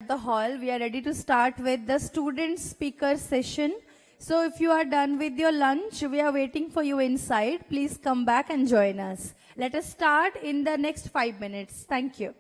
the hall. We are ready to start with the student speaker session. So if you are done with your lunch, we are waiting for you inside. Please come back and join us. Let us start in the next 5 minutes. Thank you.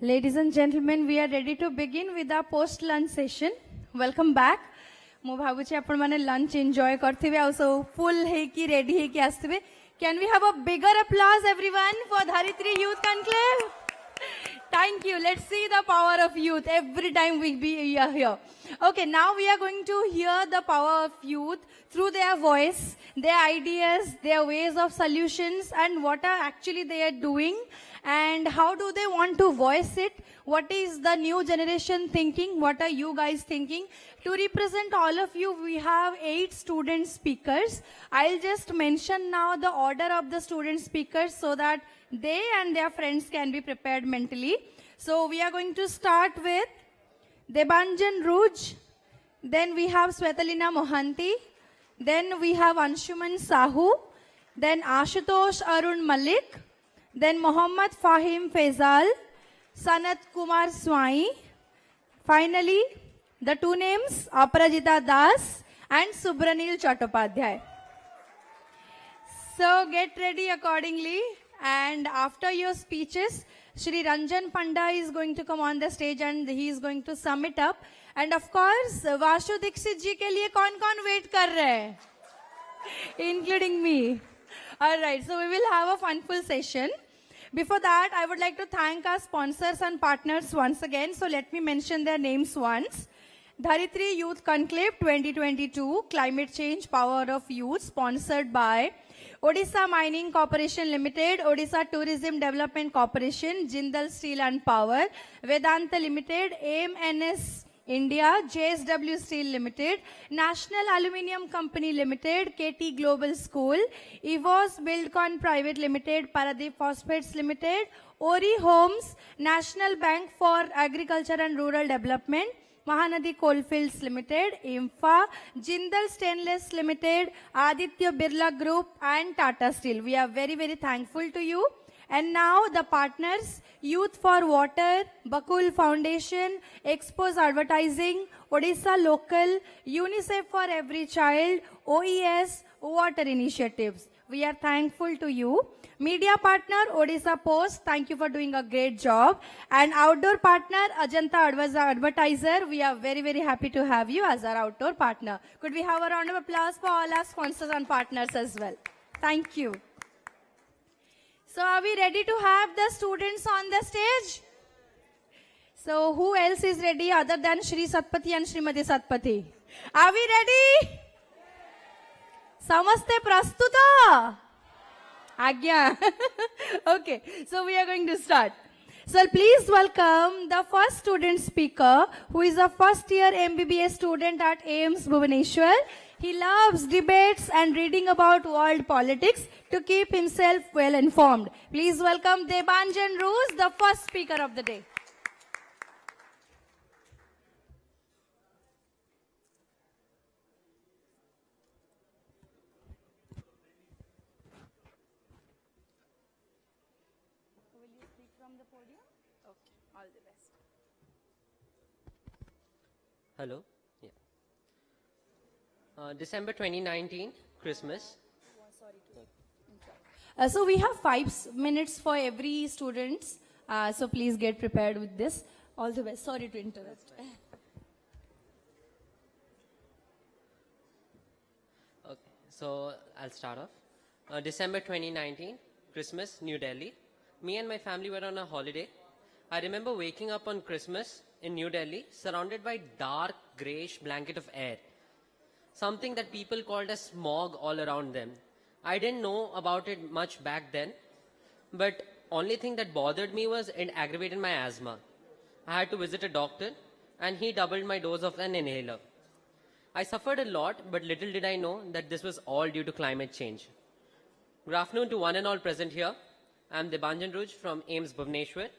Ladies and gentlemen, we are ready to begin with our post-lunch session. Welcome back. ମୁଁ ଭାବୁଛି ଆପଣମାନେ lunch enjoy କରିଥିବେ ଆଉ ସବୁ full ହେଇକି ready ହେଇକି ଆସିଥିବେ. Can we have a bigger applause everyone for Dharitri Youth Conclave? Thank you. Let's see the power of youth every time we be here. Okay, now we are going to hear the power of youth through their voice, their ideas, their ways of solutions, and what are actually they are doing, and how do they want to voice it. What is the new generation thinking? What are you guys thinking? To represent all of you, we have 8 student speakers. I'll just mention now the order of the student speakers so that they and their friends can be prepared mentally. So we are going to start with Debanjan Ruj. Then we have Svetalina Mohanty. Then we have Anshuman Sahu. Then Ashutosh Arun Malik. Then Mohammad Fahim Faisal. Sanat Kumar Swai. Finally, the 2 names, Aparajita Das and Subranil Chattopadhyay. So get ready accordingly. And after your speeches, Shri Ranjan Panda is going to come on the stage and he is going to sum it up. And of course, Vashu Dixit ji ke liye kaun wait kar rahe hai? Including me. Alright, so we will have a funful session. Before that, I would like to thank our sponsors and partners once again. So let me mention their names once. Dharitri Youth Conclave 2022, Climate Change, Power of Youth, sponsored by Odisha Mining Corporation Limited, Odisha Tourism Development Corporation, Jindal Steel and Power, Vedanta Limited, AMNS India, JSW Steel Limited, National Aluminium Company Limited, KT Global School, EVOS Buildcon Private Limited, Paradeep Phosphates Limited, Ori Homes, National Bank for Agriculture and Rural Development, Mahanadi Coalfields Limited, IMFA, Jindal Stainless Limited, Aditya Birla Group and Tata Steel. We are very, very thankful to you. And now the partners, Youth for Water, Bakul Foundation, Expos Advertising, Odisha Local, UNICEF for Every Child, OES, Water Initiatives. We are thankful to you. Media partner, Odisha Post, thank you for doing a great job. And outdoor partner, Ajanta Advertiser, we are very, very happy to have you as our outdoor partner. Could we have a round of applause for all our sponsors and partners as well? Thank you. So are we ready to have the students on the stage? So who else is ready other than Shri Satpati and Shrimati Satpati? Are we ready? Samaste prastuta? Agya. Okay, so we are going to start. So please welcome the first student speaker who is a first year MBBS student at AIMS Bhubaneswar. He loves debates and reading about world politics to keep himself well informed. Please welcome Debanjan Ruj, the first speaker of the day. Will you speak from the podium? Okay, all the best. Hello. December 2019, Christmas. So we have 5 minutes for every student. So please get prepared with this. All the best. Sorry to interrupt. Okay, so I'll start off. December 2019, Christmas, New Delhi. Me and my family were on a holiday. I remember waking up on Christmas in New Delhi, surrounded by dark, greyish blanket of air. Something that people called as smog all around them. I didn't know about it much back then, but only thing that bothered me was it aggravated my asthma. I had to visit a doctor and he doubled my dose of an inhaler. I suffered a lot, but little did I know that this was all due to climate change. Good afternoon to one and all present here. I am Debanjan Ruj from AIMS Bhubaneswar,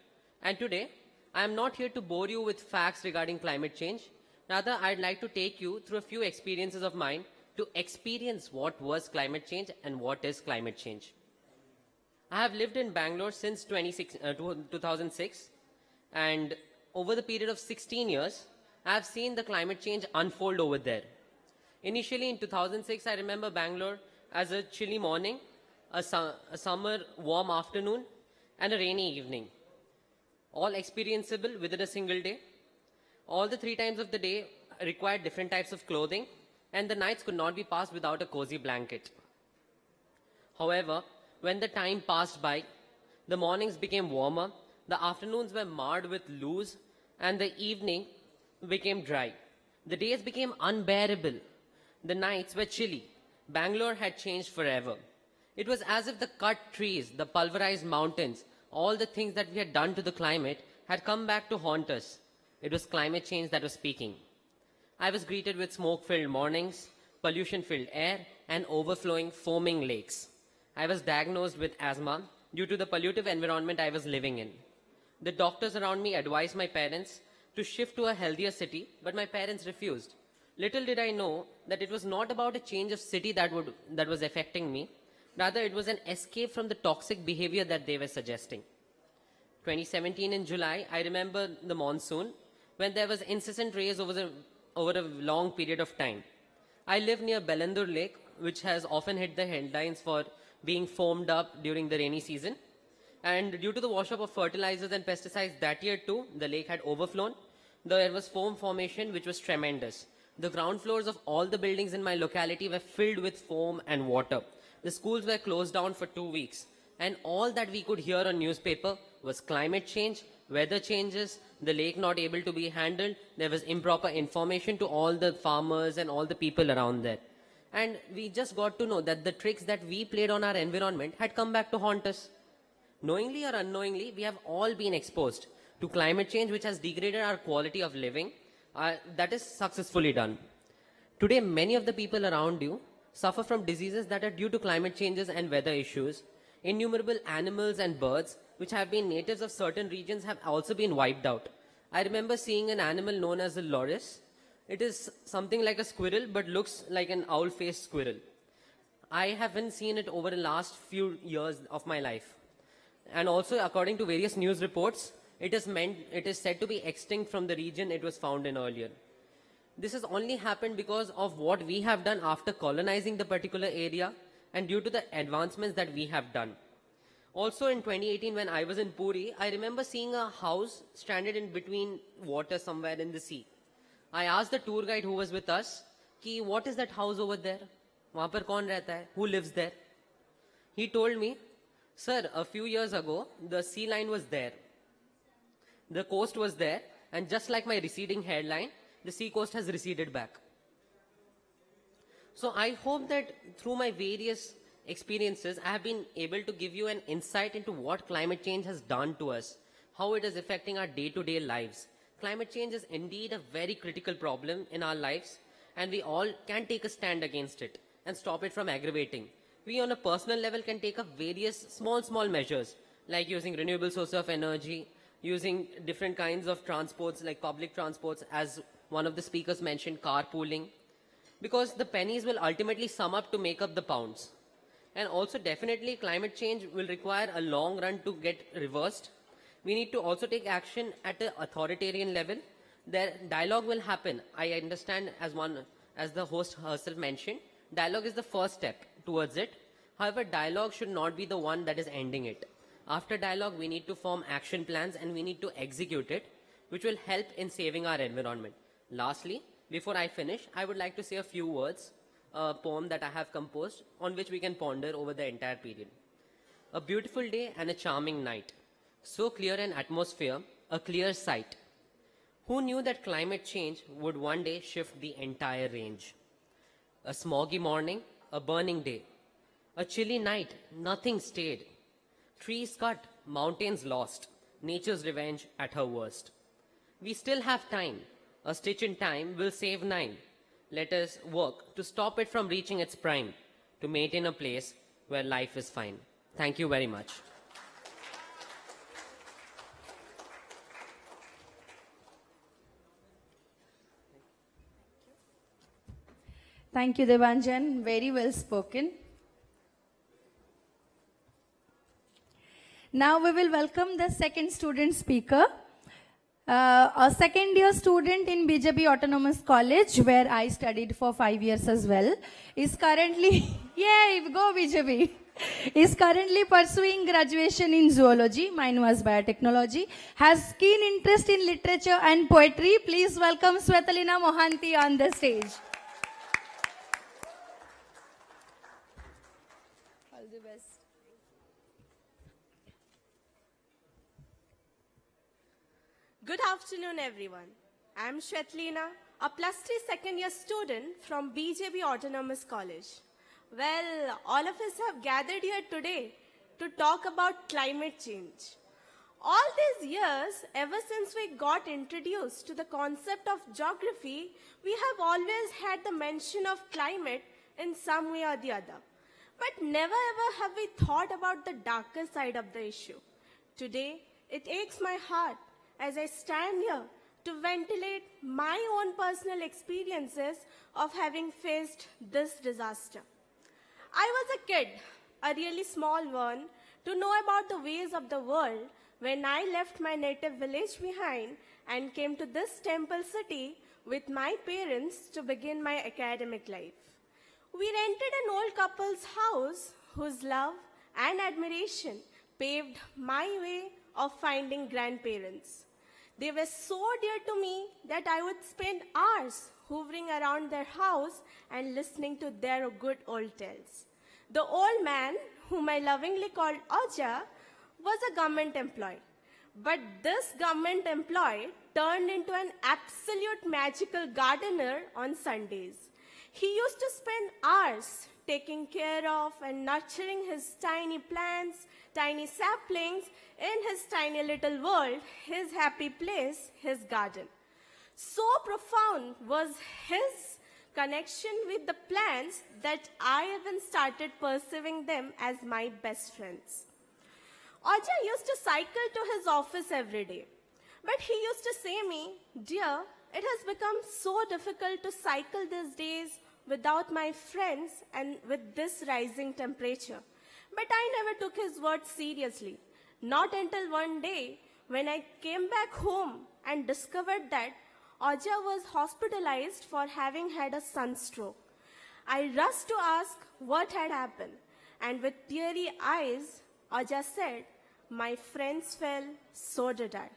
and today I am not here to bore you with facts regarding climate change. Rather, I'd like to take you through a few experiences of mine to experience what was climate change and what is climate change. I have lived in Bangalore since 2006, and over the period of 16 years, I have seen the climate change unfold over there. Initially in 2006, I remember Bangalore as a chilly morning, a summer warm afternoon, and a rainy evening. all experienceable within a single day. All the 3 times of the day required different types of clothing, and the nights could not be passed without a cozy blanket. However, when the time passed by, the mornings became warmer, the afternoons were marred with loose, and the evening became dry. The days became unbearable. The nights were chilly. Bangalore had changed forever. It was as if the cut trees, the pulverized mountains, all the things that we had done to the climate had come back to haunt us. It was climate change that was speaking. I was greeted with smoke-filled mornings, pollution-filled air, and overflowing, foaming lakes. I was diagnosed with asthma due to the pollutive environment I was living in. The doctors around me advised my parents to shift to a healthier city, but my parents refused. Little did I know that it was not about a change of city that was affecting me. Rather, it was an escape from the toxic behavior that they were suggesting. 2017 in July, I remember the monsoon when there was incessant rains over a long period of time. I live near Belandur Lake, which has often hit the headlines for being foamed up during the rainy season. And due to the wash-up of fertilizers and pesticides that year too, the lake had overflown. There was foam formation, which was tremendous. The ground floors of all the buildings in my locality were filled with foam and water. The schools were closed down for 2 weeks. And all that we could hear on newspaper was climate change, weather changes, the lake not able to be handled. There was improper information to all the farmers and all the people around there. And we just got to know that the tricks that we played on our environment had come back to haunt us. Knowingly or unknowingly, we have all been exposed to climate change, which has degraded our quality of living. That is successfully done. Today, many of the people around you suffer from diseases that are due to climate changes and weather issues. Innumerable animals and birds, which have been natives of certain regions, have also been wiped out. I remember seeing an animal known as a loris. It is something like a squirrel, but looks like an owl-faced squirrel. I haven't seen it over the last few years of my life. And also, according to various news reports, it is said to be extinct from the region it was found in earlier. This has only happened because of what we have done after colonizing the particular area and due to the advancements that we have done. Also in 2018, when I was in Puri, I remember seeing a house stranded in between water somewhere in the sea. I asked the tour guide who was with us, ki, what is that house over there? Wahan par kaun rehta hai? Who lives there? He told me, sir, a few years ago, the sea line was there. The coast was there, and just like my receding hairline, the sea coast has receded back. So I hope that through my various experiences, I have been able to give you an insight into what climate change has done to us, how it is affecting our day-to-day lives. Climate change is indeed a very critical problem in our lives, and we all can take a stand against it and stop it from aggravating. We on a personal level can take up various small measures, like using renewable sources of energy, using different kinds of transports like public transports, as one of the speakers mentioned, carpooling, because the pennies will ultimately sum up to make up the pounds. And also definitely climate change will require a long run to get reversed. We need to also take action at an authoritarian level. There, dialogue will happen. I understand, as the host herself mentioned, dialogue is the first step towards it. However, dialogue should not be the one that is ending it. After dialogue, we need to form action plans and we need to execute it, which will help in saving our environment. Lastly, before I finish, I would like to say a few words, a poem that I have composed on which we can ponder over the entire period. A beautiful day and a charming night. So clear an atmosphere, a clear sight. Who knew that climate change would one day shift the entire range? A smoggy morning, a burning day. A chilly night, nothing stayed. Trees cut, mountains lost, nature's revenge at her worst. We still have time. A stitch in time will save 9. Let us work to stop it from reaching its prime, to maintain a place where life is fine. Thank you very much. Thank you, Devanjan. Very well spoken. Now we will welcome the second student speaker, a second year student in BJP Autonomous College, where I studied for 5 years as well, is currently Yay, go BJP. Is currently pursuing graduation in zoology. Mine was biotechnology. Has keen interest in literature and poetry. Please welcome Svetalina Mohanty on the stage. All the best. Good afternoon, everyone. I am Shwetlina, a +3 second-year student from BJP Autonomous College. Well, all of us have gathered here today to talk about climate change. All these years, ever since we got introduced to the concept of geography, we have always had the mention of climate in some way or the other. But never ever have we thought about the darker side of the issue. Today, it aches my heart as I stand here to ventilate my own personal experiences of having faced this disaster. I was a kid, a really small one, to know about the ways of the world when I left my native village behind and came to this temple city with my parents to begin my academic life. We rented an old couple's house whose love and admiration paved my way of finding grandparents. They were so dear to me that I would spend hours hovering around their house and listening to their good old tales. The old man, whom I lovingly called Oja, was a government employee. But this government employee turned into an absolute magical gardener on Sundays. He used to spend hours taking care of and nurturing his tiny plants, tiny saplings in his tiny little world, his happy place, his garden. So profound was his connection with the plants that I even started perceiving them as my best friends. Oja used to cycle to his office every day. But he used to say me, "Dear, it has become so difficult to cycle these days without my friends and with this rising temperature." But I never took his words seriously. Not until one day when I came back home and discovered that Oja was hospitalized for having had a sunstroke. I rushed to ask what had happened, and with teary eyes, Oja said, "My friends fell, so did I."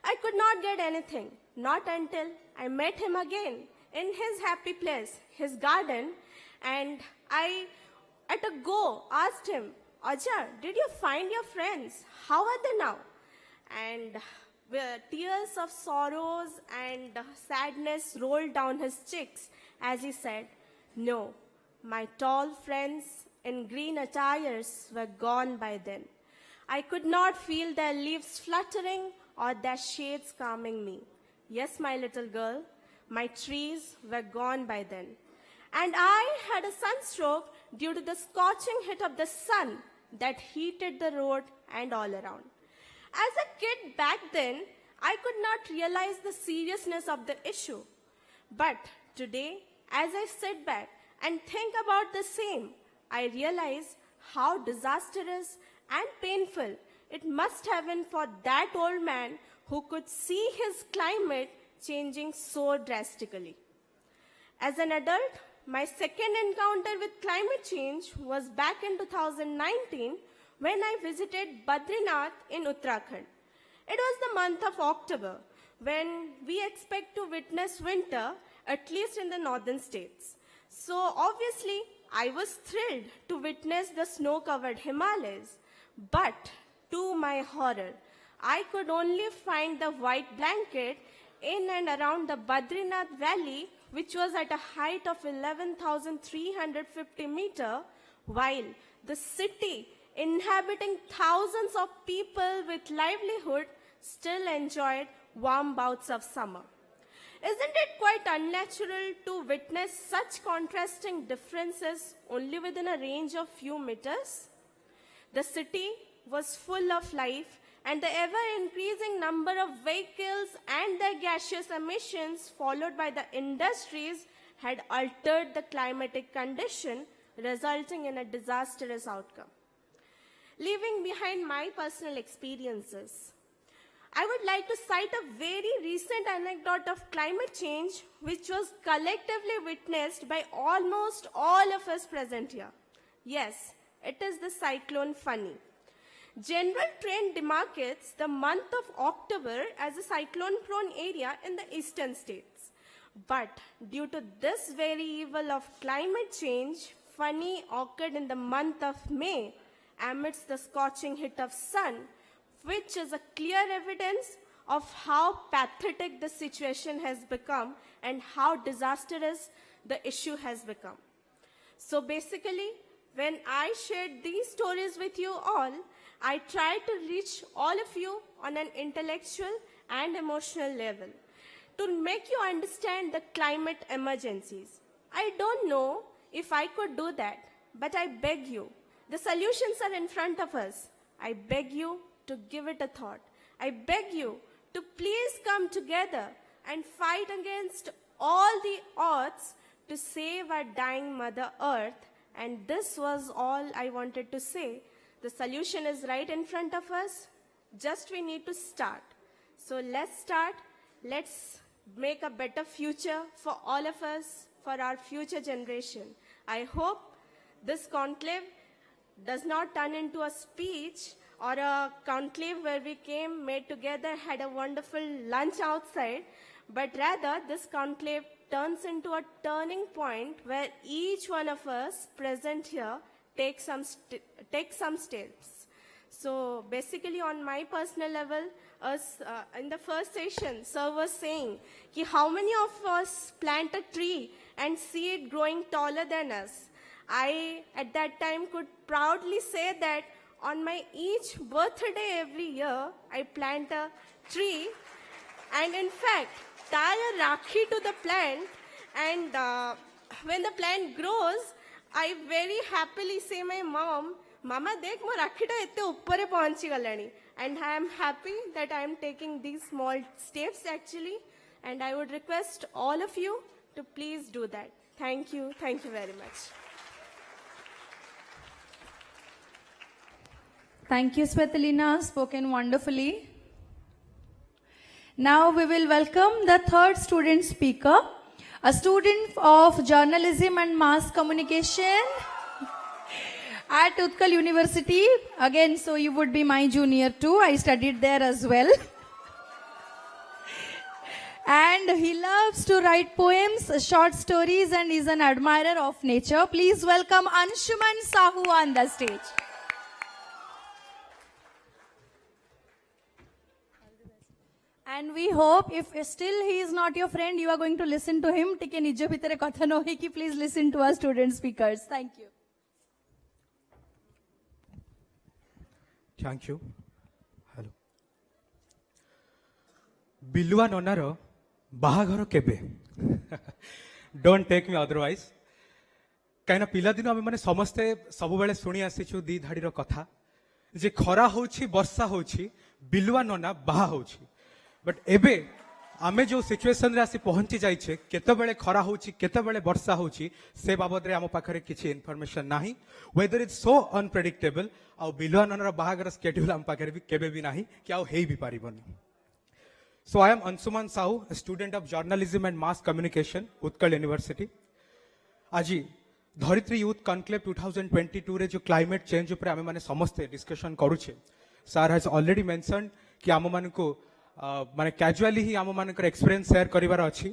I could not get anything, not until I met him again in his happy place, his garden, and I, at a go, asked him, "Oja, did you find your friends? How are they now?" And with tears of sorrows and sadness rolled down his cheeks as he said, "No, my tall friends in green attires were gone by then. I could not feel their leaves fluttering or their shades calming me. Yes, my little girl, my trees were gone by then. And I had a sunstroke due to the scorching heat of the sun that heated the road and all around." As a kid back then, I could not realize the seriousness of the issue. But today, as I sit back and think about the same, I realize how disastrous and painful it must have been for that old man who could see his climate changing so drastically. As an adult, my second encounter with climate change was back in 2019 when I visited Badrinath in Uttarakhand. It was the month of October when we expect to witness winter, at least in the northern states. So obviously, I was thrilled to witness the snow-covered Himalayas. But to my horror, I could only find the white blanket in and around the Badrinath Valley, which was at a height of 11,350 meters, while the city, inhabiting thousands of people with livelihood, still enjoyed warm bouts of summer. Isn't it quite unnatural to witness such contrasting differences only within a range of few meters? The city was full of life, and the ever-increasing number of vehicles and their gaseous emissions, followed by the industries, had altered the climatic condition, resulting in a disastrous outcome. Leaving behind my personal experiences, I would like to cite a very recent anecdote of climate change which was collectively witnessed by almost all of us present here. Yes, it is the cyclone Fani. General trend demarcates the month of October as a cyclone-prone area in the eastern states. But due to this very evil of climate change, Fani occurred in the month of May amidst the scorching heat of sun, which is a clear evidence of how pathetic the situation has become and how disastrous the issue has become. So basically, when I shared these stories with you all, I tried to reach all of you on an intellectual and emotional level to make you understand the climate emergencies. I don't know if I could do that, but I beg you, the solutions are in front of us. I beg you to give it a thought. I beg you to please come together and fight against all the odds to save our dying Mother Earth. And this was all I wanted to say. The solution is right in front of us. Just we need to start. So let's start. Let's make a better future for all of us, for our future generation. I hope this conclave does not turn into a speech or a conclave where we came, made together, had a wonderful lunch outside, but rather this conclave turns into a turning point where each one of us present here take some steps. So basically on my personal level, in the first session, sir was saying ki how many of us plant a tree and see it growing taller than us. I at that time could proudly say that on my each birthday every year, I plant a tree and in fact tie a rakhi to the plant, and when the plant grows, I very happily say my mom, Mama dekh mo rakhi ta ette uppare pahunchi galani. And I am happy that I am taking these small steps actually, and I would request all of you to please do that. Thank you very much. Thank you, Svetlina, spoken wonderfully. Now we will welcome the third student speaker, a student of journalism and mass communication at Utkal University. Again, so you would be my junior too. I studied there as well. And he loves to write poems, short stories, and is an admirer of nature. Please welcome Anshuman Sahu on the stage. And we hope if still he is not your friend, you are going to listen to him. Tike nijo bhitere katha no hai ki please listen to our student speakers. Thank you. Thank you. Hello. Bilua nonaro bahagaro kebe. Don't take me otherwise. Kaina pila dinu ame mane samaste sabubele suni asichu di dhadiro katha je khara hochi barsa hochi bilua nona baha hochi. But ebe आमे जो situation रे आसी पहुंची जाइछे केतेबेले खरा होची केतेबेले वर्षा होची से बाबद रे हम पाखरे किछि इन्फॉर्मेशन नाही वेदर इज सो अनप्रेडिक्टेबल आ बिलुआ ननर बाहागर स्केड्यूल हम पाखरे भी केबे भी नाही कि आ हेई भी पारिबनी. So I am Anshuman Sahu, student of journalism and mass communication Utkal university. आज धरित्री यूथ कॉन्क्लेव 2022 रे जो क्लाइमेट चेंज ऊपर आमे माने समस्त डिस्कशन करूछे. सर हैज ऑलरेडी मेंशन्ड कि आम मान को माने कैजुअली ही आम मान एक्सपीरियंस शेयर करिवार अछि.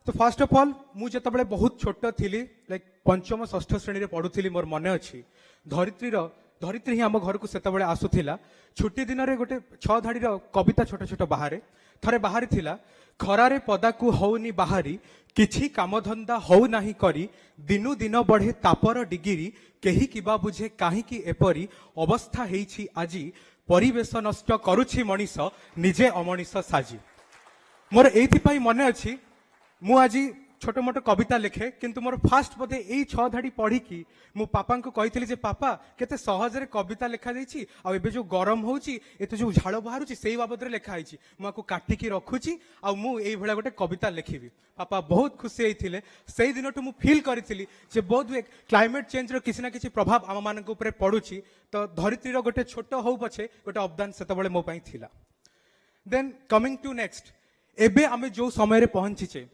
तो फर्स्ट ऑफ ऑल मु जतबेले बहुत छोट थिली लाइक पंचम षष्ठ श्रेणी रे पढुथिली मोर मने अछि धरित्री ही आम घर को सेतबेले आसुथिला छुट्टी दिन रे गोटे 6 धाडीर कविता छोट छोट बाहरे थरे बाहरी थिला खरारे पदाकू हौनी बाहरी किछि कामधंदा हौ नाही करी दिनु दिन बढ़े तापर डिगिरी केही किबा बुझे काहीकि एपरी अवस्था हेछि आजी परिवेश नष्ट करुछि मनीष निजे अमनीष साजी. मोर एइथिपाई मने अछि मु आज छोट मोट कविता लिखे किंतु मोर फास्ट बोधे एई 6 धाडी पढ़ी कि मु पापा को कहिथिली जे पापा केते सहज रे कविता लिखा जाईछि आ एबे जो गरम होउछि एते जो झाळ बाहरुछि सेई बाबद रे लिखा आइछि मु आको काटी की रखुछि आ मु एई भला गोटे कविता लिखिबी. पापा बहुत खुशी हेथिले. सेई दिनटु मु फील करिथिली जे बहुत क्लाइमेट चेंज रो किछि ना किछि प्रभाव आम मान ऊपर पडुछि तो धरित्री रो गोटे छोट होउ पछे गोटे अवदान सेतबेले मो पई थिला. देन कमिंग टू नेक्स्ट एबे आमे जो समय रे पहुंचीचे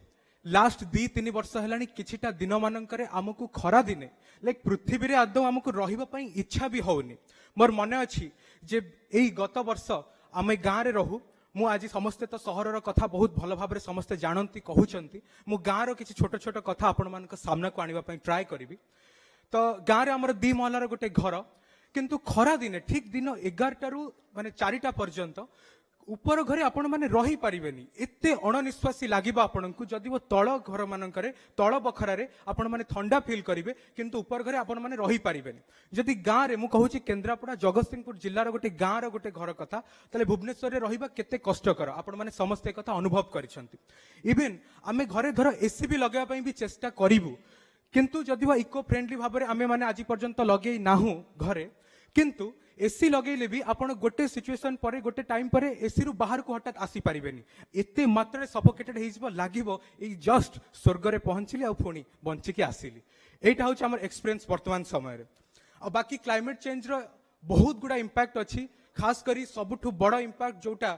लास्ट 2-3 वर्ष है किछिटा दिन मानकर आमको खरा दिने लाइक पृथ्वी रे आदौ आमको रहिबा पई इच्छा भी होउनी। मोर मने अछि जे एई गत वर्ष आमे गाँ रे रहू मु आज समस्ते तो सहरर कथा बहुत भल भाव समस्ते जानती कहउचंती मु गाँ रो किछि छोट छोट कथा आपण मानक सामना को आनिबा पई ट्राई करिवि। तो गाँ रे हमर 2 महलार गोटे घर किंतु खरा दिने ठीक दिन 11टा रु माने 4टा पर्यंत ऊपर घरे आपण माने रही पारिबेनी एते अणनिश्वासी लागिबा आपनकु जदि वो तळ घर मानकरे तळ बखरारे आपण माने ठंडा फील करिवे किंतु ऊपर घरे आपण माने रही पारिबेनी। जदि गाँ रे मु कहूची केन्द्रापड़ा जगतसिंहपुर जिल्लार गोटे गाँ रो गोटे घर कथा तले भुवनेश्वर रे रहिबा केते कष्टकर आपण माने समस्त कथा अनुभव करिसंती। इवन आमे घरे धर एसी भी लगेबा पई भी चेष्टा करिवु किंतु जदि वो इको फ्रेंडली भाबरे आमे माने आज पर्यंत लगेई नाहु घरे किंतु एसी लगेले भी आपण गोटे सिचुएशन परे गोटे टाइम परे एसी रु बाहर को हठात आसी पारिबेनी एते मात्रा सफोकेटेड हेइजबो लागिबो ए जस्ट स्वर्ग रे पहुंचली आ पुणी बंची के आसीली। एटा होछ हमर एक्सपीरियंस वर्तमान समय रे। आ बाकी क्लाइमेट चेंज रो बहुत गुडा इंपैक्ट अछि खास करी सबुठु बड़ इंपैक्ट जोटा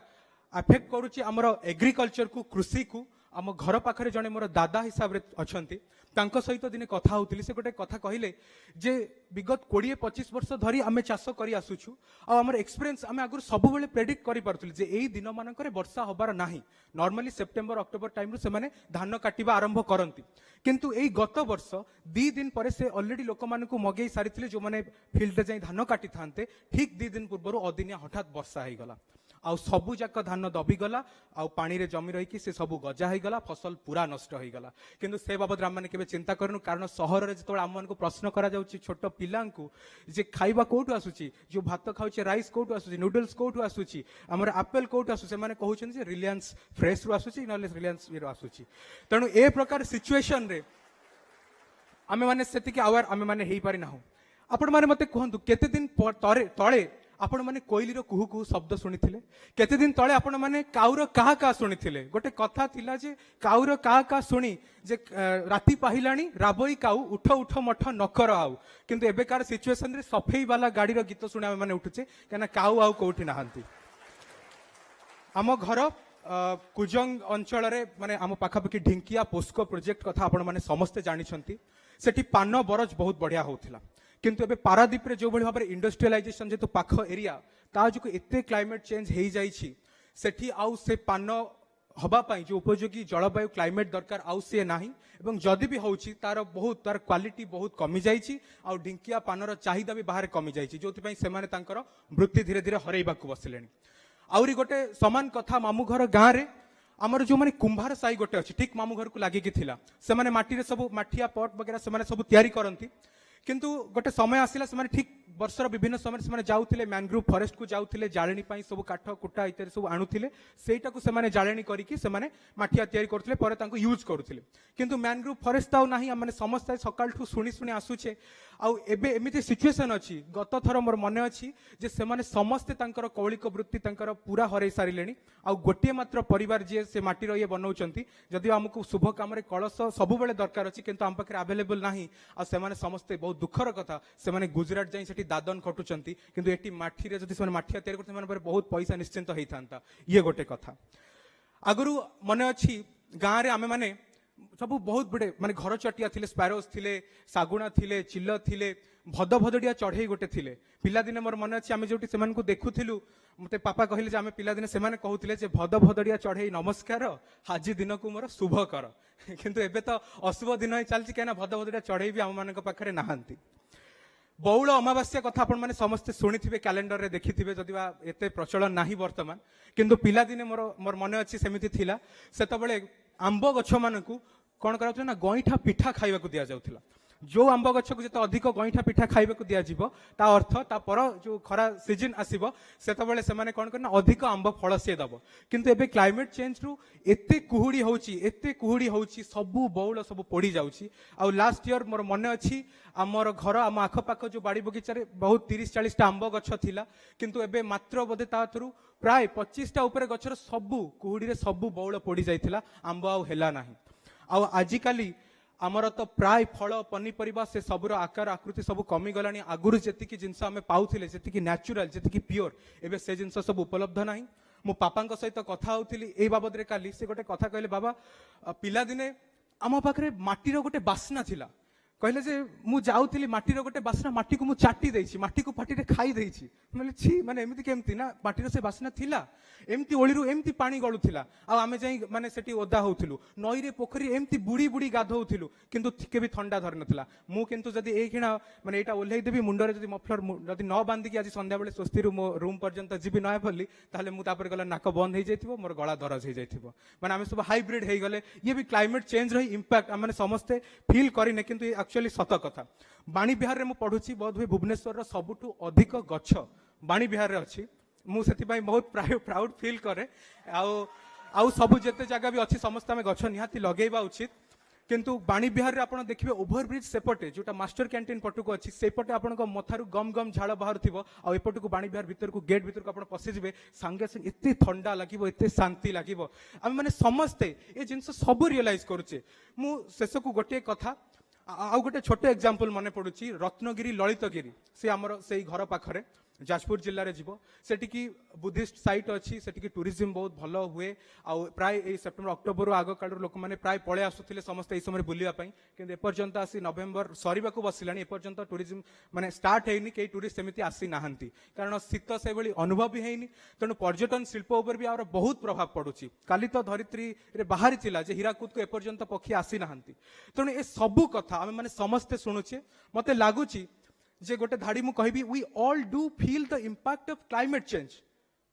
अफेक्ट करूची हमर एग्रीकल्चर को कृषि को आम घर पाखरे जने मोर दादा हिसाब रे अछंती तांको सहित दिने कथा होतिली से गोटे कथा कहिले जे विगत 20-25 वर्ष धरी आमे चाष करी आसुछु आ हमर एक्सपीरियंस आमे आगुर सब बेले प्रेडिक्ट करि पारथुली जे एई दिन मानकरे वर्षा होबार नाही नॉर्मली सेप्टेम्बर अक्टोबर टाइम रु से माने धान काटिबा आरंभ करंती किंतु एई गत वर्ष 2 दिन परे से ऑलरेडी लोक मानकु मगेई सारिथिले जो माने फील्ड रे जाई धान काटि थांते ठीक 2 दिन पूर्वरु अदिनिया हठात वर्षा हेई गला आउ सबु जाक धान दबी गला आउ पानी रे जमी रही से सबु गजा हो गला फसल पूरा नष्ट हो गला किंतु से बाबद आम मैंने चिंता करनु कारण सहर रे जो आम को प्रश्न करा जाउची छोट पिला जे खाइबा कोठु आसुची जो भात खाउचे राइस कोठु आसुची नूडल्स कोठु आसुची हमर एप्पल कोठु आसु से माने कहउछन जे रिलायंस फ्रेश रु आसुची नले रिलायंस रो आसुची तेणु ए प्रकार सिचुएशन रे आमे माने सेति के अवेयर आमे माने हेई पारि नाहु। आपण माने मते कहंतु केते दिन तळे आपण माने कोइली रो कुहू कुहू शब्द सुनिथिले केते दिन तळे आपण माने काउर काहा का सुनिथिले गोटे कथा थिला जे काउर काहा का सुनी जे राती पाहिलाणी राबई काउ उठ उठ मठ नकर आउ किंतु एबेकार सिचुएशन रे सफेई वाला गाड़ी रो गीत सुना माने उठुचे केना काउ आउ कोठी नाहंती। आम घर कुजंग अंचल रे माने आम पाखापाखि ढिंकिया पोस्को प्रोजेक्ट कथा आपण माने समस्ते जानिछंती सेठी पान बरज बहुत बढ़िया होउथिला किंतु एबे पारादीप रे जो भली भाबरे इंडस्ट्रियलाइजेशन जेतु पाख एरिया ता जो एते क्लाइमेट चेंज हेई जाईछि सेठी आउ से पान हबा पई जो उपयोगी जलवायु क्लाइमेट दरकार आउ से नाही एवं जदि भी होउछि तार बहुत तार क्वालिटी बहुत कमी जाईछि आउ ढिंकिया पानर चाहिदा भी बाहर कमी जाईछि जोति पई से माने तांकर वृत्ति धीरे धीरे हरैबा को बसलेनी। आउरी गोटे समान कथा मामू घर गाँ रे आमर जो माने कुंभार साई गोटे अछि ठीक मामू घर को लागि कि थिला से माने माटी रे सब माठिया पट वगैरह से माने सब तयारी करंती किंतु गोटे समय आसिला से ठीक वर्षर विभिन्न समय से जाउथिले मैनग्रोव फॉरेस्ट को जाउथिले जाळेनी पई सब काठ कुटा इत्यादि सब आणुथिले सेटा को से जाळेनी करिकि से माठिया तयारी करथिले परे तांको यूज करूथिले किंतु मैनग्रोव फॉरेस्ट ताउ नाही हमने समस्त सकाल ठु सुनी सुनी आसुछे आउ एबे एमिति सिचुएशन अछि गत थर मोर मने अछि जे से माने समस्त तांकर कौलिक वृत्ति तांकर पूरा हरै सारिलेनी आउ गोटे मात्र परिवार जे से माटी रहिए बनौचंती जदि हमकु शुभ काम रे कळस सब बेले दरकार अछि किंतु हम पाखरे अवेलेबल नाही आ से माने समस्त बहुत दुखर कथा से माने गुजरात जाई सेठी दादन खटुचंती किंतु एटी माठी रे जदि से माठिया तयारी करते माने बहुत पैसा निश्चिंत हेई थांता ये गोटे कथा। आगरु मने अछि गाँ रे आमे माने सब बहुत बड़े माने घर चटिया थिले स्पैरोज थिले सागुणा थिले चिल्ल थिले भद भदड़िया चढ़ई गोटे थिले पिला दिने मोर मन अछि आमे जोटी सेमान को देखुथिलु मते पापा कहिले जे आमे पिला दिने सेमाने कहउथिले जे भद भदड़िया चढ़ई नमस्कार हाजी दिन को मोर शुभ कर किंतु एबे तो अशुभ दिन ही चलछि केना भद भदड़िया चढ़ई भी हम मानक पाखरे नाहंती। बौल अमावास्या कथा आपण माने समस्त सुनिथिबे कैलेंडर रे देखिथिबे जदिवा एते प्रचलन नाही वर्तमान किंतु पिला दिने मोर मन अछि सेमिति थिला सेतबेले आंब गछ मानकु कौन करा ना गईठा पिठा खाइबा को दिया जाउथिला जो आंब गछ को जते अधिक गईठा पिठा खाइबा को दिया जिवो ता अर्थ ता पर जो खरा सीजन आसीबो सेतबेले से माने कौन करना अधिक आंब फल से दबो किंतु एबे क्लाइमेट चेंज रु एते कुहुडी होउची सबु बौल सब पड़ी जाउची आ लास्ट ईयर मोर मन अछि आमर घर आम आख पाख जो बाड़ी बगीचा रे बहुत 30-40 टा आंब गछ थिला किंतु एबे मात्र बोधे ता थरु प्राय 25 टा ऊपर गछर सबु कुहुडी रे सबु बौल पड़ी जाइथिला आंब आउ हेला नाही आउ आजिकाली आमर तो प्राय फल पनीपरिबा से सबुर आकार आकृति सब कमी गलानी आगुरु जेतिकी जिंस आमे पाउथिले जेतिकी नेचुरल जेतिकी प्योर एबे से जिंस सब उपलब्ध नाही। मु पापा सहित कथा होउथिली ए बाबद रे काली से गोटे कथा कहले बाबा पिला दिने आम पाखे माटीर गोटे बास्ना थिला कहले जे मु जाउथिली माटीर गोटे बास्ना माटी को मु चाटी देछि माटी को पाटी रे खाई देछि मतलब छी माने एमिति केमति ना माटीर से बास्ना थिला एमती ओळीरू एमती पानी गळुथिला आ आमे जाई माने सेठी ओदा होउथिलु नई रे पोखरी एमती बुडी बुडी गाधौथिलु किंतु थिके भी ठंडा धर नथिला मु किंतु जदी ए खिना माने एटा ओल्हेई देबी मुंडरे जदी मफलर जदी न बांधी कि आज संध्या बेले स्वस्ति रु मो रूम पर्यंत जिबी नय भली ताले मु तापर गला नाक बंद हे जाइथिबो मोर गळा दरज हे जाइथिबो माने आमे सब हाइब्रिड हे गले ये भी क्लाइमेट चेंज रही इंपैक्ट माने समस्ते फील करिने किंतु एक्चुअली सत कथा बाणी बिहार रे मु पढुची बोध हुए भुवनेश्वर रो सबुठु अधिक गछ बाणी बिहार रे अछि मु सेति पई बहुत प्राउड फील करे आउ सब जेते जगह भी अछि समस्त में गछ निहाती लगेबा उचित किंतु बाणी बिहार रे आपण देखिबे ओवरब्रिज सेपटे जोटा मास्टर कैंटीन पटुको अछि सेपटे आपण को मथारु गम गम झाड़ बाहर थिबो आ एपटुको बाणी बिहार भीतर को गेट भीतर को आपण पसि जिवे संगे संगे एते ठंडा लागिबो एते शांति लागिबो हम माने समस्ते ए जिंस सब रियलाइज करूचे मु शेष को गोटे कथा आउ गोटे छोटे एग्जांपल मने पडुची रत्नगिरी ललितगिरी से हमर सेई घर पाखरे जाजपुर जिल्ला रे जीवो सेठी की बुद्धिस्ट साइट अछि सेठी की टूरिज्म बहुत भलो हुए आ प्राय ए सेप्टेम्बर अक्टोबर आग काल लोक माने प्राय पळे आसुथिले समस्त ए समय बुलिया पई किंतु एपर्यंत आसी नवेम्बर सरीबा को बसिलानी एपर्यंत टूरिज्म माने स्टार्ट हेइनी के टूरिस्ट सेमिति आसी नाहंती कारण शीत से भली अनुभव भी हेइनी तनु पर्यटन शिल्प ऊपर भी आर बहुत प्रभाव पडुची काली तो धरित्री रे बाहरी थिला जे हीराकुद को एपर्यंत पक्षी आसी नाहंती तनु ए सबु कथा हम माने समस्त सुनुचे मते लागुची जे गोटे धाड़ी मु कहबी we all do feel the impact of climate change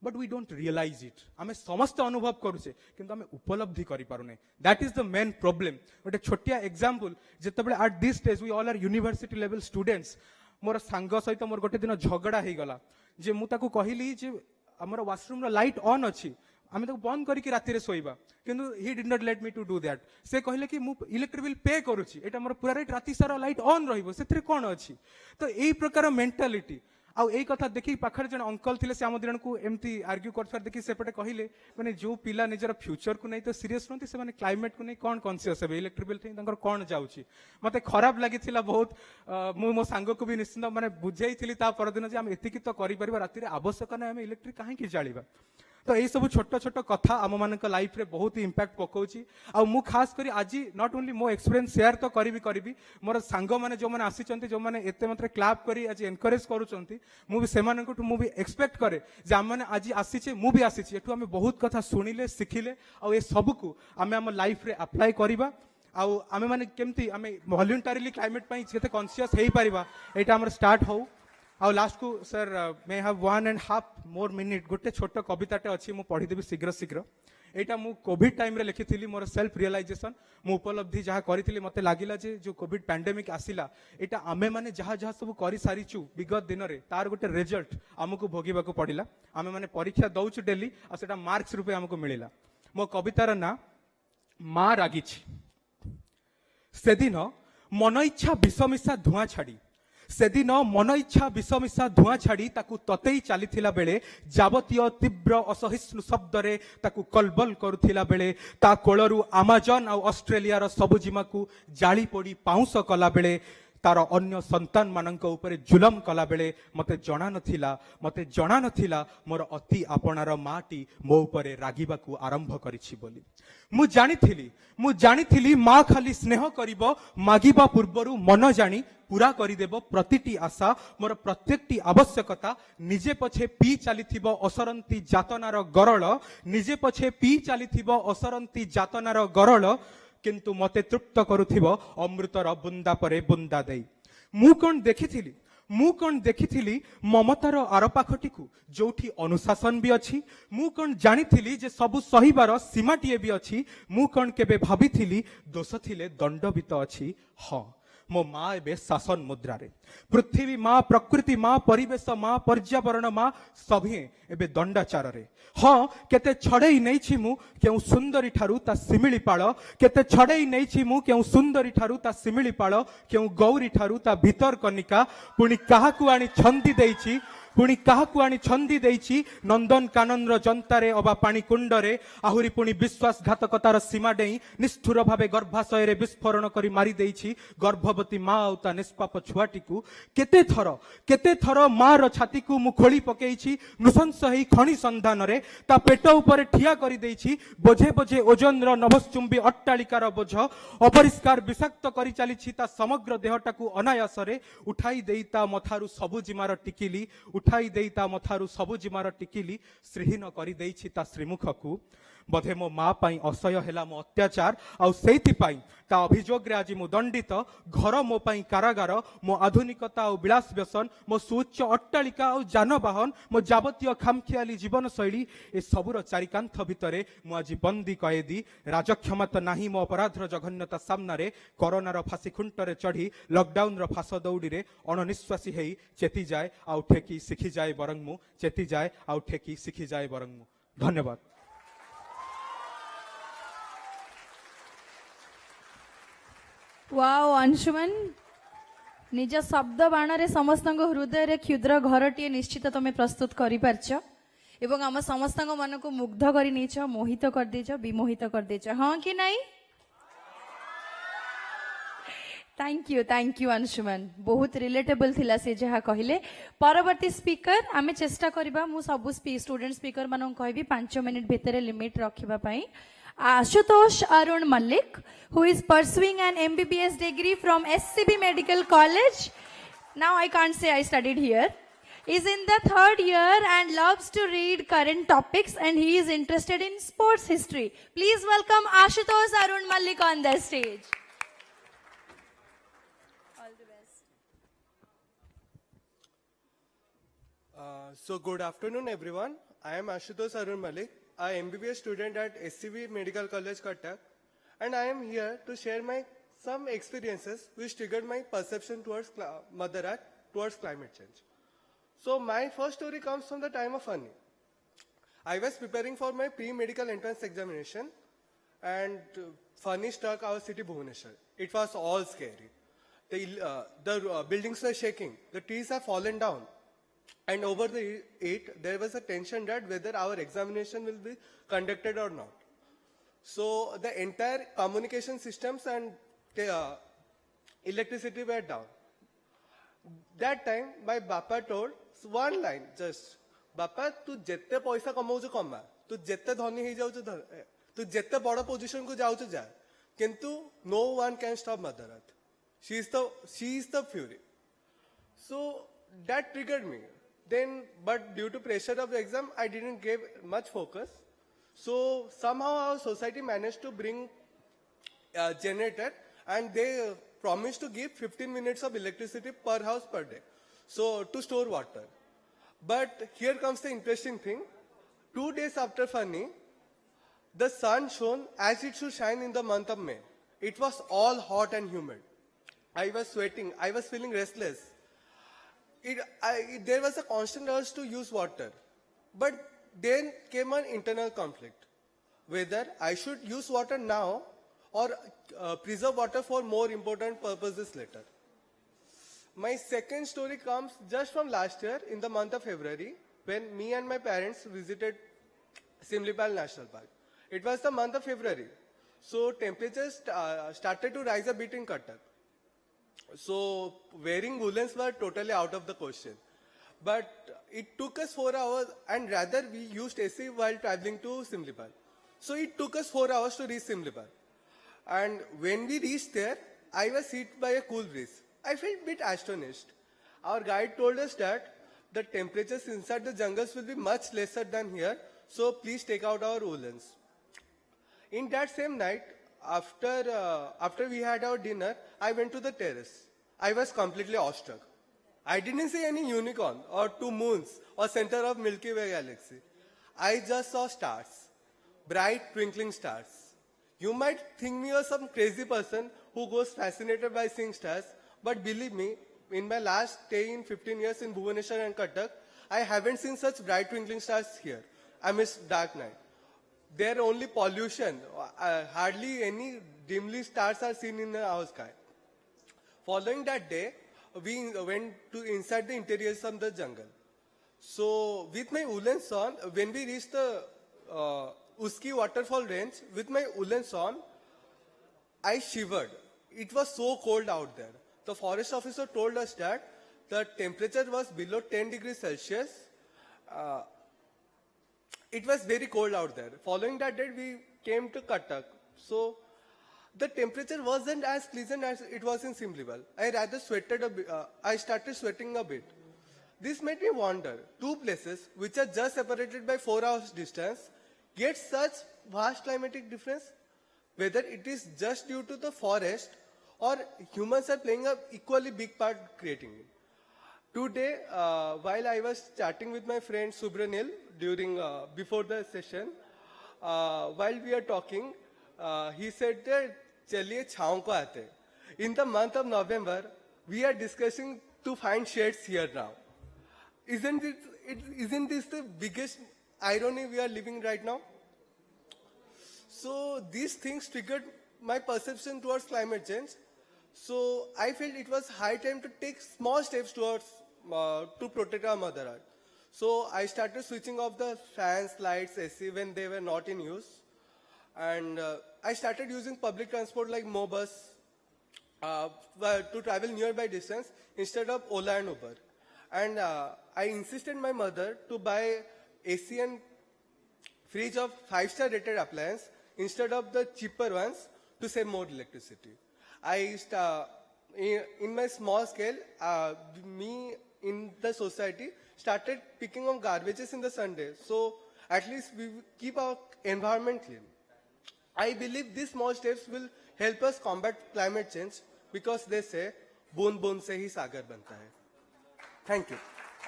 but we don't realize it आमे समस्त अनुभव करूचे किंतु आमे उपलब्धि करि पारुने that is the main problem गोटे छोटिया एग्जांपल जेतेबेले at this stage we all are university level students मोर सांग सहित मोर गोटे दिन झगड़ा हे गला जे मु ताको कहिली जे हमर वॉशरूम रो लाइट ऑन अछि आमे ताको बंद करिकि राति रे सोइबा किंतु he did not let me to do that से कहले कि मु इलेक्ट्रिक बिल पे करूची एटा मोर पूरा रात राति सारा लाइट ऑन रहिबो सेथरे कोन अछि तो एई प्रकार मेंटालिटी आउ एई कथा देखि पाखर जन अंकल थिले से आम दिरण को एमती आर्ग्यू करथार देखि सेपटे कहिले माने जो पिला निजर फ्यूचर को नै तो सीरियस नथि से माने क्लाइमेट को नै कोन कॉन्शियस है इलेक्ट्रिक बिल थि तंकर कोन जाउची मते खराब लागिथिला बहुत मु मो सांग को भी निश्चित माने बुझाइथिली ता परदिन जे हम एतिकी तो करि परिबा राति रे आवश्यक नै हम इलेक्ट्रिक काहे कि जालिबा तो ये सब छोट छोट कथा आम मान लाइफ रे बहुत ही इंपैक्ट पकाउची आ मु खास करी आज नॉट ओनली मो एक्सपीरियंस शेयर तो करी मोर सांग माने जो माने आसीचंती जो माने एते मात्रा क्लैप करी आज एनकरेज करूचंती मु भी सेमान को मु भी एक्सपेक्ट करे जे हम माने आज आसीचे मु भी आसीचे एठू हम बहुत कथा सुनिले सिखिले आ ये सब को आमे हम लाइफ रे अप्लाई करिबा आ आमे माने केमती आमे वॉलंटरीली क्लाइमेट पई केते कॉन्शियस हेई परिबा एटा हमर स्टार्ट हो आउ लास्ट को sir may have 1.5 more minute गोटे छोट कविताटे अच्छी मु पढ़ी देबी शीघ्र शीघ्र एटा मु कोविड टाइम रे लिखिथिली मोर सेल्फ रियलाइजेशन मु उपलब्धि जहाँ करिथिली मते लागिला जे जो कोविड पैंडेमिक आसिला एटा आमे माने जहाँ जहाँ सब करि सारिचु विगत दिन रे तार गोटे रिजल्ट हमकु भोगिबा को पड़िला आमे माने परीक्षा दउचु डेली आ सेटा मार्क्स रूपे हमकु मिलिला मो कवितार ना मा रागिछि सेदिन मन इच्छा विषमिशा धुआं छाड़ी सेदिन मन इच्छा विषमिशा धुआं छाड़ी ताकू ततेई चलीथिला बेले जावतीय तीव्र असहिष्णु शब्द रे ताकू कलबल करुथिला बेले ता कोलरू अमेजन आ ऑस्ट्रेलिया रो सबुजिमा को जाली पड़ी पाउंस कला बेले तार अन्य संतान मानक ऊपर जुलम कला बेले मते जणा नथिला मोर अति आपणार माटी मो ऊपर रागिबा को आरंभ करिछि बोली मु जानिथिली माँ खाली स्नेह करिबो मागिबा पूर्वरु मन जानी पूरा करिदेव प्रतिटी आशा मोर प्रत्येकटी आवश्यकता निजे पछे पी चलीथिबो असरंती जातनार गरल निजे पछे पी चलीथिबो असरंती जातनार गरल किंतु मते तृप्त करुथिबो अमृतर बुंदा परे बुंदा देई मु कोन देखिथिली ममतार आरपाखटी को जोठी अनुशासन भी अछि मु कोन जानिथिली जे सबु सहीबार सीमाटीए भी अछि मु कोन केबे भाबिथिली दोष थिले दंडवित अछि हाँ मो माँ एबे शासन मुद्रा रे पृथ्वी माँ प्रकृति माँ परिवेश माँ पर्यावरण माँ सभी एबे दंडाचार रे हाँ केते छड़ेई नहीं छी मु केउ सुंदरी ठारू ता सिमिली पाळ केते छड़ेई नहीं छी मु केउ सुंदरी ठारू ता सिमिली पाळ केउ गौरी ठारू ता भीतर कनिका पुणी काहाकु आनी छंदी देइछि पुणी काहाकु आनी छंदी देइछि नंदन कानन जंतारे अबा पानी कुंडरे आहुरी पुणी विश्वासघातकतार सीमा डेई निष्ठुर भावे गर्भाशय विस्फोरण करी मारी देइछि गर्भवती माँ आउ ता निष्पाप छुआटीकू केते थर मार छाती को मु खोली पकेइछि नृशंस हेई खणी संधान रे ता पेट ऊपर ठिया करी देइछि बोझे बोझे ओजन र नभश्चुंबी अट्टालिकार बोझ अपरिष्कार विषाक्त करी चलीछि ता समग्र देहटाकू अनायास रे उठाई देई ता मथारु सबुजिमार टिकिली उठाई देई ता मथारु सबुजिमार टिकिली श्रीहीन करी देइछि ता श्रीमुखकू बोधे मो माँ पाई असह्य हेला मो अत्याचार आउ सेति पाई ता अभियोग रे आज मु दंडित घर मो पाई कारागार मो आधुनिकता और विलास व्यसन मो सुउच्च अट्टालिका और जानवाहन मो जावतीय खामखियाली जीवन शैली ए सबुर चारिकांथ भितरे मु आज बंदी कैदी राजक्षमा तो नाही मो अपराधर जघन्यता सामने कोरोनार फांसी खुंटरे चढ़ी लॉकडाउन र फास दौड़ी रे अणनिश्वासी हेई चेती जाए आउ ठेकी शिखी जाए बरंग मु चेती जाए आउ ठेकी शिखी जाए बरंग मु धन्यवाद। वाओ अंशुमन निज शब्द बाण रे समस्त हृदय रे क्षुद्र घरटीए निश्चित तुम प्रस्तुत करि पारछ एवं आम समस्त मन को मुग्ध कर नहीं मोहित कर देछ विमोहित कर देछ हाँ कि नहीं। थैंक यू अंशुमन बहुत रिलेटेबल थिला से जहा कहले। परवर्ती स्पीकर आमे चेष्टा करबा मु सब स्टूडेंट स्पीकर मानन कहबी 5 मिनिट भितर लिमिट रखिबा पई। Ashutosh Arun Malik, who is pursuing an MBBS degree from SCB Medical College. Now I can't say I studied here. Is in the 3rd year and loves to read current topics and he is interested in sports history. Please welcome Ashutosh Arun Malik on the stage. All the best. So good afternoon everyone. I am Ashutosh Arun Malik, a MBBS student at SCB Medical College, Cuttack, and I am here to share some experiences which triggered my perception towards Mother Earth, towards climate change. So my first story comes from the time of funny. I was preparing for my pre-medical entrance examination, and funny struck our city Bhubaneswar. It was all scary. The buildings were shaking. The trees have fallen down. And over there was a tension that whether our examination will be conducted or not. So the entire communication systems and electricity were down. That time, my Bappa told one line just, Bappa, tu jette paisa kamauchu kama, tu jette dhani hi jauchu tu jette bada position ku jauchu ja. Kintu no one can stop Mother Earth. She is the fury. So that triggered me. Then, but due to pressure of the exam, I didn't give much focus. So somehow our society managed to bring a generator, and they promised to give 15 minutes of electricity per house per day, so to store water. But here comes the interesting thing. 2 days after Fani, the sun shone as it should shine in the month of May. It was all hot and humid. I was sweating. I was feeling restless. There was a constant urge to use water. But then came an internal conflict, whether I should use water now or preserve water for more important purposes later. My second story comes just from last year in the month of February, when me and my parents visited Simlipal National Park. It was the month of February, so temperatures started to rise a bit in Cuttack. So wearing woolens were totally out of the question. But it took us 4 hours, and rather we used AC while traveling to Simlipal. So it took us 4 hours to reach Simlipal. And when we reached there, I was hit by a cool breeze. I felt a bit astonished. Our guide told us that the temperatures inside the jungles will be much lesser than here, so please take out our woolens. In that same night, after we had our dinner, I went to the terrace. I was completely awestruck. I didn't see any unicorn or 2 moons or center of Milky Way galaxy. I just saw stars, bright twinkling stars. You might think me as some crazy person who goes fascinated by seeing stars, but believe me, in my last 15 years in Bhubaneswar and Cuttack, I haven't seen such bright twinkling stars here amidst dark night. There only pollution, hardly any dimly stars are seen in our sky. Following that day, we went to inside the interiors of the jungle. So with my woolens on, when we reached the Uski waterfall range, with my woolens on, I shivered. It was so cold out there. The forest officer told us that the temperature was below 10 degrees Celsius. It was very cold out there. Following that day, we came to Cuttack. So the temperature wasn't as pleasant as it was in Simliwal. I rather sweated a bit. I started sweating a bit. This made me wonder, two places which are just separated by 4 hours distance get such vast climatic difference? Whether it is just due to the forest or humans are playing a equally big part creating it. Today, while I was chatting with my friend Subranil during before the session, while we are talking, he said that चलिए छाँव को आते. In the month of November, we are discussing to find shades here now. Isn't this the biggest irony we are living right now? So these things triggered my perception towards climate change. So I felt it was high time to take small steps towards to protect our Mother Earth. So I started switching off the fans, lights, AC when they were not in use. And I started using public transport like Mobus to travel nearby distance instead of Ola and Uber. And I insisted my mother to buy AC and fridge of 5-star rated appliance instead of the cheaper ones to save more electricity. In my small scale, me in the society started picking up garbages in the Sunday. So at least we keep our environment clean. I believe these small steps will help us combat climate change because they say, "Boon boon se hi sagar banta hai." Thank you.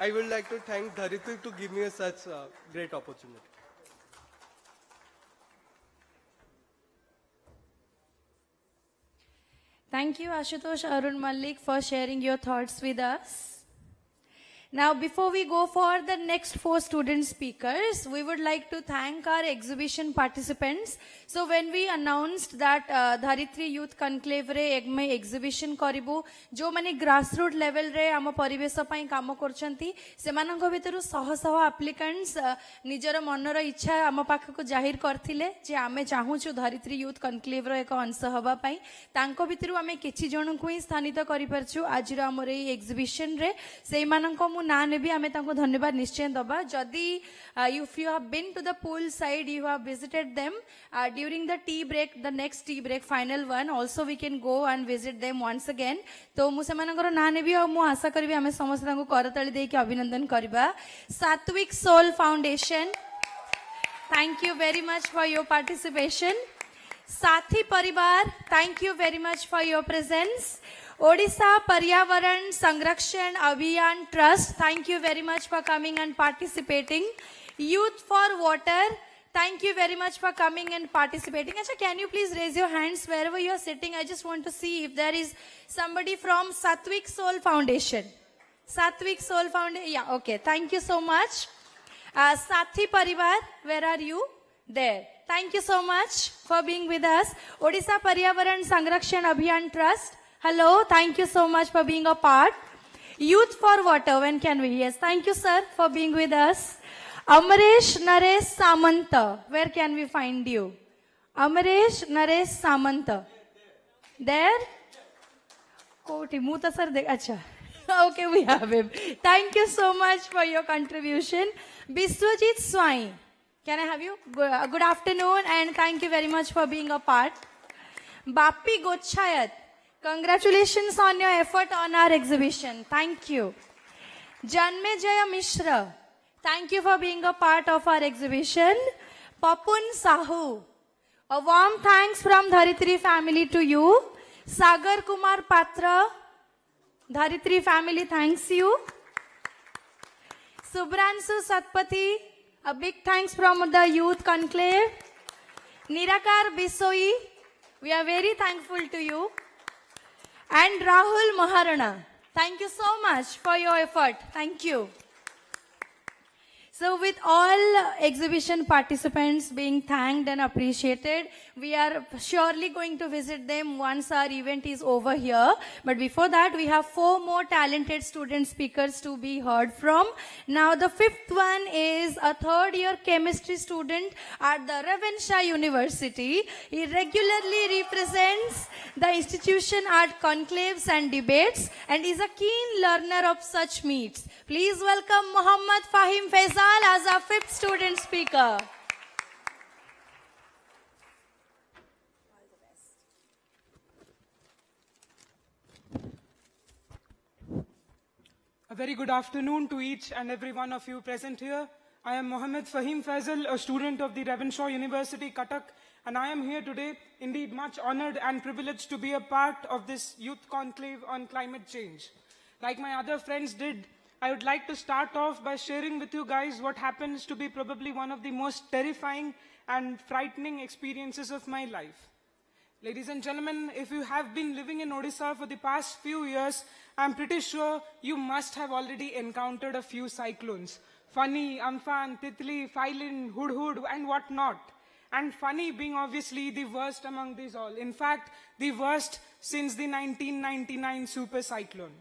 I would like to thank Dharitri to give me such a great opportunity. Thank you, Ashutosh Arun Malik, for sharing your thoughts with us. Now, before we go for the next 4 student speakers, we would like to thank our exhibition participants. So, when we announced that Dharitri Youth Conclave re egme exhibition karibu, jo mane grassroots level re ama paribesa pai kamo korchanti, semanango bitaru saha applicants nijara manara ichha ama pakhako jahir karthile je ame chahuchu Dharitri Youth Conclave ro eka ansha haba pai. Tanko bitaru ame kichi janku hi sthanita kari parchu ajira amore ei exhibition re seimananko ना ने भी हमें तांको धन्यवाद निश्चय दबा जदि if you have been to the pool side, you have visited them during the tea break, the next tea break, final one, also we can go and visit them once again. तो मु सेमानकर ना ने भी मु आशा करिबी हमें समस्त तांको करताली देकी अभिनंदन करिबा. Sattvic Soul Foundation, thank you very much for your participation. Sathi Parivar, thank you very much for your presence. Odisha Paryavaran Sanrakshan Abhiyan Trust, thank you very much for coming and participating. Youth for Water, thank you very much for coming and participating. Achha, can you please raise your hands wherever you are sitting? I just want to see if there is somebody from Sattvic Soul Foundation. Sattvic Soul Foundation, yeah, okay, thank you so much. Sathi Parivar, where are you? There. Thank you so much for being with us. Odisha Paryavaran Sanrakshan Abhiyan Trust, hello, thank you so much for being a part. Youth for Water, when can we? Yes, thank you sir for being with us. Amaresh Naresh Samanta, where can we find you? Amaresh Naresh Samanta. There? Koti, Muta sir, acha. Okay, we have him. Thank you so much for your contribution. Biswajit Swai, can I have you? Good afternoon and thank you very much for being a part. Bapi Gochayat, congratulations on your effort on our exhibition. Thank you. Janmejaya Mishra, thank you for being a part of our exhibition. Papun Sahu, a warm thanks from Dharitri family to you. Sagar Kumar Patra, Dharitri family thanks you. Subransu Satpati, a big thanks from the Youth Conclave. Nirakar Bisoi, we are very thankful to you. And Rahul Maharana, thank you so much for your effort. Thank you. So with all exhibition participants being thanked and appreciated, we are surely going to visit them once our event is over here. But before that, we have 4 more talented student speakers to be heard from. Now the 5th one is a 3rd year chemistry student at the Ravenshaw University. He regularly represents the institution at conclaves and debates and is a keen learner of such meets. Please welcome Muhammad Fahim Faisal as our 5th student speaker. A very good afternoon to each and every one of you present here. I am Mohammed Fahim Faisal, a student of the Ravenshaw University, Cuttack, and I am here today indeed much honored and privileged to be a part of this youth conclave on climate change. Like my other friends did, I would like to start off by sharing with you guys what happens to be probably one of the most terrifying and frightening experiences of my life. Ladies and gentlemen, if you have been living in Odisha for the past few years, I'm pretty sure you must have already encountered a few cyclones. Fani, Amphan, Titli, Phailin, Hudhud, and whatnot. And Fani being obviously the worst among these all. In fact, the worst since the 1999 super cyclone.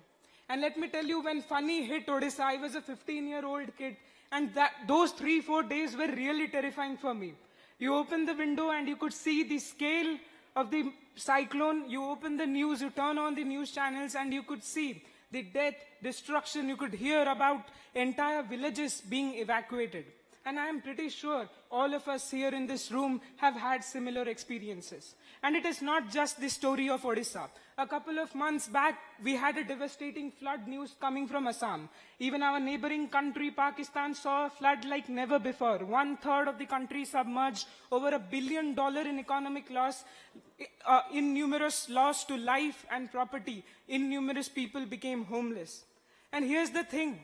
And let me tell you, when Fani hit Odisha, I was a 15-year-old kid, and those 3-4 days were really terrifying for me. You open the window and you could see the scale of the cyclone. You open the news, you turn on the news channels, and you could see the death, destruction. You could hear about entire villages being evacuated. And I am pretty sure all of us here in this room have had similar experiences. And it is not just the story of Odisha. A couple of months back, we had a devastating flood news coming from Assam. Even our neighboring country, Pakistan, saw a flood like never before. 1/3 of the country submerged, over $1 billion in economic loss, in numerous loss to life and property. Innumerous people became homeless. And here's the thing.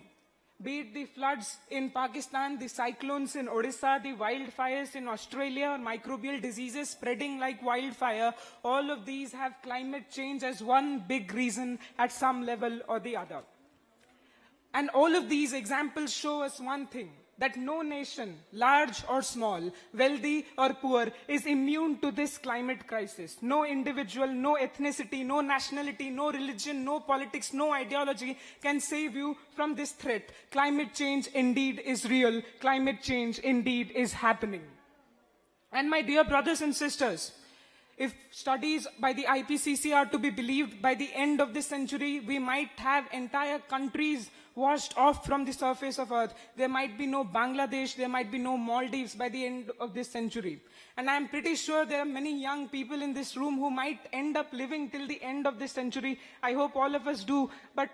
Be it the floods in Pakistan, the cyclones in Odisha, the wildfires in Australia, or microbial diseases spreading like wildfire, all of these have climate change as one big reason at some level or the other. And all of these examples show us one thing, that no nation, large or small, wealthy or poor, is immune to this climate crisis. No individual, no ethnicity, no nationality, no religion, no politics, no ideology can save you from this threat. Climate change indeed is real. Climate change indeed is happening. And my dear brothers and sisters, if studies by the IPCC are to be believed, by the end of this century, we might have entire countries washed off from the surface of Earth. There might be no Bangladesh, there might be no Maldives by the end of this century. And I'm pretty sure there are many young people in this room who might end up living till the end of this century. I hope all of us do. But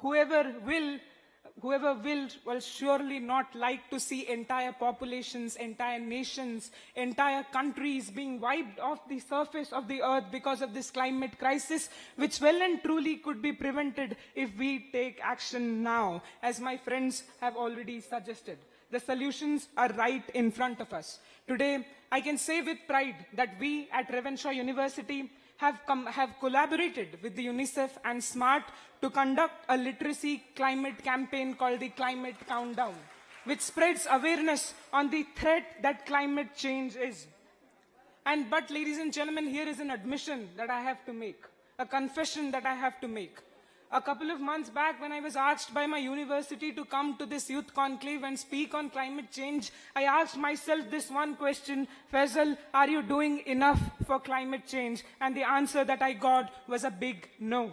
whoever will surely not like to see entire populations, entire nations, entire countries being wiped off the surface of the earth because of this climate crisis, which well and truly could be prevented if we take action now, as my friends have already suggested. The solutions are right in front of us. Today, I can say with pride that we at Ravenshaw University have collaborated with the UNICEF and SMART to conduct a literacy climate campaign called the Climate Countdown, which spreads awareness on the threat that climate change is. But ladies and gentlemen, here is an admission that I have to make, a confession that I have to make. A couple of months back, when I was asked by my university to come to this youth conclave and speak on climate change, I asked myself this one question: Faisal, are you doing enough for climate change? And the answer that I got was a big no.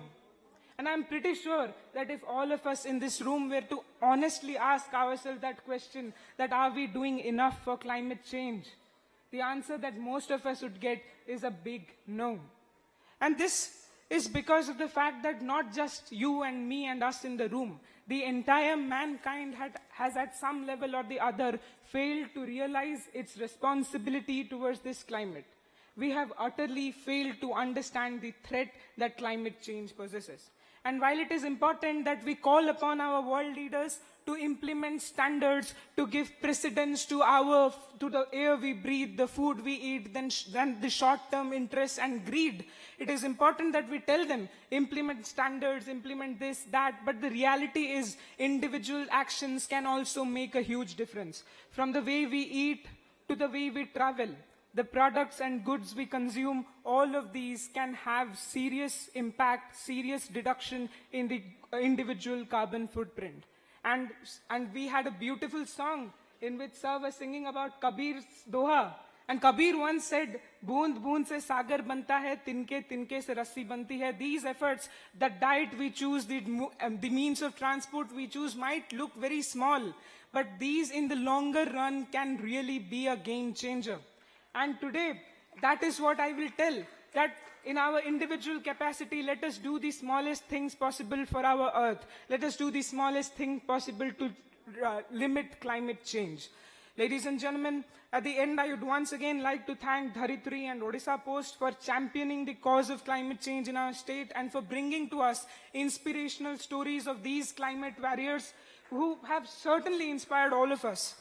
And I'm pretty sure that if all of us in this room were to honestly ask ourselves that question, that are we doing enough for climate change? The answer that most of us would get is a big no. And this is because of the fact that not just you and me and us in the room, the entire mankind has at some level or the other failed to realize its responsibility towards this climate. We have utterly failed to understand the threat that climate change possesses. And while it is important that we call upon our world leaders to implement standards, to give precedence to the air we breathe, the food we eat, than the short-term interests and greed. It is important that we tell them, implement standards, implement this, that, but the reality is individual actions can also make a huge difference. From the way we eat to the way we travel, the products and goods we consume, all of these can have serious impact, serious deduction in the individual carbon footprint. And we had a beautiful song in which Sir was singing about Kabir's Doha. And Kabir once said, "Boond boond se sagar banta hai, tinke tinke se rassi banti hai." These efforts, the diet we choose, the means of transport we choose might look very small, but these in the longer run can really be a game changer. And today, that is what I will tell, that in our individual capacity, let us do the smallest things possible for our earth. Let us do the smallest thing possible to limit climate change. Ladies and gentlemen, at the end, I would once again like to thank Dharitri and Odisha Post for championing the cause of climate change in our state and for bringing to us inspirational stories of these climate warriors who have certainly inspired all of us.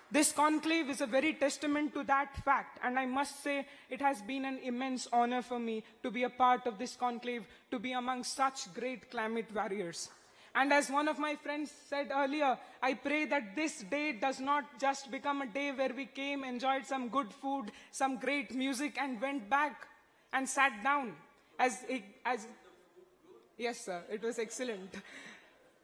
This conclave is a very testament to that fact, and I must say it has been an immense honor for me to be a part of this conclave, to be among such great climate warriors. And as one of my friends said earlier, I pray that this day does not just become a day where we came, enjoyed some good food, some great music, and went back and sat down. Yes, sir, it was excellent.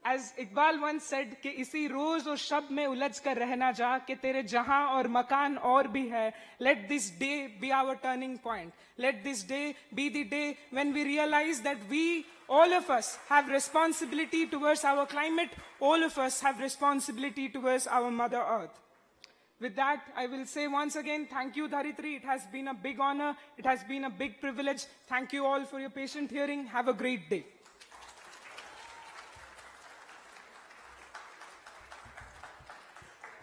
As Iqbal once said, कि इसी रोज और शब में उलझ कर रहना जा कि तेरे जहां और मकान और भी है. Let this day be our turning point. Let this day be the day when we realize that we, all of us, have responsibility towards our climate. All of us have responsibility towards our Mother Earth. With that, I will say once again, thank you, Dharitri. It has been a big honor. It has been a big privilege. Thank you all for your patient hearing. Have a great day.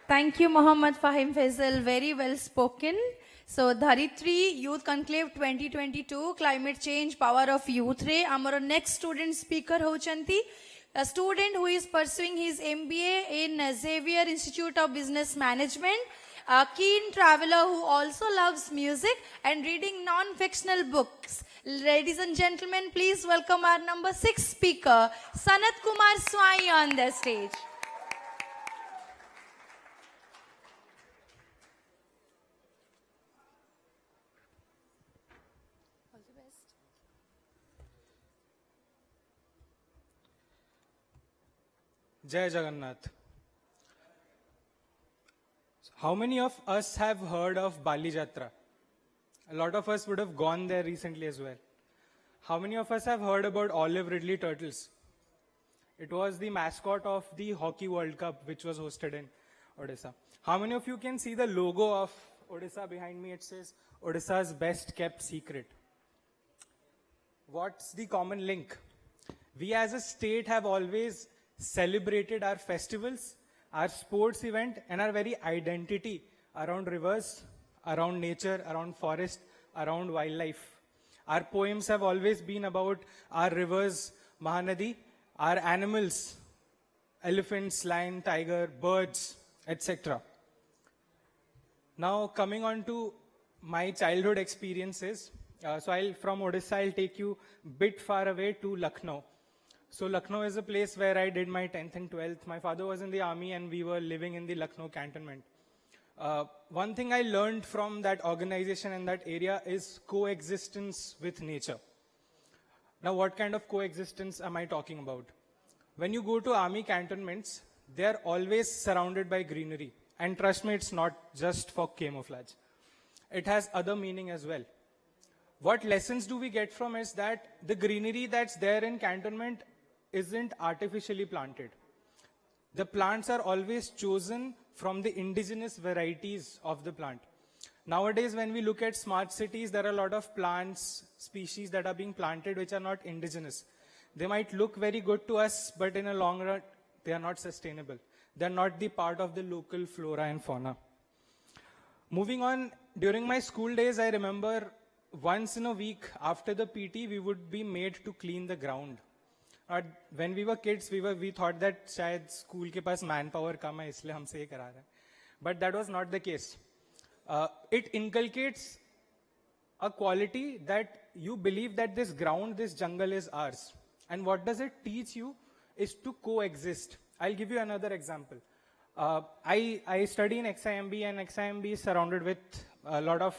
Thank you, Mohammad Fahim Faisal. Very well spoken. So, Dharitri Youth Conclave 2022, Climate Change, Power of Youth. Re, our next student speaker houchanti, a student who is pursuing his MBA in Xavier Institute of Business Management, a keen traveler who also loves music and reading non-fictional books. Ladies and gentlemen, please welcome our number 6 speaker, Sanat Kumar Swai on the stage. Jai Jagannath. How many of us have heard of Bali Jatra? A lot of us would have gone there recently as well. How many of us have heard about Olive Ridley turtles? It was the mascot of the Hockey World Cup, which was hosted in Odisha. How many of you can see the logo of Odisha behind me? It says Odisha's best kept secret. What's the common link? We as a state have always celebrated our festivals, our sports event, and our very identity around rivers, around nature, around forest, around wildlife. Our poems have always been about our rivers, Mahanadi, our animals, elephants, lion, tiger, birds, etc. Now coming on to my childhood experiences. From Odisha, I'll take you a bit far away to Lucknow. So Lucknow is a place where I did my 10th and 12th. My father was in the army and we were living in the Lucknow cantonment. One thing I learned from that organization and that area is coexistence with nature. Now what kind of coexistence am I talking about? When you go to army cantonments, they are always surrounded by greenery. And trust me, it's not just for camouflage. It has other meaning as well. What lessons do we get from is that the greenery that's there in cantonment isn't artificially planted. The plants are always chosen from the indigenous varieties of the plant. Nowadays, when we look at smart cities, there are a lot of plants, species that are being planted which are not indigenous. They might look very good to us, but in a long run, they are not sustainable. They're not the part of the local flora and fauna. Moving on, during my school days, I remember once in a week after the PT, we would be made to clean the ground. When we were kids, we thought that शायद school के पास manpower कम है इसलिए हमसे ये करा रहा है. But that was not the case. It inculcates a quality that you believe that this ground, this jungle is ours. And what does it teach you is to coexist. I'll give you another example. I study in XIMB, and XIMB is surrounded with a lot of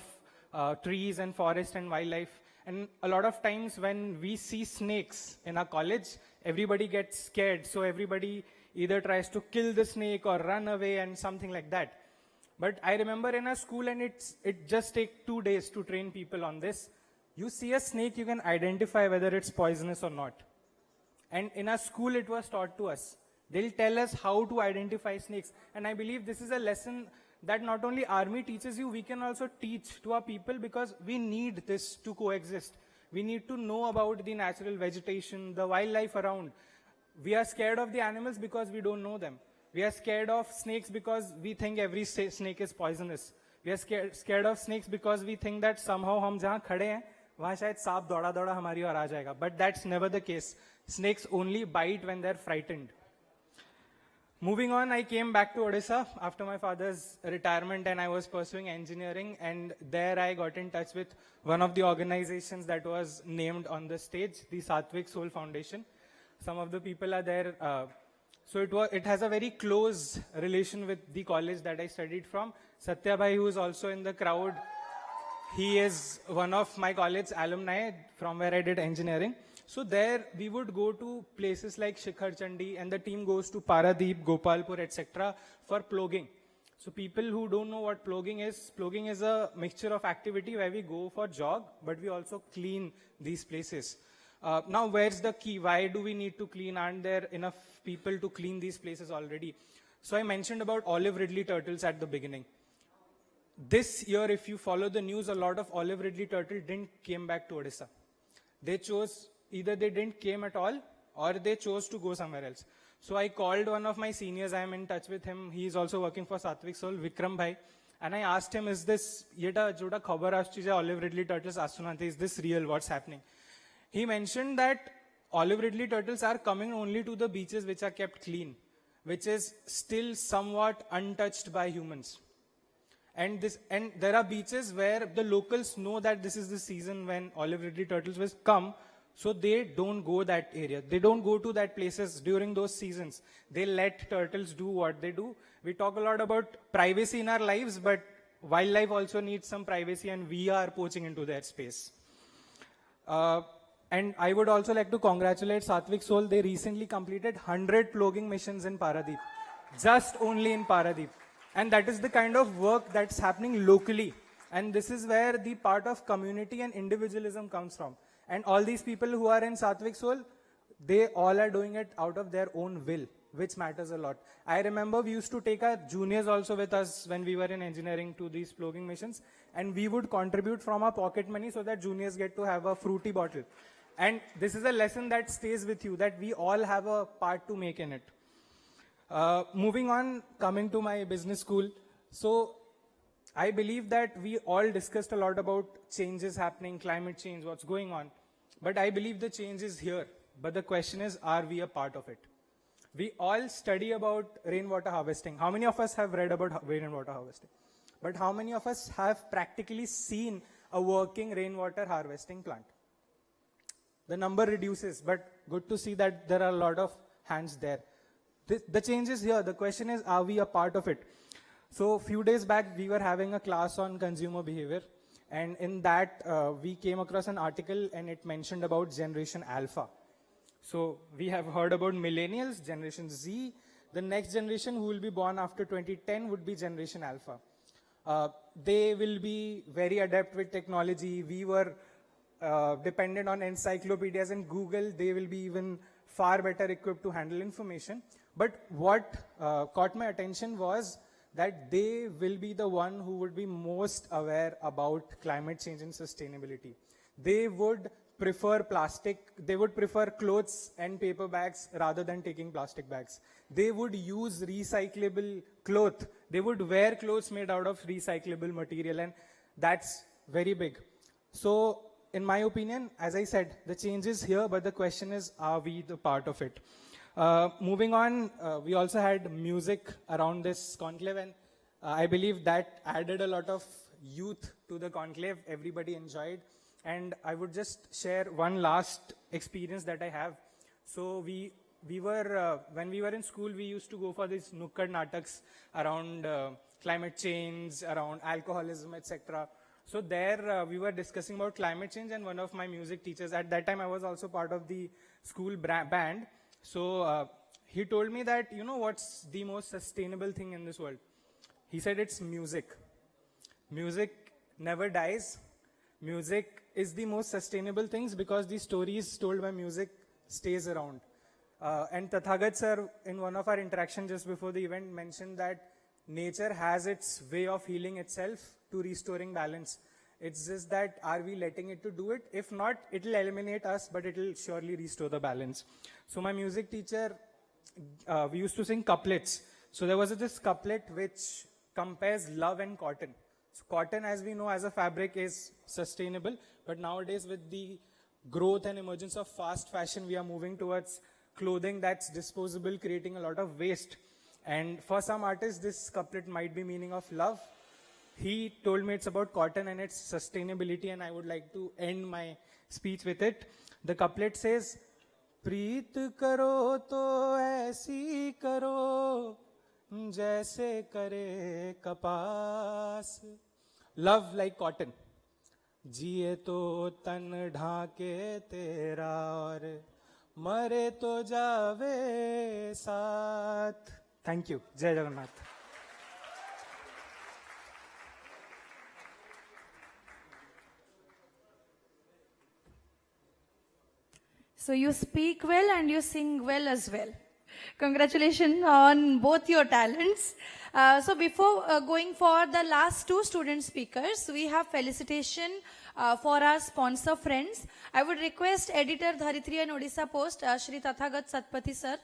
trees and forest and wildlife. And a lot of times when we see snakes in our college, everybody gets scared. So everybody either tries to kill the snake or run away and something like that. But I remember in our school, and it just takes 2 days to train people on this. You see a snake, you can identify whether it's poisonous or not. And in our school, it was taught to us. They'll tell us how to identify snakes. And I believe this is a lesson that not only army teaches you, we can also teach to our people, because we need this to coexist. We need to know about the natural vegetation, the wildlife around. We are scared of the animals because we don't know them. We are scared of snakes because we think every snake is poisonous. We are scared of snakes because we think that somehow हम जहाँ खड़े हैं वहाँ शायद सांप दौड़ा दौड़ा हमारी ओर आ जाएगा. But that's never the case. Snakes only bite when they're frightened. Moving on, I came back to Odisha after my father's retirement, and I was pursuing engineering, and there I got in touch with one of the organizations that was named on the stage, the Satvik Soul Foundation. Some of the people are there. So it has a very close relation with the college that I studied from. Satya Bhai, who is also in the crowd, he is one of my college alumni from where I did engineering. So there we would go to places like Shikhar Chandi, and the team goes to Paradeep, Gopalpur, etc. for plogging. So people who don't know what plogging is a mixture of activity where we go for jog, but we also clean these places. Now, where's the key? Why do we need to clean? Aren't there enough people to clean these places already? So I mentioned about olive ridley turtles at the beginning. This year, if you follow the news, a lot of olive ridley turtle didn't came back to Odisha. They chose, either they didn't came at all, or they chose to go somewhere else. So I called one of my seniors. I am in touch with him. He is also working for Satvik Soul, Vikram Bhai. And I asked him, is this, yeta joda khabar aaschi je olive ridley turtles asunante, is this real? What's happening? He mentioned that olive ridley turtles are coming only to the beaches which are kept clean, which is still somewhat untouched by humans. And there are beaches where the locals know that this is the season when olive ridley turtles will come, so they don't go that area. They don't go to that places during those seasons. They let turtles do what they do. We talk a lot about privacy in our lives, but wildlife also needs some privacy, and we are poaching into their space. And I would also like to congratulate Satvik Soul. They recently completed 100 plogging missions in Paradeep. Just only in Paradeep. And that is the kind of work that's happening locally. And this is where the part of community and individualism comes from. And all these people who are in Satvik Soul, they all are doing it out of their own will, which matters a lot. I remember we used to take our juniors also with us when we were in engineering to these plogging missions. And we would contribute from our pocket money so that juniors get to have a fruity bottle. And this is a lesson that stays with you, that we all have a part to make in it. Moving on, coming to my business school. So I believe that we all discussed a lot about changes happening, climate change, what's going on. But I believe the change is here. But the question is, are we a part of it? We all study about rainwater harvesting. How many of us have read about rainwater harvesting? But how many of us have practically seen a working rainwater harvesting plant? The number reduces, but good to see that there are a lot of hands there. The change is here. The question is, are we a part of it? So a few days back, we were having a class on consumer behavior. And in that, we came across an article, and it mentioned about Generation Alpha. So we have heard about millennials, Generation Z. The next generation who will be born after 2010 would be Generation Alpha. They will be very adept with technology. We were dependent on encyclopedias and Google. They will be even far better equipped to handle information. But what caught my attention was that they will be the one who would be most aware about climate change and sustainability. They would prefer plastic, they would prefer clothes and paper bags rather than taking plastic bags. They would use recyclable cloth. They would wear clothes made out of recyclable material, and that's very big. So in my opinion, as I said, the change is here, but the question is, are we the part of it? Moving on, we also had music around this conclave, and I believe that added a lot of youth to the conclave. Everybody enjoyed. And I would just share one last experience that I have. So we were, when we were in school, we used to go for these nukkad nataks around climate change, around alcoholism, etc. So there we were discussing about climate change, and one of my music teachers, at that time I was also part of the school band. So he told me that, you know what's the most sustainable thing in this world? He said it's music. Music never dies. Music is the most sustainable things because the stories told by music stays around. And Tathagat sir, in one of our interactions just before the event, mentioned that nature has its way of healing itself to restoring balance. It's just that, are we letting it to do it? If not, it will eliminate us, but it will surely restore the balance. So my music teacher, we used to sing couplets. So there was this couplet which compares love and cotton. So cotton, as we know, as a fabric is sustainable, but nowadays with the growth and emergence of fast fashion, we are moving towards clothing that's disposable, creating a lot of waste. And for some artists, this couplet might be meaning of love. He told me it's about cotton and its sustainability, and I would like to end my speech with it. The couplet says, "Preet karo to aisi karo, jaise kare kapas." Love like cotton. जिए तो तन ढाके तेरा और मरे तो जावे साथ. Thank you. Jai Jagannath. So you speak well and you sing well as well. Congratulations on both your talents. So before going for the last two student speakers, we have felicitation for our sponsor friends. I would request editor Dharitri and Odisha Post, Shri Tathagat Satpathy sir,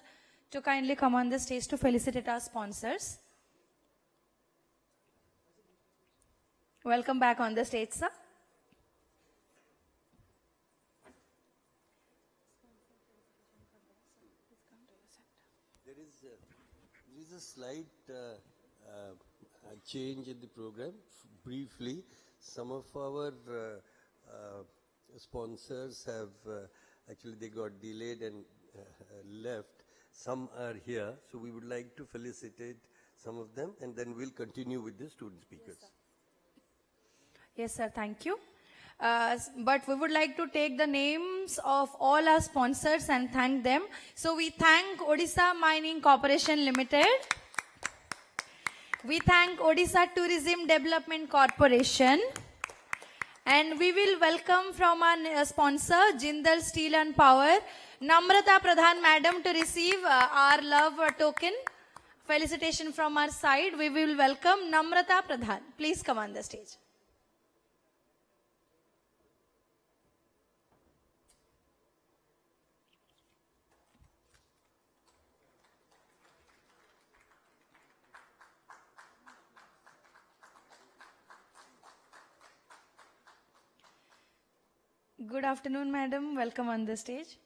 to kindly come on the stage to felicitate our sponsors. Welcome back on the stage, sir. There is a slight change in the program. Briefly, some of our sponsors have actually they got delayed and left. Some are here, so we would like to felicitate some of them, and then we'll continue with the student speakers. Yes, sir. Thank you. But we would like to take the names of all our sponsors and thank them. So we thank Odisha Mining Corporation Limited. We thank Odisha Tourism Development Corporation. And we will welcome from our sponsor, Jindal Steel and Power, Namrata Pradhan Madam to receive our love token. Felicitation from our side. We will welcome Namrata Pradhan. Please come on the stage. Good afternoon, madam. Welcome on the stage.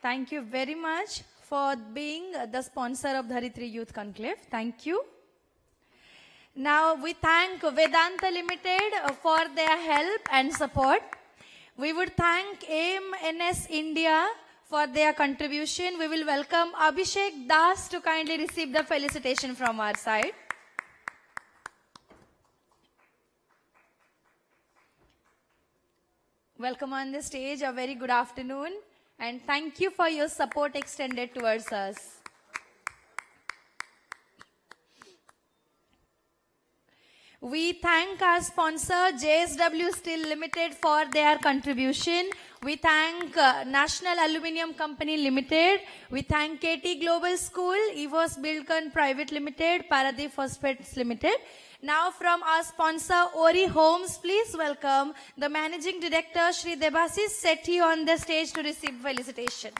Thank you very much for being the sponsor of Dharitri Youth Conclave. Thank you. Now we thank Vedanta Limited for their help and support. We would thank AMNS India for their contribution. We will welcome Abhishek Das to kindly receive the felicitation from our side. Welcome on the stage. A very good afternoon. And thank you for your support extended towards us. We thank our sponsor JSW Steel Limited for their contribution. We thank National Aluminium Company Limited. We thank KT Global School, EVOS Buildcon Private Limited, Paradeep Phosphates Limited. Now from our sponsor Ori Homes, please welcome the Managing Director Shri Debasis Sethi on the stage to receive felicitation.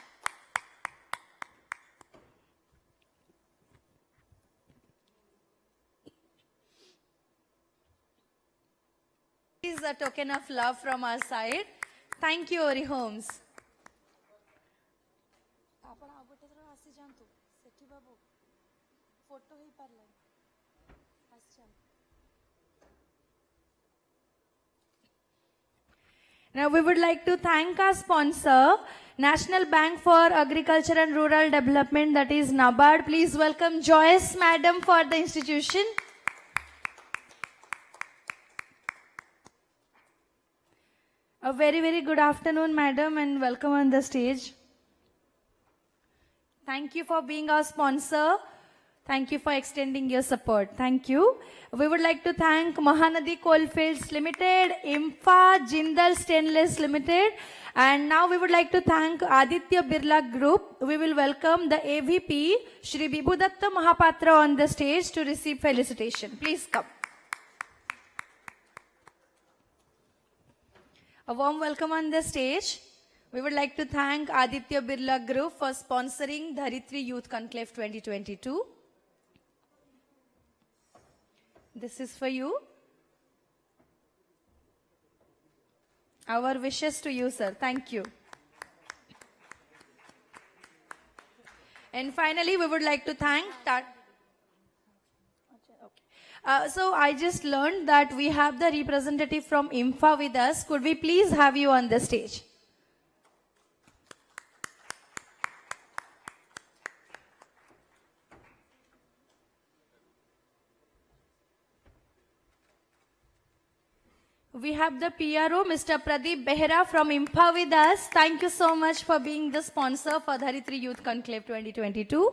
is a token of love from our side. Thank you, Ori Homes. Now we would like to thank our sponsor, National Bank for Agriculture and Rural Development, that is NABARD. Please welcome Joyce Madam for the institution. A very, very good afternoon, Madam, and welcome on the stage. Thank you for being our sponsor. Thank you for extending your support. Thank you. We would like to thank Mahanadi Coalfields Limited, IMFA, Jindal Stainless Limited, and now we would like to thank Aditya Birla Group. We will welcome the AVP, Shri Vibhudatta Mahapatra, on the stage to receive felicitation. Please come. A warm welcome on the stage. We would like to thank Aditya Birla Group for sponsoring Dharitri Youth Conclave 2022. This is for you. Our wishes to you, sir. Thank you. And finally, we would like to thank so I just learned that we have the representative from IMFA with us. Could we please have you on the stage? We have the PRO, Mr. Pradeep Behra from IMFA with us. Thank you so much for being the sponsor for Dharitri Youth Conclave 2022.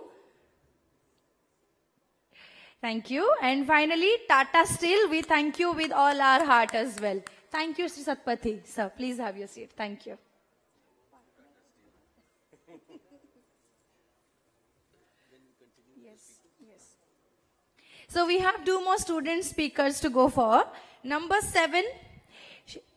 Thank you. And finally, Tata Steel, we thank you with all our heart as well. Thank you, Sri Satpathy. Sir, please have your seat. Thank you. Yes. So we have two more student speakers to go for. Number 7,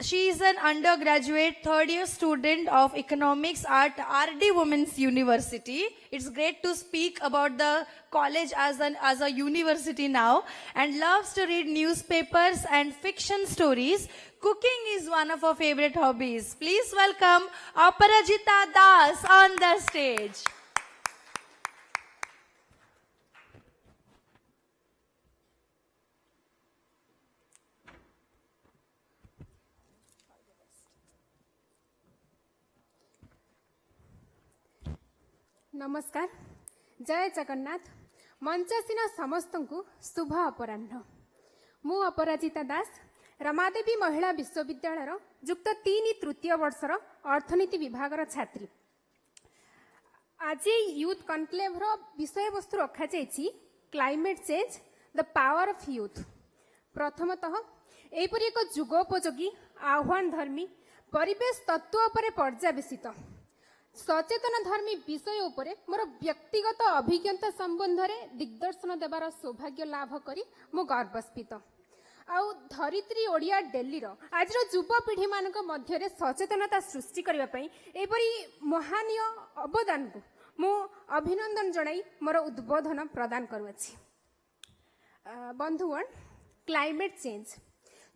she is an undergraduate third year student of economics at RD Women's University. It's great to speak about the college as a university now, and loves to read newspapers and fiction stories. Cooking is one of her favorite hobbies. Please welcome Aparajita Das on the stage. नमस्कार, जय जगन्नाथ। मंचासीन समस्त को शुभ अपराह्न। मु अपराजिता दास रमादेवी महिला विश्वविद्यालय युक्त 3 तृतीय वर्षर अर्थनीति विभाग छात्री। आज यूथ कनक्लेव विषय वस्तु रखा जाइछि climate change the power of youth. प्रथमतः एपरि एक जुगोपयोगी आह्वान धर्मी परिवेश तत्व पर पर्यावेसित सचेतन धर्मी विषय उपरे मोर व्यक्तिगत अभिज्ञता संबंध में दिग्दर्शन देवार सौभाग्य लाभ करी मु गर्वस्पित। आउ धरित्री ओडिया डेली आज युवपीढ़ी मान मध्य सचेतनता सृष्टि करने एपरी महानीय अवदान को मु अभिनंदन जनाई मोर उद्बोधन प्रदान करुछि। बंधुगण, क्लाइमेट चेंज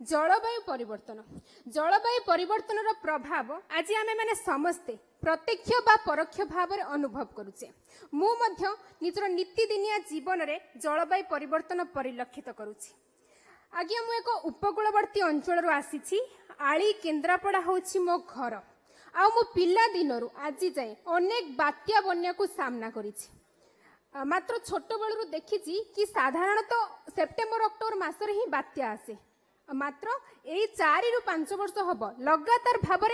जलवायु परिवर्तन प्रभाव आज आमे माने समस्ते प्रत्यक्ष बा परोक्ष भाव अनुभव करुचे। मु मध्य निजर नीतिदिनिया जीवन रे जलवायु परिवर्तन परिलक्षित करुछि। आज्ञा मु एक उपकूलवर्ती अंचल आसी आली केन्द्रापड़ा होछि मो घर। आ मो पिला दिनरु आज जाए अनेक बात्या बन्या को सामना करिछि। मात्र छोट बेलू देखिछि कि साधारणतः सेप्टेम्बर अक्टोबर मासरे ही बात्या आसे। मात्र यही 4 रु 5 वर्ष हब लगातार भाव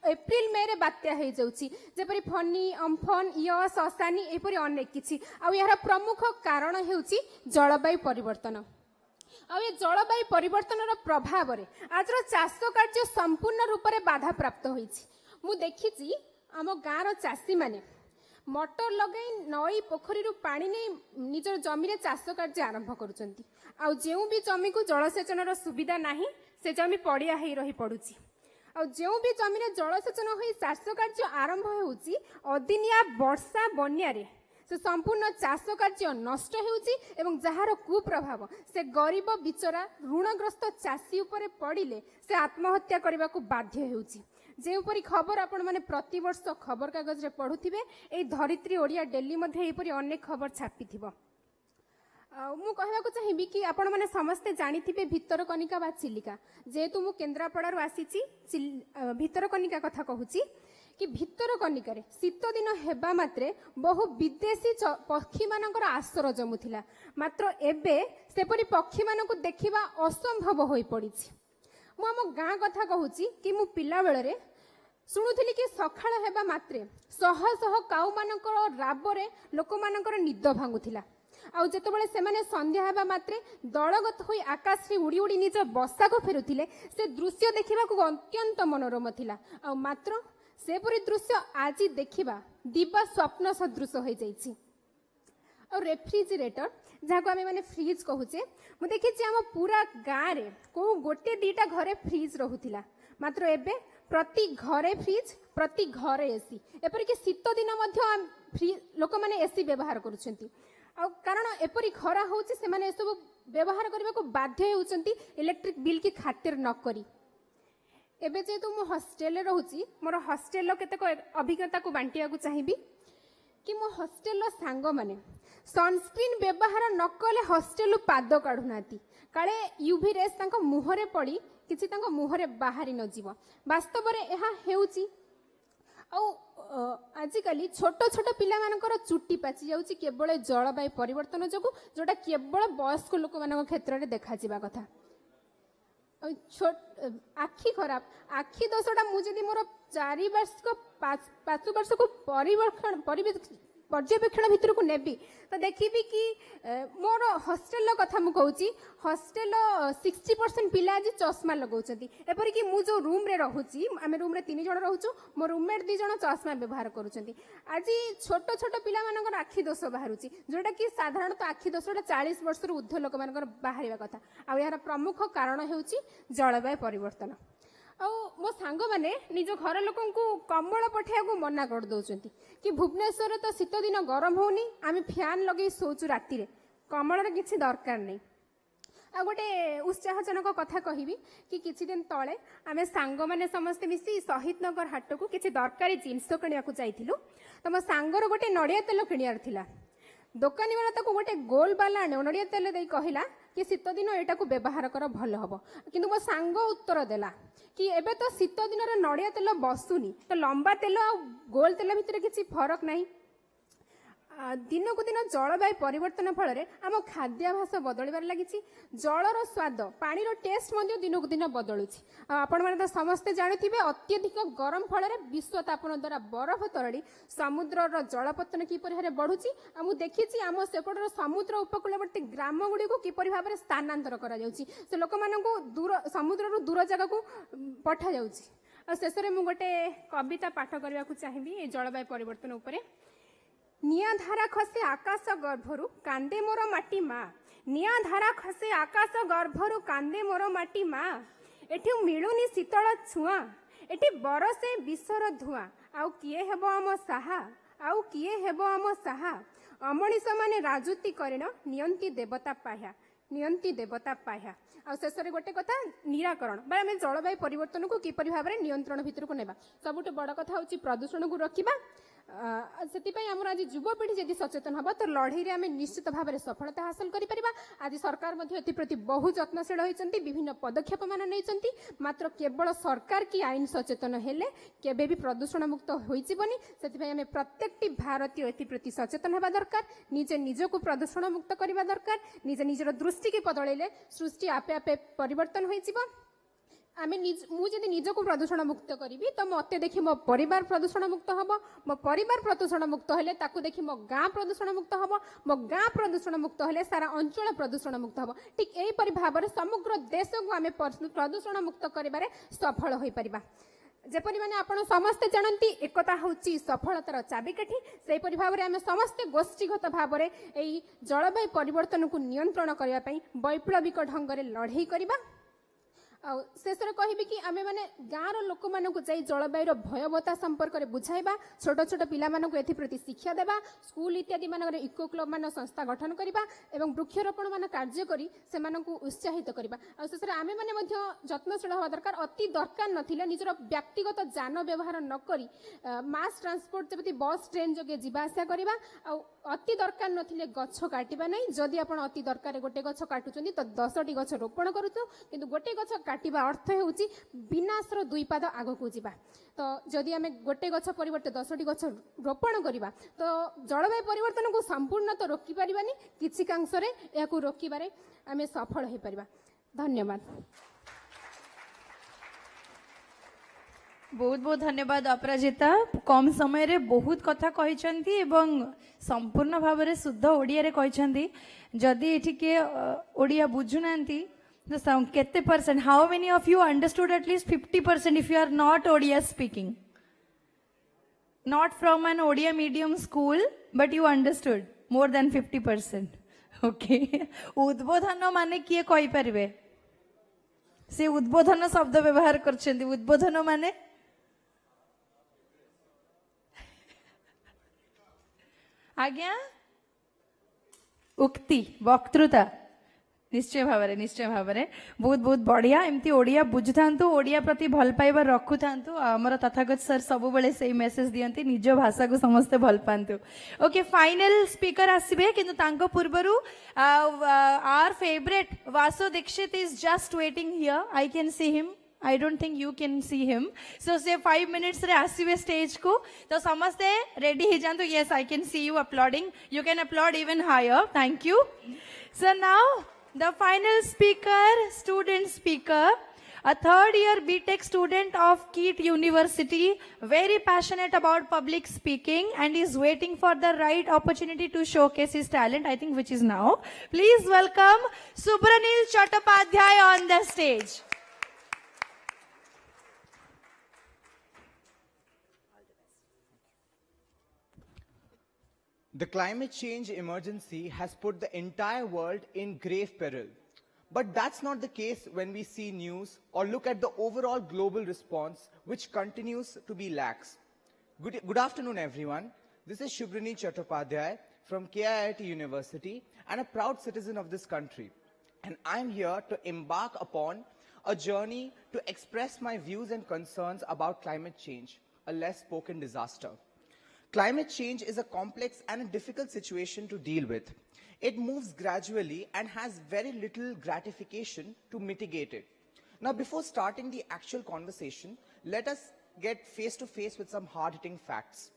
एप्रिल मे रे बात्या हो जाउछि, जेपरि फनी, अम्फन, यस, असानी एपरि अनेक किछि। आ यार प्रमुख कारण हेउछि जलवायु परिवर्तन। आ ये जलवायु परिवर्तन प्रभाव रे आजर चाष कार्य संपूर्ण रूप से बाधा प्राप्त होइछि। मु देखिछि आम गाँव चाषी माने मोटर लगे नई पोखरी पानी नहीं निजर जमी रे चाष कार्य आरंभ करुचंती। आ जेउ भी जमी को जलसेचन सुविधा नाही से जमी पड़िया हेई रही पड़ुछि। आ जेउ भी जमी रे जलसेचन होई चाष कार्य आरंभ होउछि अदिनिया वर्षा बन्या रे से संपूर्ण चाष कार्य नष्ट हेउची एवं जहार कुप्रभाव से गरीब बिचरा ऋणग्रस्त चाषी उपरे पड़िले से आत्महत्या करने को बाध्य हेउची। जेपरी खबर आपण माने प्रतिवर्ष खबर कागज रे पढुथिबे ए धरित्री ओडिया डेली मध्ये एपरी अनेक खबर छापिथिबो। मु कहबाकू चाहिबी कि आपण माने समस्ते जानिथिबे भितरकनिका बा चिलिका जेतु मु केन्द्रापड़ारु आसीची भितरकनिका कथा कहूची कि भितरकनिका रे शीत दिन हेबा मात्रे बहु विदेशी पक्षी मानकर आश्रय जमुथिला मात्र एबे सेपरी पक्षी मानकु देखिबा असंभव होई पड़िछि। मु आम गाँ कथा कहूची कि मु पिला बेले रे शुणुथिली कि सखाळ हेबा मात्रे शह शह काऊ मानकर राबरे लोक मानकर निद भांगुथिला आउ जेतेबेले सेमाने संध्या हेबा मात्रे दलगत होई आकाश रे उड़ी उड़ी निज बसा को फेरुथिले से दृश्य देखिबा को अत्यंत मनोरम थिला आउ मात्र सेपरी दृश्य आज देखिबा दिबा स्वप्न सदृश होई जाईछि। और रेफ्रिजरेटर जहाँ को आम मैंने फ्रिज कहूचे मु देखी आम पूरा गाँव रे को गोटे दीटा घरे फ्रिज रहुथिला मात्र एबे प्रति घरे फ्रिज प्रति घरे एसी एपरिक शीत दिन लोक मैंने एसी व्यवहार करुछंती कारण एपरी खरा होउची से माने सब व्यवहार करबा को बाध्य होउचंती इलेक्ट्रिक बिल की खातिर न करी। एबे जेतु मु हॉस्टेल रे रहूची मोर हॉस्टेल लो केते को अभिज्ञता को बांटिया को चाहिबी कि मो हॉस्टेल लो सांग माने सनस्क्रीन व्यवहार न कले हॉस्टेल पाद काढु नाती काले यूवी रेस तांको मुहरे पड़ी किछि तांको मुहरे बाहरी न जीव वास्तव रे एहा हेउची औ आजिकली छोट छोट पिला मानकर चुट्टी पाची जाउची केवल जलवायु परिवर्तन जोगु जोटा केवल वयस्क लोक मानक क्षेत्र में देखा जिबा कथा। आखि खराब आखि दोषटा मुझे मोर 4 वर्ष को 5 वर्ष को पर्यवेक्षण भितर को नेबी तो देखी कि मोर हॉस्टेल कथा मु कहूची हॉस्टेल 60% पिला आज चश्मा लगाउछंती एपरि कि मु जो रूम रे रहूची आमे रूम रे 3 जण रहूछु मो रूममेट 2 जण चश्मा व्यवहार करूछंती आज छोट छोट पिला मानकर आखि दोष बाहरुची जोटा कि साधारणतः आखि दोषटा 40 वर्ष रु ऊर्ध्व लोक मानकर बाहरिबा कथा आ यार प्रमुख कारण हेउची जलवायु परिवर्तन। मो सांग माने निज घर लोकन को कम्बल पठिया को मना कर दउचंती कि भुवनेश्वर तो शीत दिन गरम होनी आमे फैन लगे सोचु राती रे कम्बल रे किछि दरकार नै। आ गोटे उत्साहजनक कथा कहबी कि किछि दिन तळे आमे सांग माने समस्त मिसी शहीद नगर हाट को किछि दरकारी जिंस किनिया को जाइथिलु तो मो सांगर गोटे नडिया तेल किनियार थिला दोकानी वाला ताको गोटे गोल बाला नडिया तेल देई कहिला कि शीत दिन एटा को व्यवहार कर भल हबो किंतु मो सांग उत्तर देला कि एबे तो शीत दिन रे नडिया तेल बसुनी तो लंबा तेल आ गोल तेल भितर किछि फरक नाही। दिन को दिन जलवायु परिवर्तन फल आम खाद्याभास बदलबार लगी जलर स्वाद पानी टेस्ट दिन को दिन बदलुची आपण मैंने तो समस्ते जानिथिबे अत्यधिक गरम फल विश्व तापन द्वारा बरफ तरड़ी समुद्र जलपतन किपरि भाबरे बढ़ुची मु देखिछि आम सेपटर समुद्र उपकूलवर्ती ग्राम गुडी को किपरि भाबरे स्थानांतर करा जाउची से लोक मानकु दूर समुद्र दूर जगह को पठा जाउची। शेष में मु गोटे कविता पाठ करबा को चाहिबी ए जलवायु परिवर्तन उपरे। निया धारा खसे आकाश गर्भरु कांदे मोर माटी मा निया धारा खसे आकाश गर्भरु कांदे मोर माटी मा एठी मिलुनी शीतल छुआ एठी बरसे विषर धुआ आउ किए हेबो आम साहा आउ किए हेबो आम साहा अमणिष माने राजुति करेन नियंती देवता पाह्या नियंती देवता पाह्या। आ शेष में गोटे कथा निराकरण बा आम जलवायु परिवर्तन को किपरि भाबरे नियंत्रण भितर को नेबा सबुठु बड़ कथा होची प्रदूषण को रोकिबा से आज युवपीढ़ी यदि सचेतन हम तो लड़ई में निश्चित भाव में सफलता हासिल करिपरिबा। आज सरकार प्रति बहु जत्नशील होती विभिन्न पदक्षेप मान नहीं मात्र केवल सरकार की आईन सचेतन हेले केबे भी प्रदूषण मुक्त होइजिबनी से आम प्रत्येक भारतीय एप्रति सचेतन होगा दरकार निजे निजको प्रदूषण मुक्त करने दरकार निजे निजर दृष्टि की बदलैले सृष्टि आपे आपे परिवर्तन होइजिबो। आमे मुझे निजको प्रदूषण मुक्त करी तो मत देखी मो परिवार प्रदूषण मुक्त हम मो परिवार प्रदूषण मुक्त हेले ताकू देखी मो गाँ प्रदूषण मुक्त हम मो गाँ प्रदूषण मुक्त हेले सारा अंचल प्रदूषण मुक्त हम ठीक एहीपरि भाव में समग्र देश को आमे प्रदूषण मुक्त करिबारे सफल होई परिबा। जेपरि माने आपण समस्ते जानती एकता होची सफलतार चाबिकाठी सेहीपरि भाव में आमे समस्ते गोष्ठीगत भाव में एई जलवायु परिवर्तन को नियंत्रण करबा पई वैप्लविक ढंग रे लड़ाई करबा। शेषରେ କହିବି କି ଆମେ ମାନେ ଗାଁର ଲୋକମାନଙ୍କୁ ଯାଇ ଜଳବାୟୁର ଭୟାବହତା ସମ୍ପର୍କରେ ବୁଝାଇବା, ଛୋଟ ଛୋଟ ପିଲାମାନଙ୍କୁ ଏଥିପ୍ରତି ଶିକ୍ଷା ଦେବା, ସ୍କୁଲ ଇତ୍ୟାଦି ମାନଙ୍କରେ ଇକୋ କ୍ଲବ ମାନ ସଂସ୍ଥା ଗଠନ କରିବା ଏବଂ ବୃକ୍ଷରୋପଣ ମାନ କାର୍ଯ୍ୟ କରି ସେମାନଙ୍କୁ ଉତ୍ସାହିତ କରିବା। ଆଉ ଶେଷରେ ଆମେ ମାନେ ମଧ୍ୟ ଯତ୍ନଶୀଳ ହେବା ଦରକାର। ଅତି ଦରକାର ନଥିଲେ ନିଜର ବ୍ୟକ୍ତିଗତ ଯାନ ବ୍ୟବହାର ନ କରି ମାସ୍ ଟ୍ରାନ୍ସପୋର୍ଟ ଯେମିତି ବସ୍ ଟ୍ରେନ୍ ଯୋଗେ ଯିବା ଆସିବା କରିବା। ଆଉ ଅତି ଦରକାର ନଥିଲେ ଗଛ କାଟିବା ନାହିଁ। ଯଦି ଆପଣ ଅତି ଦରକାର ଗୋଟେ ଗଛ କାଟୁଛନ୍ତି ତ 10ଟି ଗଛ ରୋପଣ କରୁଛୁ, କିନ୍ତୁ ଗୋଟେ ଗଛ କାଟିବା ଅର୍ଥ ହେଉଛି ବିନାଶର 2 ପାଦ ଆଗକୁ ଯିବା। ତ ଯଦି ଆମେ ଗୋଟେ ଗଛ ପରିବର୍ତ୍ତେ 10ଟି ଗଛ ରୋପଣ କରିବା ତ ଜଳବାୟୁ ପରିବର୍ତ୍ତନକୁ ସମ୍ପୂର୍ଣ୍ଣ ତ ରୋକିପାରିବାନି, କିଛି କାଂଶରେ ଏହାକୁ ରୋକିବାରେ ଆମେ ସଫଳ ହୋଇପାରିବା। ଧନ୍ୟବାଦ। बहुत बहुत धन्यवाद अपराजिता। कम समय रे बहुत कथा कहिसंती एवं संपूर्ण भाव रे शुद्ध ओडिया रे कहिसंती। जदि एठी के ओडिया बुझुनांती तो केते percent, how many of you understood at least 50% if you are not Odia speaking, not from an Odia medium school but you understood more than 50%. okay उद्बोधन माने किए कहि परिबे? से उद्बोधन शब्द व्यवहार करछंती। उद्बोधन माने आज्ञा, उक्ति, वक्तृता। निश्चय भाव बहुत बहुत बढ़िया। एमती ओडिया बुझुथांतु, ओडिया प्रति भल पाइबा रखुथांतु। हमर तथागत सर सब बेले सेही मेसेज दियंती, निज भाषा को समस्त भल पांतु। ओके, फाइनल स्पीकर आसीबे, किंतु तांको पूर्वरु our favourite Vasu Dixit is just waiting here. I can see him, I don't think you can see him. So say 5 minutes रे आसीबे स्टेज को, तो समस्ते रेडी ही जानतो। Yes, I can see you applauding. You can applaud even higher. Thank you. So now the final speaker, student speaker, a third year BTech student of KIT University, very passionate about public speaking and is waiting for the right opportunity to showcase his talent, I think, which is now. Please welcome Subranil Chattopadhyay on the stage. The climate change emergency has put the entire world in grave peril. But that's not the case when we see news or look at the overall global response, which continues to be lax. Good afternoon, everyone. This is Subranil Chattopadhyay from KIT University and a proud citizen of this country. And I'm here to embark upon a journey to express my views and concerns about climate change, a less spoken disaster. Climate change is a complex and a difficult situation to deal with. It moves gradually and has very little gratification to mitigate it. Now, before starting the actual conversation, let us get face to face with some hard-hitting facts.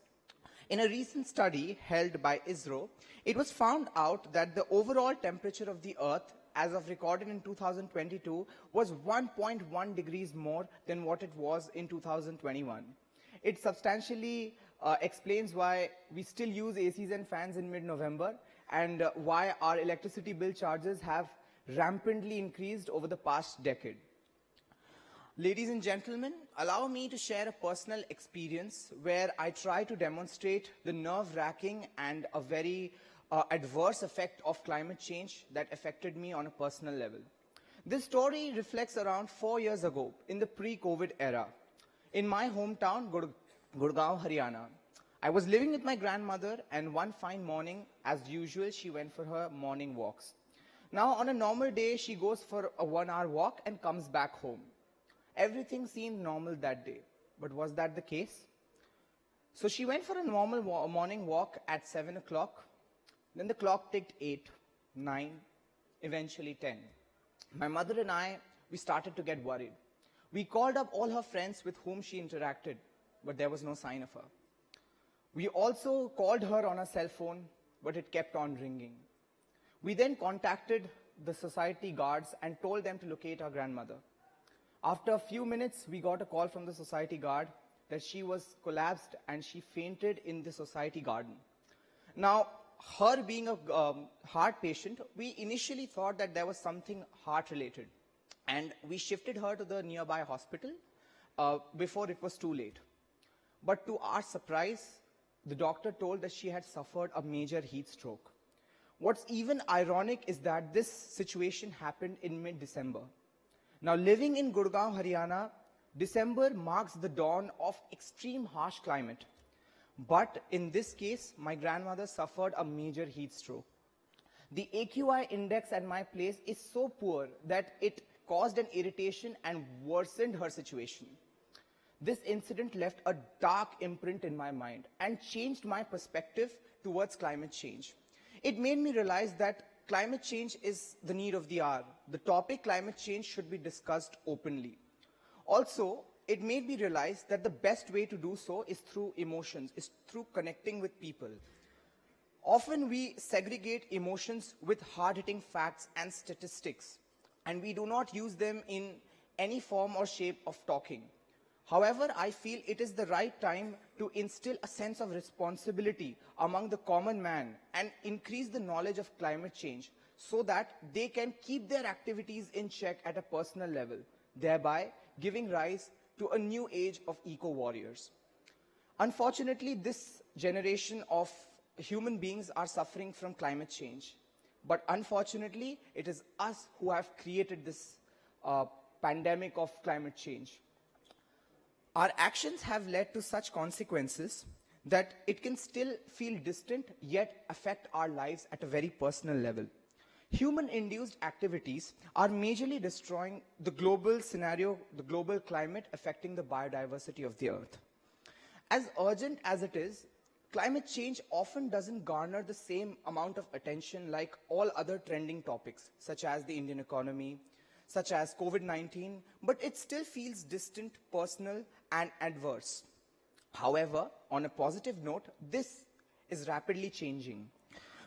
In a recent study held by ISRO, it was found out that the overall temperature of the Earth, as of recorded in 2022, was 1.1 degrees more than what it was in 2021. It substantially explains why we still use ACs and fans in mid-November and why our electricity bill charges have rampantly increased over the past decade. Ladies and gentlemen, allow me to share a personal experience where I try to demonstrate the nerve-wracking and a very adverse effect of climate change that affected me on a personal level. This story reflects around 4 years ago in the pre-COVID era. In my hometown, Gurgaon, Haryana, I was living with my grandmother, and one fine morning, as usual, she went for her morning walks. Now, on a normal day, she goes for a 1-hour walk and comes back home. Everything seemed normal that day, but was that the case? So she went for a normal morning walk at 7 o'clock. Then the clock ticked 8, 9, eventually 10. My mother and I, we started to get worried. We called up all her friends with whom she interacted, but there was no sign of her. We also called her on her cell phone, but it kept on ringing. We then contacted the society guards and told them to locate our grandmother. After a few minutes, we got a call from the society guard that she was collapsed and she fainted in the society garden. Now, her being a heart patient, we initially thought that there was something heart-related, and we shifted her to the nearby hospital before it was too late. But to our surprise, the doctor told that she had suffered a major heat stroke. What's even ironic is that this situation happened in mid-December. Now, living in Gurgaon, Haryana, December marks the dawn of extreme harsh climate. But in this case, my grandmother suffered a major heat stroke. The AQI index at my place is so poor that it caused an irritation and worsened her situation. This incident left a dark imprint in my mind and changed my perspective towards climate change. It made me realize that climate change is the need of the hour. The topic climate change should be discussed openly. Also, it made me realize that the best way to do so is through emotions, is through connecting with people. Often we segregate emotions with hard-hitting facts and statistics, and we do not use them in any form or shape of talking. However, I feel it is the right time to instill a sense of responsibility among the common man and increase the knowledge of climate change so that they can keep their activities in check at a personal level, thereby giving rise to a new age of eco-warriors. Unfortunately, this generation of human beings are suffering from climate change. But unfortunately, it is us who have created this pandemic of climate change. Our actions have led to such consequences that it can still feel distant yet affect our lives at a very personal level. Human-induced activities are majorly destroying the global scenario, the global climate affecting the biodiversity of the earth. As urgent as it is, climate change often doesn't garner the same amount of attention like all other trending topics, such as the Indian economy, such as COVID-19, but it still feels distant, personal, and adverse. However, on a positive note, this is rapidly changing.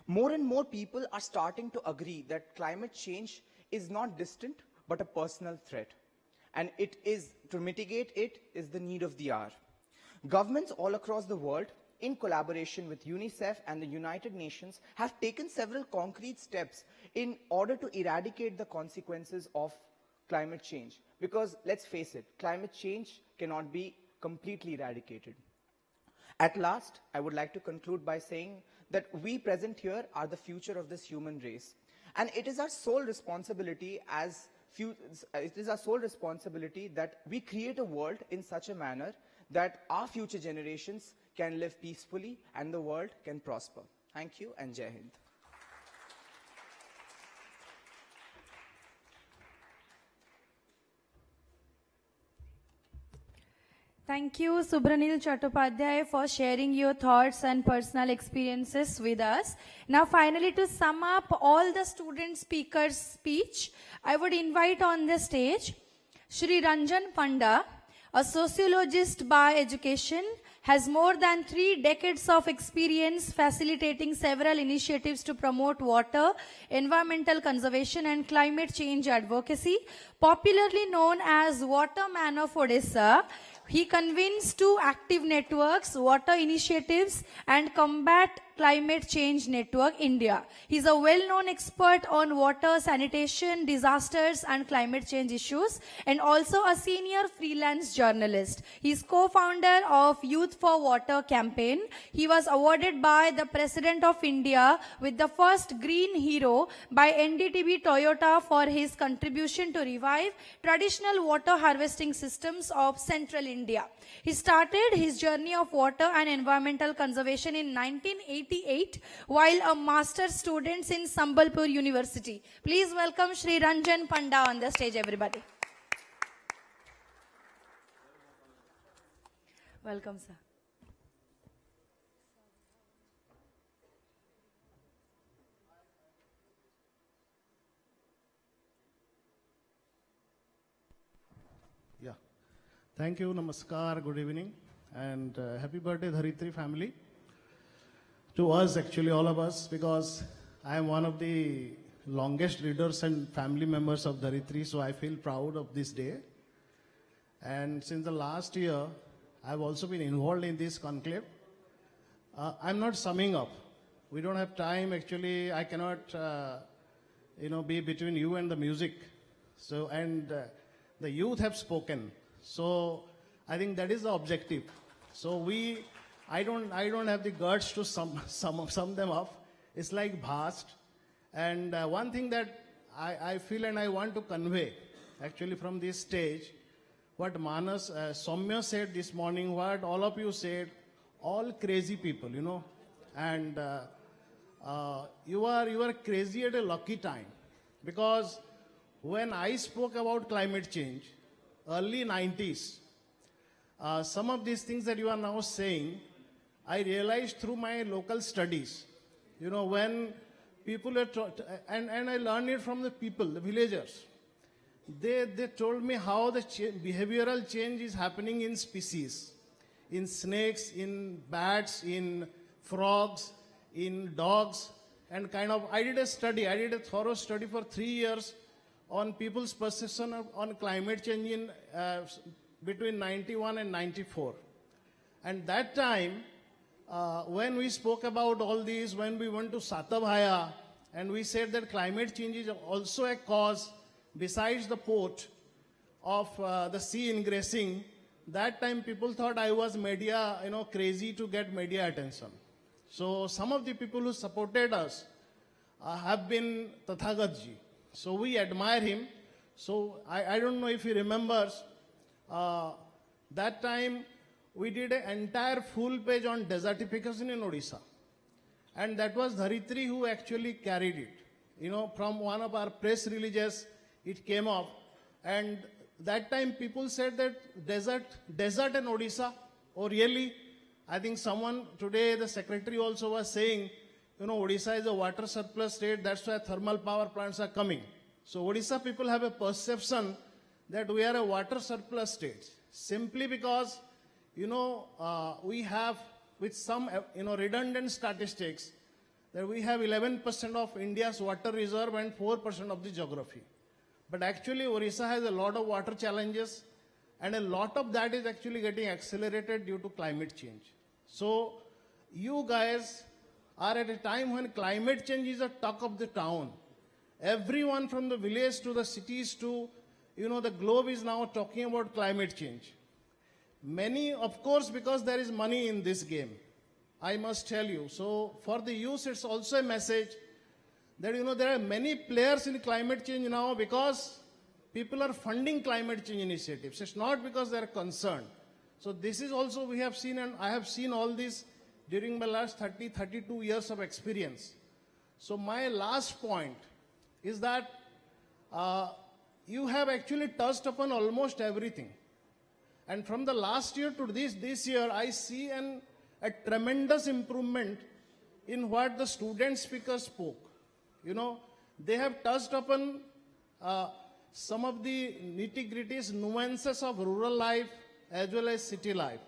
More and more people are starting to agree that climate change is not distant, but a personal threat. And to mitigate it is the need of the hour. Governments all across the world, in collaboration with UNICEF and the United Nations, have taken several concrete steps in order to eradicate the consequences of climate change. Because let's face it, climate change cannot be completely eradicated. At last, I would like to conclude by saying that we present here are the future of this human race. And it is our sole responsibility that we create a world in such a manner that our future generations can live peacefully and the world can prosper. Thank you and Jai Hind. Thank you, Subranil Chattopadhyay, for sharing your thoughts and personal experiences with us. Now, finally, to sum up all the student speakers' speech, I would invite on the stage Shri Ranjan Panda, a sociologist by education, has more than 3 decades of experience facilitating several initiatives to promote water, environmental conservation and climate change advocacy. Popularly known as Waterman of Odisha, he convenes 2 active networks, Water Initiatives and Combat Climate Change Network India. He is a well-known expert on water, sanitation, disasters and climate change issues and also a senior freelance journalist. He is co-founder of Youth for Water campaign. He was awarded by the President of India with the first Green Hero by NDTV Toyota for his contribution to revive traditional water harvesting systems of Central India. He started his journey of water and environmental conservation in 1988 while a master's student in Sambalpur University. Please welcome Shri Ranjan Panda on the stage, everybody. Welcome, sir. Yeah. Thank you, Namaskar, good evening, and happy birthday, Dharitri family. To us, actually, all of us, because I am one of the longest readers and family members of Dharitri, so I feel proud of this day. And since the last year, I've also been involved in this conclave. I'm not summing up. We don't have time, actually. I cannot, be between you and the music. So, and the youth have spoken. So, I think that is the objective. So I don't have the guts to sum them up. It's like vast. And one thing that I feel and I want to convey actually from this stage, what Manas, Soumya said this morning, what all of you said, all crazy people, you know, and you are crazy at a lucky time, because when I spoke about climate change, early 90s, some of these things that you are now saying, I realized through my local studies. You know, when people are, and I learned it from the people, the villagers. They told me how the behavioral change is happening in species, in snakes, in bats, in frogs, in dogs, and kind of, I did a thorough study for 3 years on people's perception on climate change in between 91 and 94. And that time, when we spoke about all these, when we went to Satabhaya, and we said that climate change is also a cause besides the port of the sea ingressing, that time people thought I was media, you know, crazy to get media attention. So some of the people who supported us have been Tathagatji. So we admire him. So I don't know if he remembers, that time we did an entire full page on desertification in Odisha. And that was Dharitri who actually carried it. You know, from one of our press releases, it came up. And that time people said that desert in Odisha, oh really? I think someone today, the secretary also was saying, you know, Odisha is a water surplus state, that's why thermal power plants are coming. So Odisha people have a perception that we are a water surplus state, simply because, you know, we have, with some, you know, redundant statistics, that we have 11% of India's water reserve and 4% of the geography. But actually, Odisha has a lot of water challenges, and a lot of that is actually getting accelerated due to climate change. So, you guys are at a time when climate change is a talk of the town. Everyone from the village to the cities to, you know, the globe is now talking about climate change. Many, of course, because there is money in this game, I must tell you. So, for the youth, it's also a message that, you know, there are many players in climate change now because people are funding climate change initiatives. It's not because they're concerned. So this is also we have seen, and I have seen all this during my last 32 years of experience. So my last point is that you have actually touched upon almost everything. And from the last year to this year, I see a tremendous improvement in what the student speakers spoke. You know, they have touched upon some of the nitty-gritties, nuances of rural life as well as city life.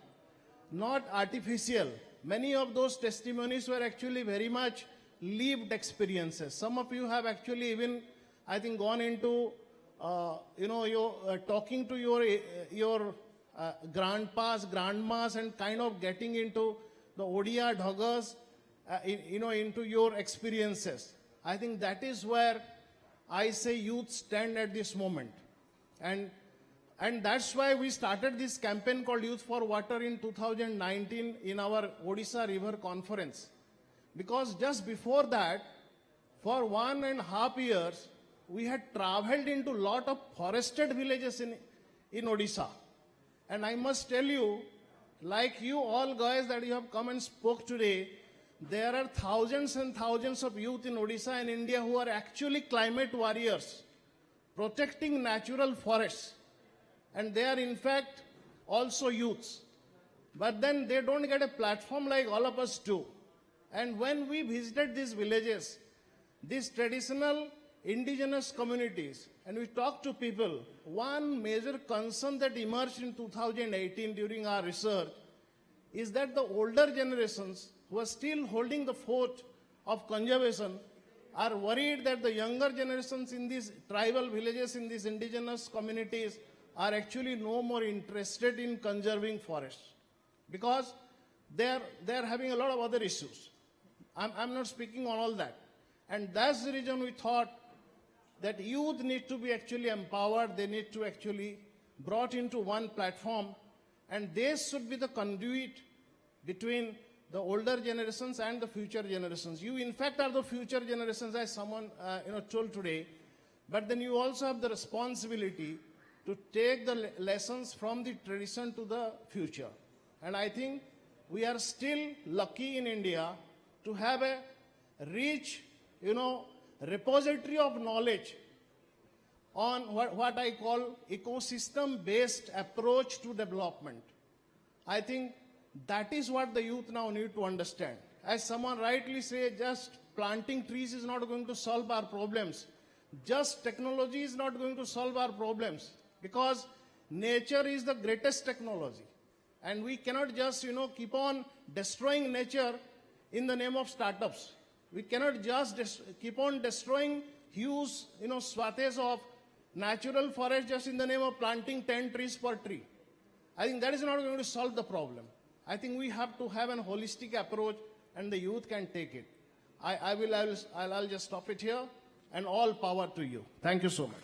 Not artificial. Many of those testimonies were actually very much lived experiences. Some of you have actually even, I think, gone into, you know, your talking to your grandpas, grandmas, and kind of getting into the Odia Dhagas, you know, into your experiences. I think that is where I say youth stand at this moment. And that's why we started this campaign called Youth for Water in 2019 in our Odisha River Conference. Because just before that, for 1.5 years, we had traveled into a lot of forested villages in Odisha. And I must tell you, like you all guys that you have come and spoke today, there are thousands and thousands of youth in Odisha and India who are actually climate warriors, protecting natural forests. And they are in fact also youths. But then they don't get a platform like all of us do. And when we visited these villages, these traditional indigenous communities, and we talked to people, one major concern that emerged in 2018 during our research is that the older generations who are still holding the fort of conservation are worried that the younger generations in these tribal villages, in these indigenous communities, are actually no more interested in conserving forests because they're having a lot of other issues. I'm not speaking on all that. And that's the reason we thought that youth need to be actually empowered, they need to actually brought into one platform, and they should be the conduit between the older generations and the future generations. You in fact are the future generations, as someone told today. but then you also have the responsibility to take the lessons from the tradition to the future. And I think we are still lucky in India to have a rich, repository of knowledge on what I call ecosystem-based approach to development. I think that is what the youth now need to understand. As someone rightly said, just planting trees is not going to solve our problems. Just technology is not going to solve our problems, because nature is the greatest technology. And we cannot just, keep on destroying nature in the name of startups. We cannot just keep on destroying huge, swathes of natural forest just in the name of planting 10 trees per tree. I think that is not going to solve the problem. I think we have to have an holistic approach, and the youth can take it. I'll just stop it here, and all power to you. Thank you so much.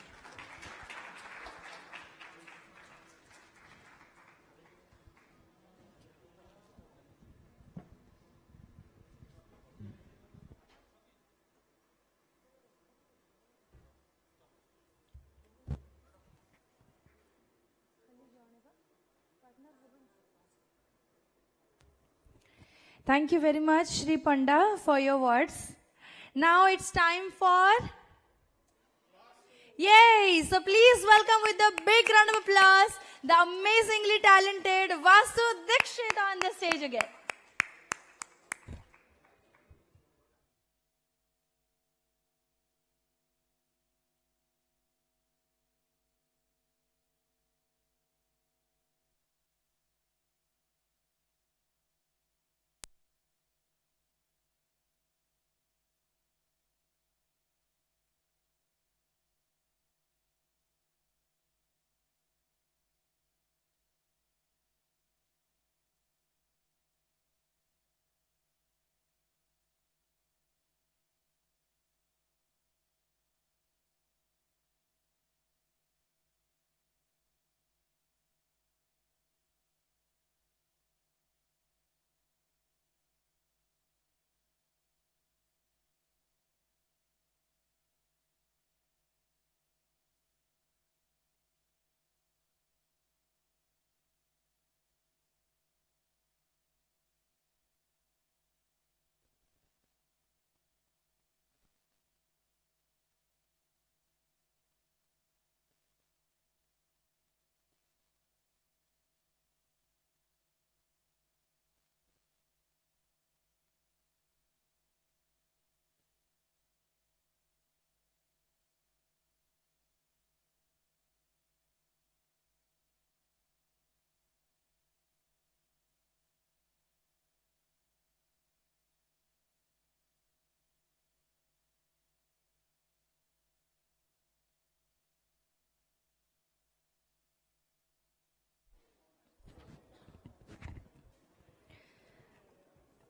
Thank you very much, Shri Panda, for your words. Now it's time for... Yay! So please welcome with a big round of applause the amazingly talented Vasu Dikshit on the stage again.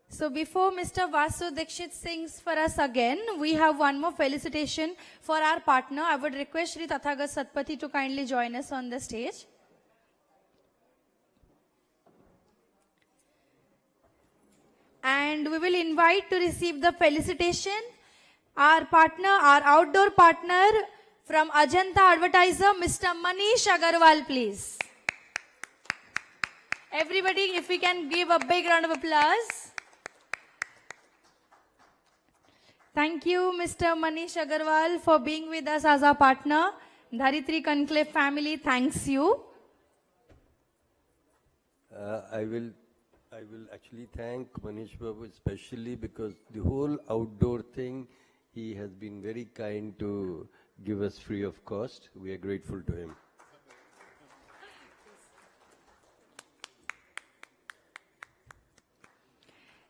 So before Mr. Vasu Dikshit sings for us again, we have one more felicitation for our partner. I would request Shri Tathagat Satpathy to kindly join us on the stage. And we will invite to receive the felicitation our partner, our outdoor partner from Ajanta Advertiser, Mr. Manish Agarwal, please. Everybody, if we can give a big round of applause. Thank you, Mr. Manish Agarwal, for being with us as our partner. Dharitri Conclave family thanks you. I will actually thank Manish Babu especially because the whole outdoor thing, he has been very kind to give us free of cost. We are grateful to him.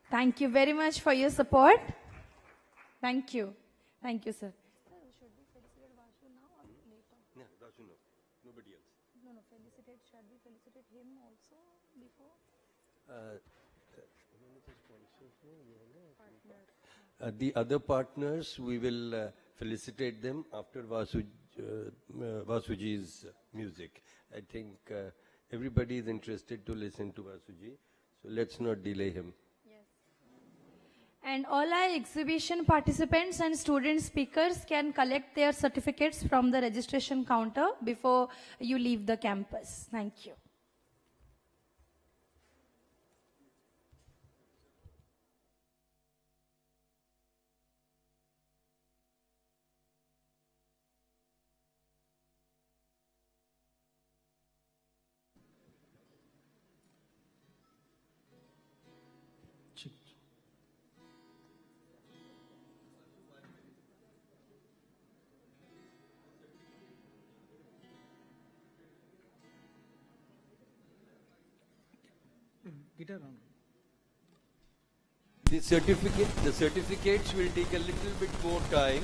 Thank you very much for your support. Thank you. Thank you, sir. Should we felicitate Vasu now or later? No, Vasu, no. Nobody else. No, shall we felicitate him also before? The other partners, we will felicitate them after Vasuji's music. I think everybody is interested to listen to Vasuji, so let's not delay him. And all our exhibition participants and student speakers can collect their certificates from the registration counter before you leave the campus. Thank you. Guitar on. The certificates will take a little bit more time.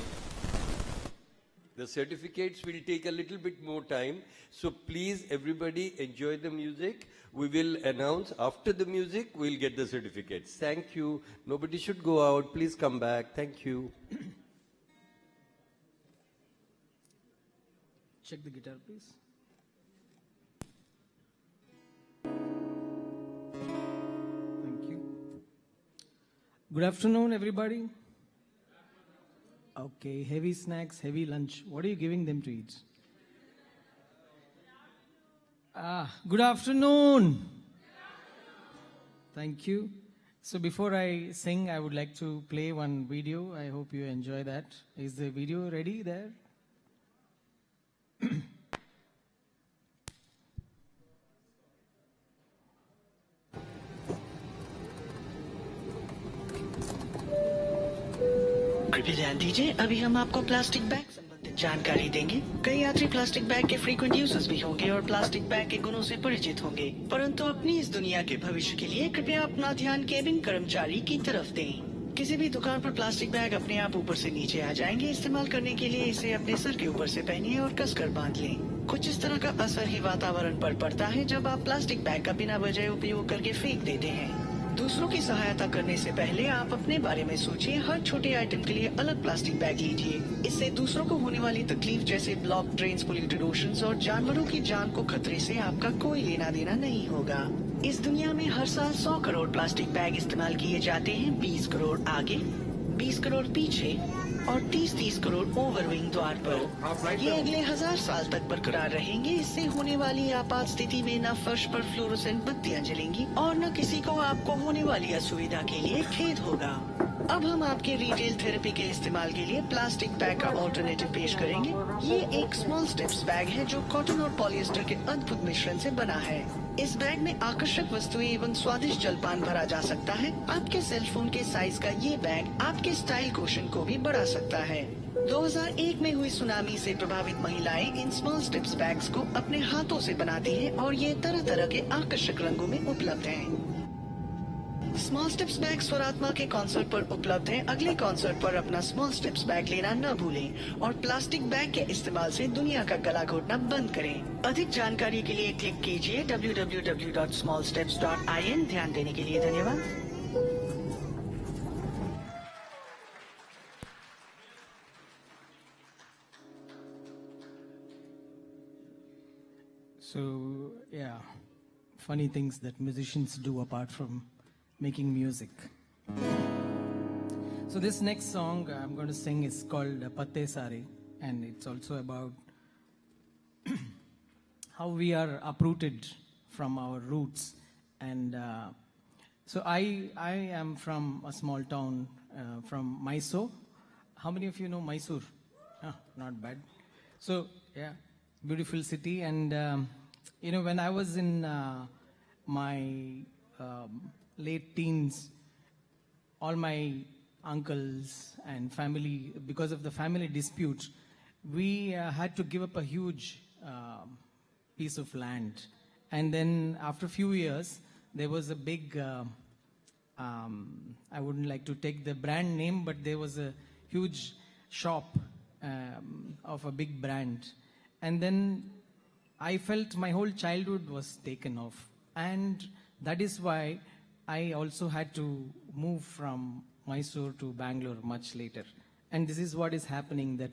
The certificates will take a little bit more time. So please, everybody, enjoy the music. We will announce after the music, we'll get the certificates. Thank you. Nobody should go out. Please come back. Thank you. Check the guitar, please. Thank you. Good afternoon, everybody. Okay, heavy snacks, heavy lunch. What are you giving them to eat? Good afternoon. Thank you. So before I sing, I would like to play one video. I hope you enjoy that. Is the video ready there? कृपया ध्यान दीजिए, अभी हम आपको plastic bag संबंधित जानकारी देंगे। कई यात्री प्लास्टिक बैग के फ्रीक्वेंट यूजर्स भी होंगे और प्लास्टिक बैग के गुणों से परिचित होंगे, परंतु अपनी इस दुनिया के भविष्य के लिए कृपया अपना ध्यान केबिन कर्मचारी की तरफ दें। किसी भी दुकान पर प्लास्टिक बैग अपने आप ऊपर से नीचे आ जाएंगे। इस्तेमाल करने के लिए इसे अपने सर के ऊपर से पहनिए और कसकर बांध लें। कुछ इस तरह का असर ही वातावरण पर पड़ता है जब आप प्लास्टिक बैग का बिना वजह उपयोग करके फेंक देते हैं। दूसरों की सहायता करने से पहले आप अपने बारे में सोचिए। हर छोटे आइटम के लिए अलग प्लास्टिक बैग लीजिए। इससे दूसरों को होने वाली तकलीफ जैसे ब्लॉक ड्रेन्स, पोल्यूटेड ओशंस और जानवरों की जान को खतरे से आपका कोई लेना देना नहीं होगा। इस दुनिया में हर साल 100 करोड़ प्लास्टिक बैग इस्तेमाल किए जाते हैं। 20 करोड़ आगे, 20 करोड़ पीछे और 30-30 करोड़ ओवरविंग द्वार पर। ये अगले 1000 साल तक बरकरार रहेंगे। इससे होने वाली आपात स्थिति में न फर्श पर फ्लोरोसेंट बत्तियां जलेंगी और न किसी को आपको होने वाली असुविधा के लिए खेद होगा। अब हम आपके रिटेल थेरेपी के इस्तेमाल के लिए प्लास्टिक बैग का ऑल्टरनेटिव पेश करेंगे। ये एक स्मॉल स्टेप्स बैग है जो कॉटन और पॉलिएस्टर के अद्भुत मिश्रण से बना है। इस बैग में आकर्षक वस्तुएं एवं स्वादिष्ट जलपान भरा जा सकता है। आपके सेल फोन के साइज का ये बैग आपके स्टाइल कोशन को भी बढ़ा सकता है। 2001 में हुई सुनामी से प्रभावित महिलाएं इन स्मॉल स्टेप्स बैग्स को अपने हाथों से बनाती हैं और ये तरह तरह के आकर्षक रंगों में उपलब्ध हैं। स्मॉल स्टेप्स बैग स्वरात्मा के कॉन्सर्ट पर उपलब्ध है। अगले कॉन्सर्ट पर अपना स्मॉल स्टेप्स बैग लेना न भूलें और प्लास्टिक बैग के इस्तेमाल से दुनिया का गला घोटना बंद करें। अधिक जानकारी के लिए क्लिक कीजिए www.smallsteps.in। ध्यान देने के लिए धन्यवाद। So, yeah, funny things that musicians do apart from making music. So this next song I'm going to sing is called Patte Sare, and it's also about how we are uprooted from our roots. And so I am from a small town from Mysore. How many of you know Mysore? Not bad. So yeah, beautiful city. And you know, when I was in my late teens, all my uncles and family, because of the family dispute, we had to give up a huge piece of land. And then after a few years, there was a big, I wouldn't like to take the brand name, but there was a huge shop of a big brand. And then I felt my whole childhood was taken off. And that is why I also had to move from Mysore to Bangalore much later. And this is what is happening, that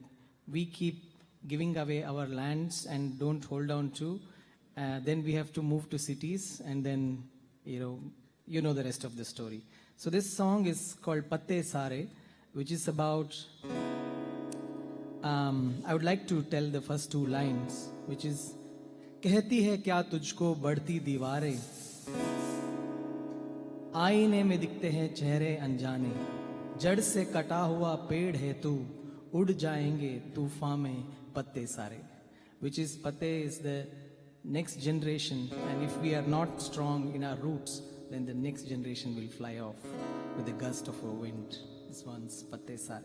we keep giving away our lands and don't hold on to. Then we have to move to cities, and then, you know the rest of the story. So this song is called Patte Sare, which is about, I would like to tell the first two lines, which is, कहती है क्या तुझको बढ़ती दीवारें, आईने में दिखते हैं चेहरे अनजाने, जड़ से कटा हुआ पेड़ है तू, उड़ जाएंगे तूफान में पत्ते सारे. Which is, Patte is the next generation, and if we are not strong in our roots, then the next generation will fly off with the gust of a wind. This one's Patte Sare.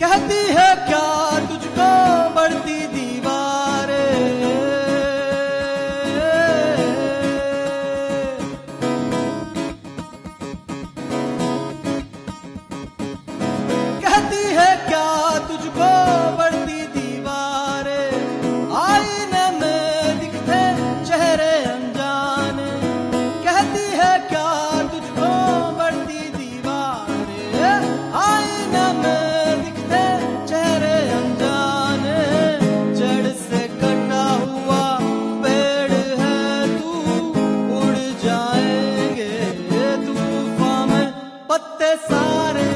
कहती है क्या तुझको बढ़ती दीवारें, कहती है क्या तुझको बढ़ती दीवारें, आईने में दिखते चेहरे अनजाने, कहती है क्या तुझको बढ़ती दीवारें, आईने में दिखते चेहरे अनजाने, जड़ से कटा हुआ पेड़ है तू, उड़ जाएंगे तूफान में पत्ते सारे.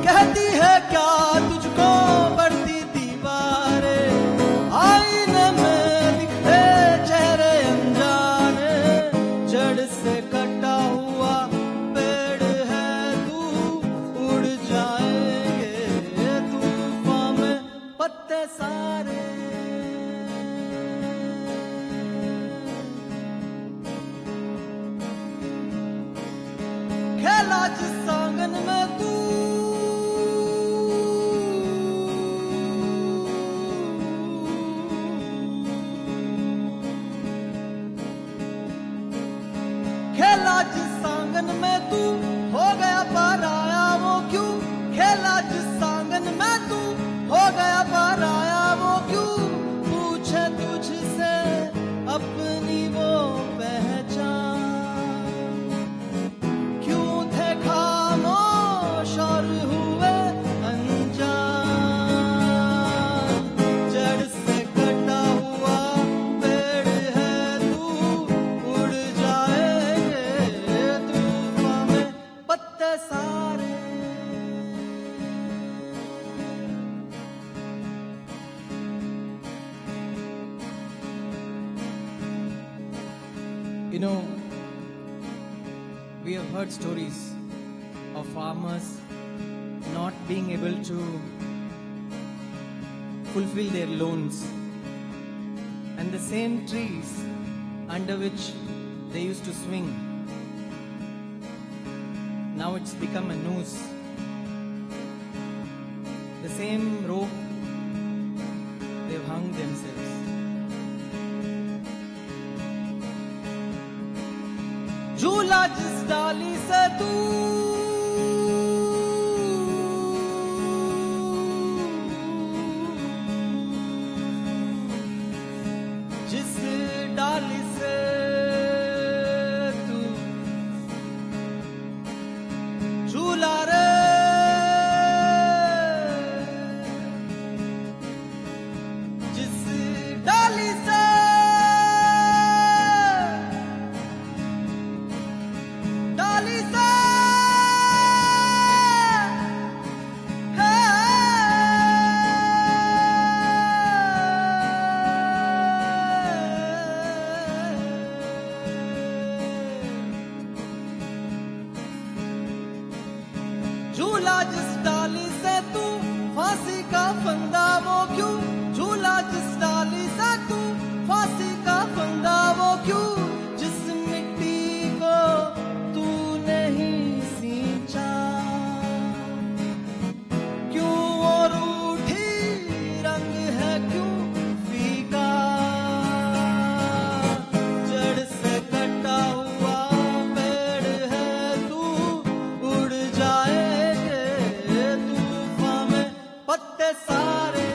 कहती है क्या तुझको बढ़ती दीवारें, आईने में दिखते चेहरे अनजाने, जड़ से कटा हुआ पेड़ है तू, उड़ जाएंगे तूफान में पत्ते सारे. खेला जिस आंगन में तू, खेला जिस आंगन में तू, हो गया पराया वो क्यों, खेला जिस आंगन में तू, हो गया पराया वो क्यों, पूछे तुझसे अपनी वो पहचान, क्यों थे खामोश और हुए अनजान, जड़ से कटा हुआ पेड़ है तू, उड़ जाएंगे तूफान में पत्ते सारे. You know, we have heard stories of farmers not being able to fulfill their loans, and the same trees under which they used to swing, now it's become a noose. The same rope they've hung themselves. झूला जिस डाली से तू, जिस डाली से तू झूला रे, जिस डाली से डाली से झूला जिस डाली से तू, फांसी का फंदा वो क्यों, झूला जिस डाली से तू, फांसी का फंदा वो क्यों, जिस मिट्टी को तू नहीं सींचा, क्यों वो रूठी रंग है क्यों फीका, जड़ से कटा हुआ पेड़ है तू, उड़ जाएंगे तूफान में पत्ते सारे.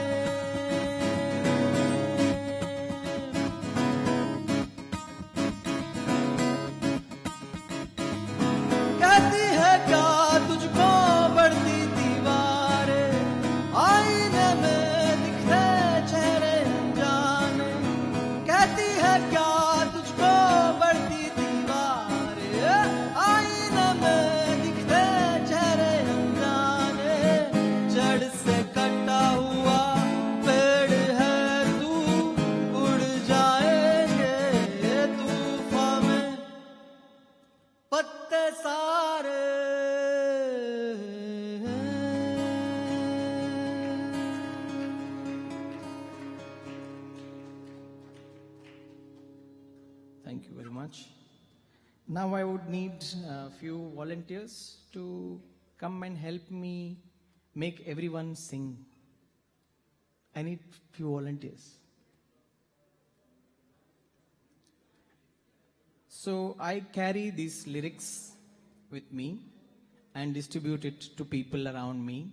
much. Now I would need a few volunteers to come and help me make everyone sing. I need few volunteers. So I carry these lyrics with me and distribute it to people around me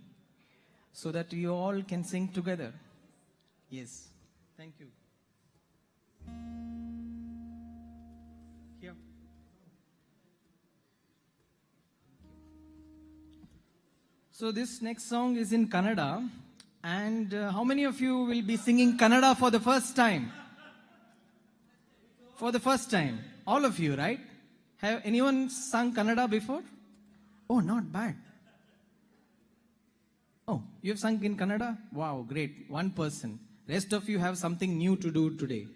so that you all can sing together. Yes. Thank you. Here. So this next song is in Kannada. And how many of you will be singing Kannada for the first time? For the first time. All of you, right? Have anyone sung Kannada before? Oh, not bad. Oh, you have sung in Kannada? Wow, great. One person. Rest of you have something new to do today.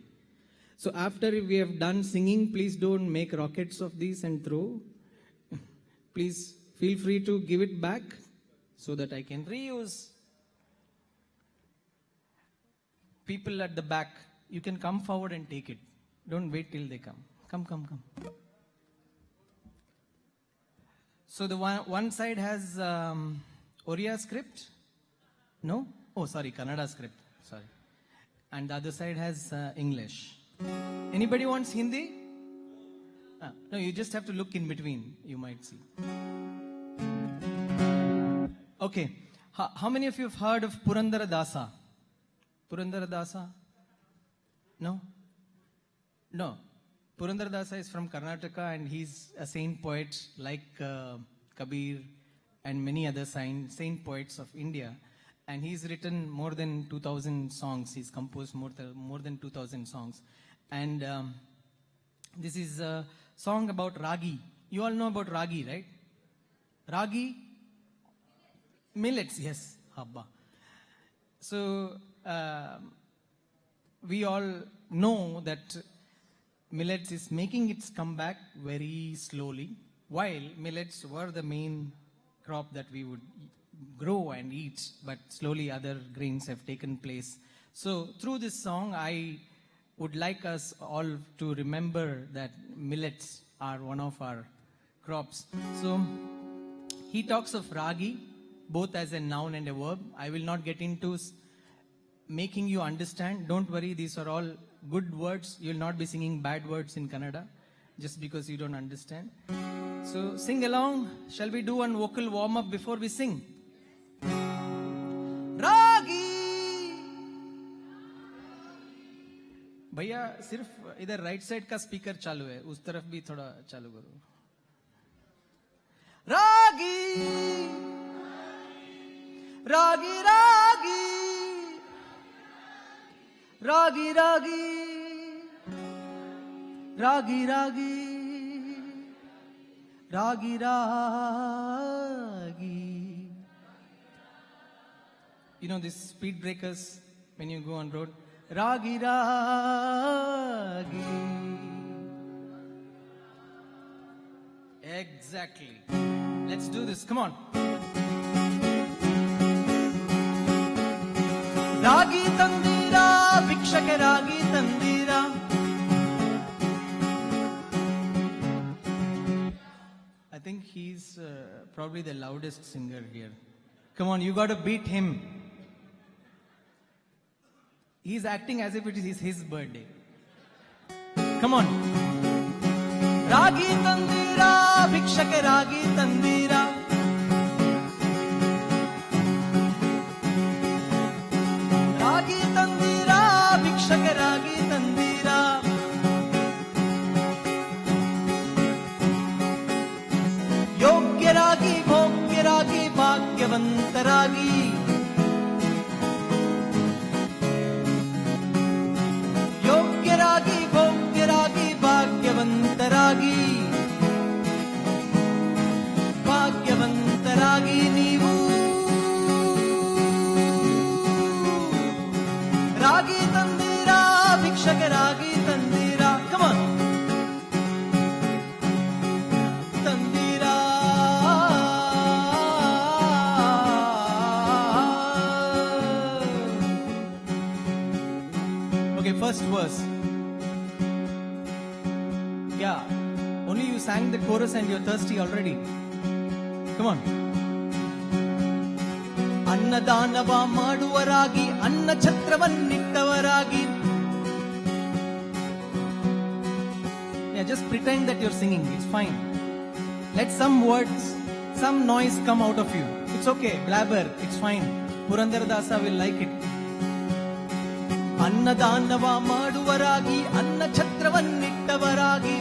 So after we have done singing, please don't make rockets of these and throw. Please feel free to give it back so that I can reuse. People at the back, you can come forward and take it. Don't wait till they come. Come. So the one side has Oriya script. No? Oh, sorry, Kannada script. Sorry. And the other side has English. Anybody wants Hindi? No, you just have to look in between. You might see. Okay. How many of you have heard of Purandara Dasa? Purandara Dasa? No? No. Purandara Dasa is from Karnataka and he's a saint poet like Kabir and many other saint poets of India. And he's written more than 2,000 songs. He's composed more than 2,000 songs. And this is a song about Ragi. You all know about Ragi, right? Ragi? Millets, yes. Habba. So, we all know that millets is making its comeback very slowly, while millets were the main crop that we would grow and eat, but slowly other grains have taken place. So through this song, I would like us all to remember that millets are one of our crops. So he talks of ragi, both as a noun and a verb. I will not get into making you understand. Don't worry, these are all good words. You will not be singing bad words in Kannada just because you don't understand. So sing along. Shall we do one vocal warm-up before we sing? रागी भैया सिर्फ इधर right side का speaker चालू है, उस तरफ भी थोड़ा चालू करो. रागी रागी रागी रागी रागी रागी रागी रागी रागी. You know these speed breakers when you go on road? Ragi ragi. Exactly. Let's do this. Come on. Ragi tandira, bhikshake ragi tandira. I think he's probably the loudest singer here. Come on, you got to beat him. He's acting as if it is his birthday. Come on. Ragi tandira, bhikshake ragi tandira. Ragi tandira, bhikshake ragi tandira. Yogya ragi, bhogya ragi, bhagyavanta ragi. रागी भोग्य रागी भाग्यवंत रागी भाग्यवंत रागी नीवू रागी तंदीरा भिक्षक रागी तंदीरा. Come on. तंदीरा Okay, first verse. Yeah. sang the chorus and you're thirsty already. Come on. ಅನ್ನದಾನವ ಮಾಡುವರಾಗಿ ಅನ್ನ ಛತ್ರವನ್ನಿಟ್ಟವರಾಗಿ. Yeah, just pretend that you're singing. It's fine. Let some words, some noise come out of you. It's okay. Blabber. It's fine. Purandaradasa will like it. ಅನ್ನದಾನವ ಮಾಡುವರಾಗಿ ಅನ್ನ ಛತ್ರವನ್ನಿಟ್ಟವರಾಗಿ.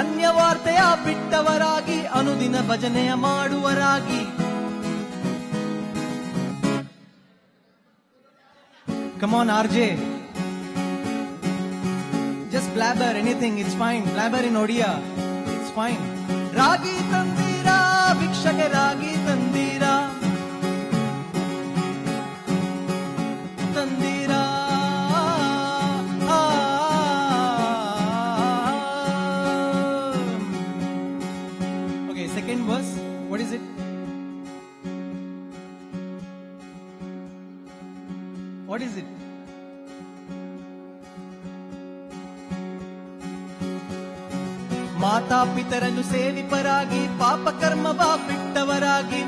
ಅನ್ಯವಾರ್ತೆಯ ಬಿಟ್ಟವರಾಗಿ ಅನುದಿನ ಭಜನೆಯ ಮಾಡುವರಾಗಿ. Come on, RJ. Just blabber anything, it's fine. Blabber in Odia, it's fine. Ragi ತಂದೀರಾ ಭಿಕ್ಷಗೆ ragi ತಂದೀರಾ ತಂದೀರಾ. Okay, second verse. What is it? What is it? ಮಾತಾ ಪಿತರನ್ನು ಸೇವಿಪರಾಗಿ ಪಾಪ ಕರ್ಮವ ಬಿಟ್ಟವರಾಗಿ.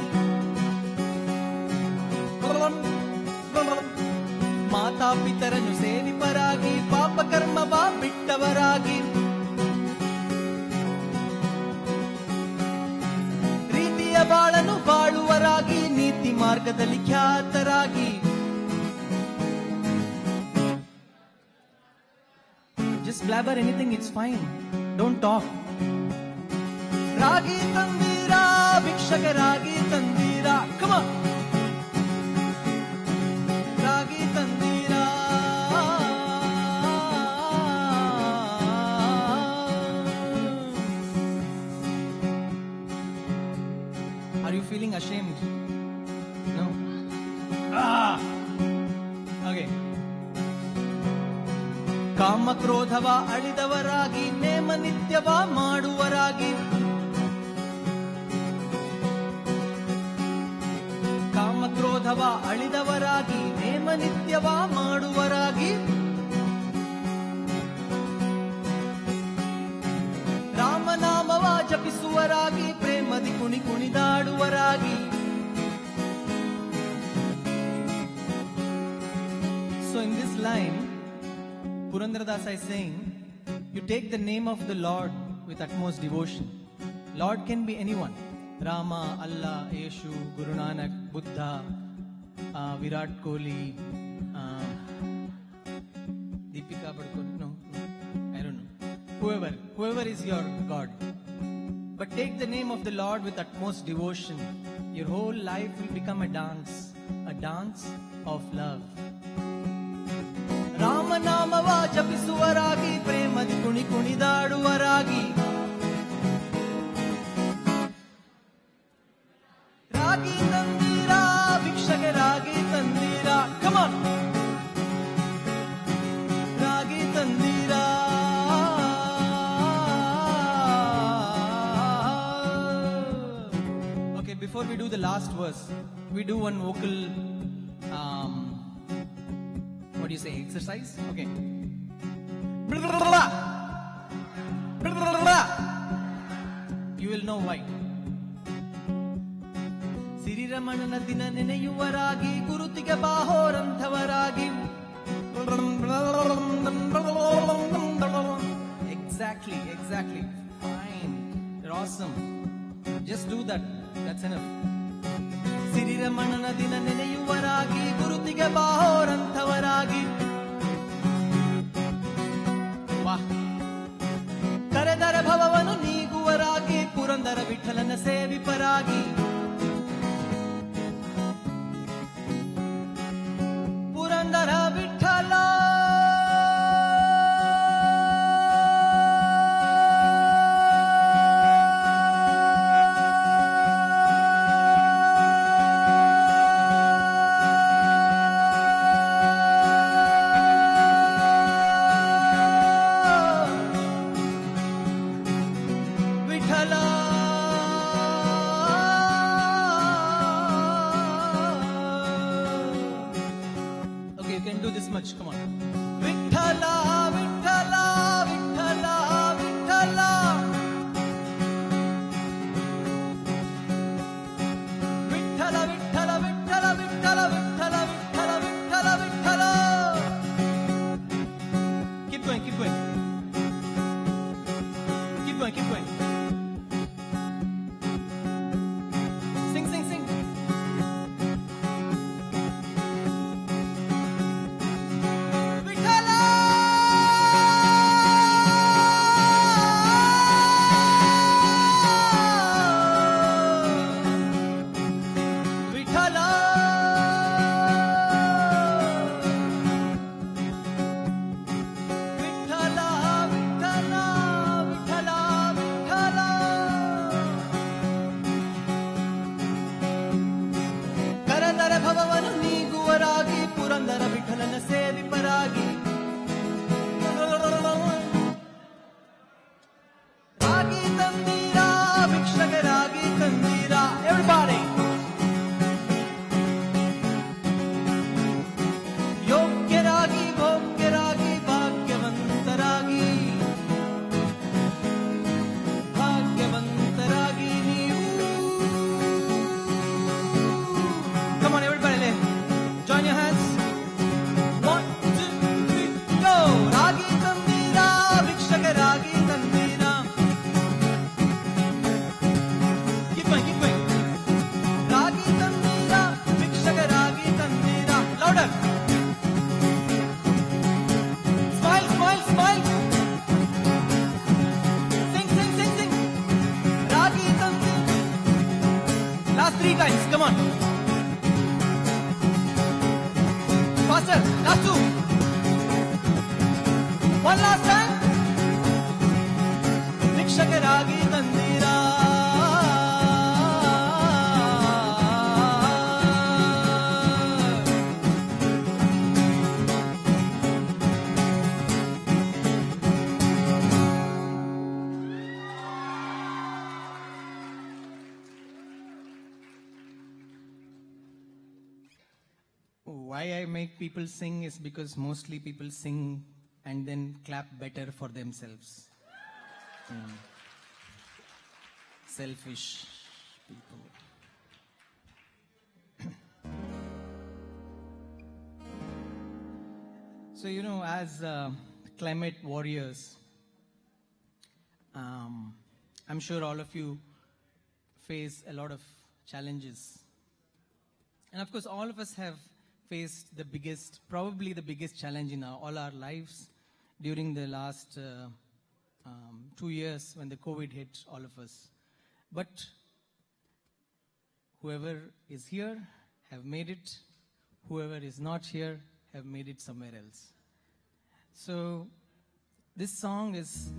ಮಾತಾ ಪಿತರನ್ನು ಸೇವಿಪರಾಗಿ ಪಾಪ ಕರ್ಮವ ಬಿಟ್ಟವರಾಗಿ. ರೀತಿಯ ಬಾಳನ್ನು ಬಾಳುವರಾಗಿ ನೀತಿ ಮಾರ್ಗದಲ್ಲಿ ಖ್ಯಾತರಾಗಿ. Just blabber anything, it's fine. Don't talk. Ragi ತಂದೀರಾ ಭಿಕ್ಷಕ ragi ತಂದೀರಾ. Come on. Ragi ತಂದೀರಾ. Are you feeling ashamed? No. Okay. ಕಾಮ ಕ್ರೋಧವ ಅಳಿದವರಾಗಿ ನೇಮ ನಿತ್ಯವ ಮಾಡುವರಾಗಿ. ಕಾಮ ಕ್ರೋಧವ ಅಳಿದವರಾಗಿ ನೇಮ ನಿತ್ಯವ ಮಾಡುವರಾಗಿ. ರಾಮನಾಮವ ಜಪಿಸುವರಾಗಿ ಪ್ರೇಮದಿ ಕುಣಿ ಕುಣಿದಾಡುವರಾಗಿ. So in this line, Purandaradasa is saying, you take the name of the Lord with utmost devotion. Lord can be anyone. Rama, Allah, Yeshu, Guru Nanak, Buddha, Virat Kohli, Deepika Padukone, no, I don't know. Whoever is your God. But take the name of the Lord with utmost devotion. Your whole life will become a dance of love. ರಾಮನಾಮವ ಜಪಿಸುವರಾಗಿ ಪ್ರೇಮದಿ ಕುಣಿ ಕುಣಿದಾಡುವರಾಗಿ. ರಾಗಿ ತಂದೀರಾ ಭಿಕ್ಷಗೆ ರಾಗಿ ತಂದೀರಾ. Come on. Ragi ತಂದೀರಾ. Okay, before we do the last verse, we do one vocal what do you say, exercise? Okay. You will know why. ಸಿರಿರಮಣನ ದಿನ ನೆನೆಯುವರಾಗಿ ಗುರುತಿಗೆ ಬಾಹೋರಂಥವರಾಗಿ. Exactly. Fine. You're awesome. Just do that. That's enough. ಸಿರಿರಮಣನ ದಿನ ನೆನೆಯುವರಾಗಿ ಗುರುತಿಗೆ ಬಾಹೋರಂಥವರಾಗಿ. ವಾಹ್. ಕರೆದರ ಭವವನ್ನು ನೀಗುವರಾಗಿ ಪುರಂದರ ವಿಠಲನ ಸೇವಿಪರಾಗಿ. Purandara Vittala Come on. Vithala, Vithala. Last 3 times, come on. Faster, last 2. One last time. Nikshake ragi tandira. Why I make people sing is because mostly people sing and then clap better for themselves. Selfish people. So, you know, as climate warriors, I'm sure all of you face a lot of challenges. And of course, all of us have faced the biggest, probably the biggest challenge in all our lives during the last 2 years when the COVID hit all of us. But whoever is here have made it. Whoever is not here have made it somewhere else. So this song is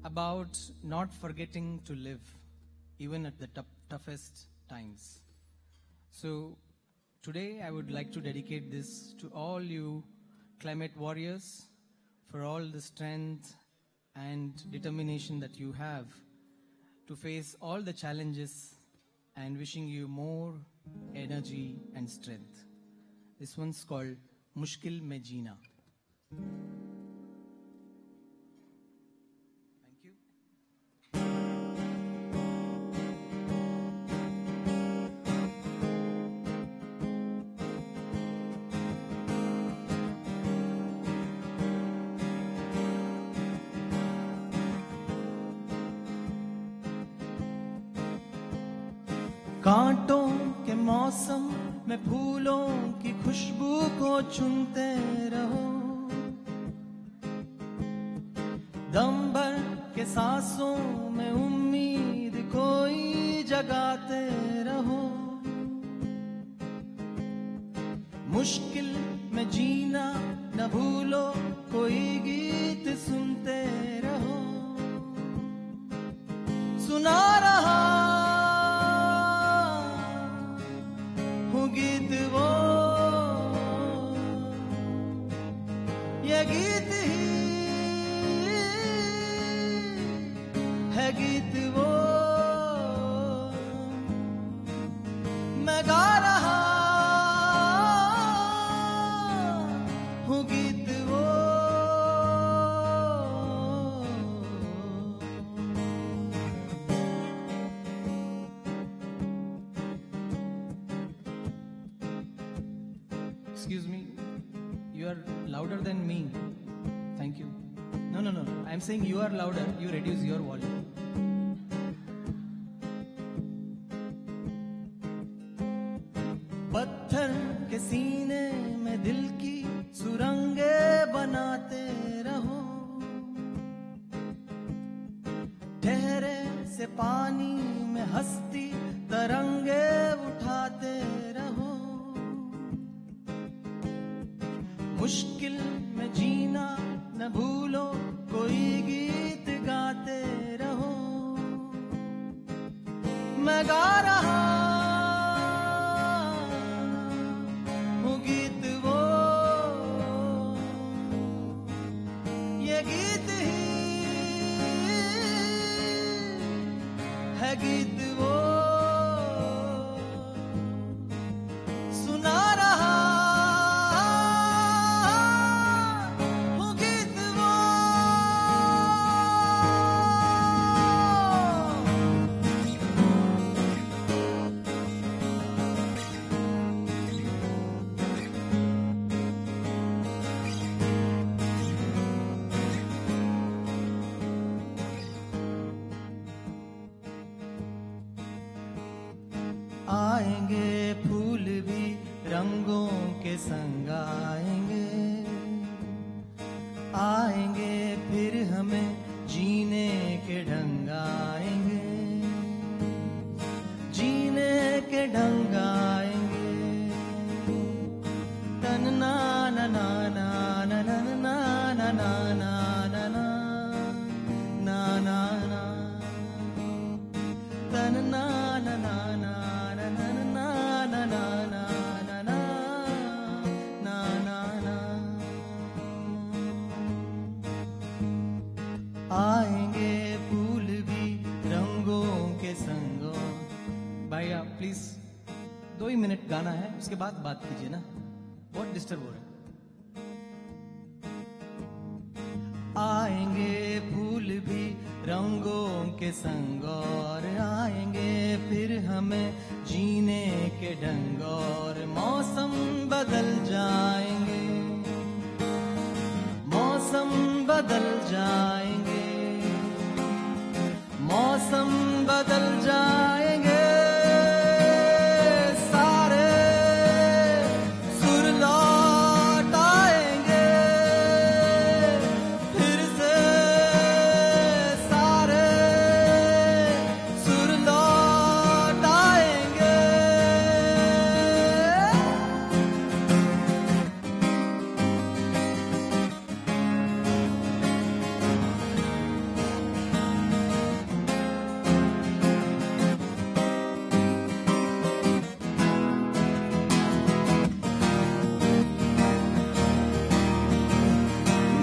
about not forgetting to live, even at the toughest times. So today I would like to dedicate this to all you climate warriors, for all the strength and determination that you have to face all the challenges, and wishing you more energy and strength. This one's called Mushkil Mein Jeena. Thank you. कांटों के मौसम में फूलों की खुशबू को चुनते रहो, दम भर के सांसों में उम्मीद कोई जगाते रहो, मुश्किल में जीना न भूलो कोई गीत सुनते रहो, सुना रहा गीत वो, ये गीत ही है गीत वो, मैं गा रहा हूँ गीत वो। Excuse me, you are louder than me. Thank you. No. I'm saying you are louder. You reduce your volume. पत्थर के सीने में दिल की सुरंगे बनाते रहो, ठहरे से पानी में हस्ती तरंगे उठाते रहो, मुश्किल में जीना न भूलो कोई गीत गाते रहो, मैं गा रहा हूँ गीत वो, ये गीत ही है गीत वो, सुना रहा आएंगे फूल भी रंगों के संग आएंगे, आएंगे फिर हमें जीने के ढंग आएंगे, ढंग आएंगे तन ना ना ना ना ना ना ना ना ना ना ना ना ना ना ना तन ना ना ना ना ना ना ना ना ना ना ना ना ना ना ना आएंगे फूल भी रंगों के संगों। भाई आप प्लीज 2 ही मिनट गाना है, उसके बाद बात कीजिए ना, बहुत डिस्टर्ब हो रहा है। आएंगे फूल भी रंगों के संग और आएंगे फिर हमें जीने के ढंग और मौसम बदल जाएंगे, मौसम बदल जाएंगे, मौसम बदल जाएंगे, सारे सुर लौट आएंगे फिर से, सारे सुर लौट आएंगे।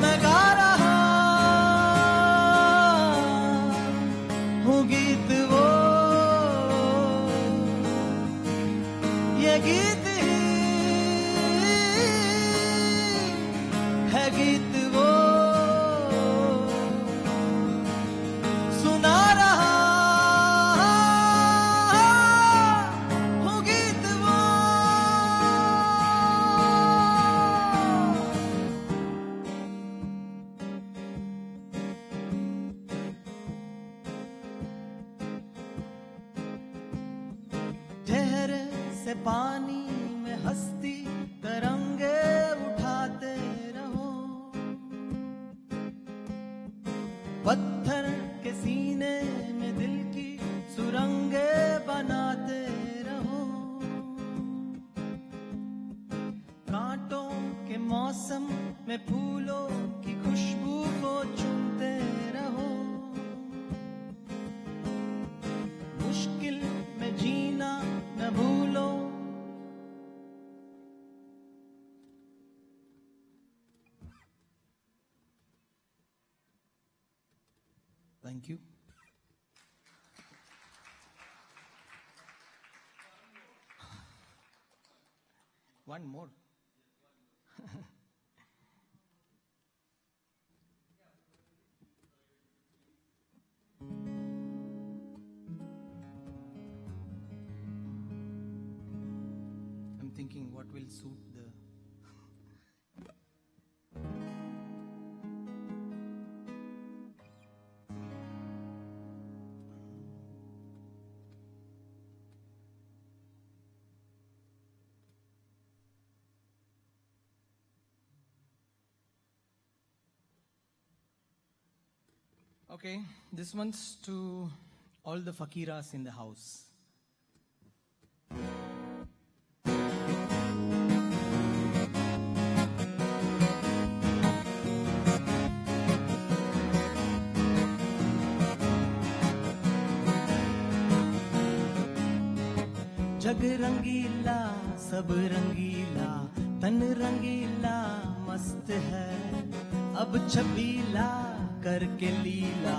मैं गा रहा हूँ गीत वो, ये गीत ही है गीत वो, सुना रहा हूँ गीत वो। ठहरे से पानी में हस्ती तरंगे उठाते रहो, पत्थर के सीने में दिल की सुरंगे बनाते रहो, कांटों के मौसम में फूलों की खुशबू को चूमते रहो, मुश्किल में जीना न भूलो। Thank you. One more. I'm thinking what will suit the. Okay, this one's to all the fakiras in the house. जग रंगीला सब रंगीला तन रंगीला मस्त है, अब छबीला करके लीला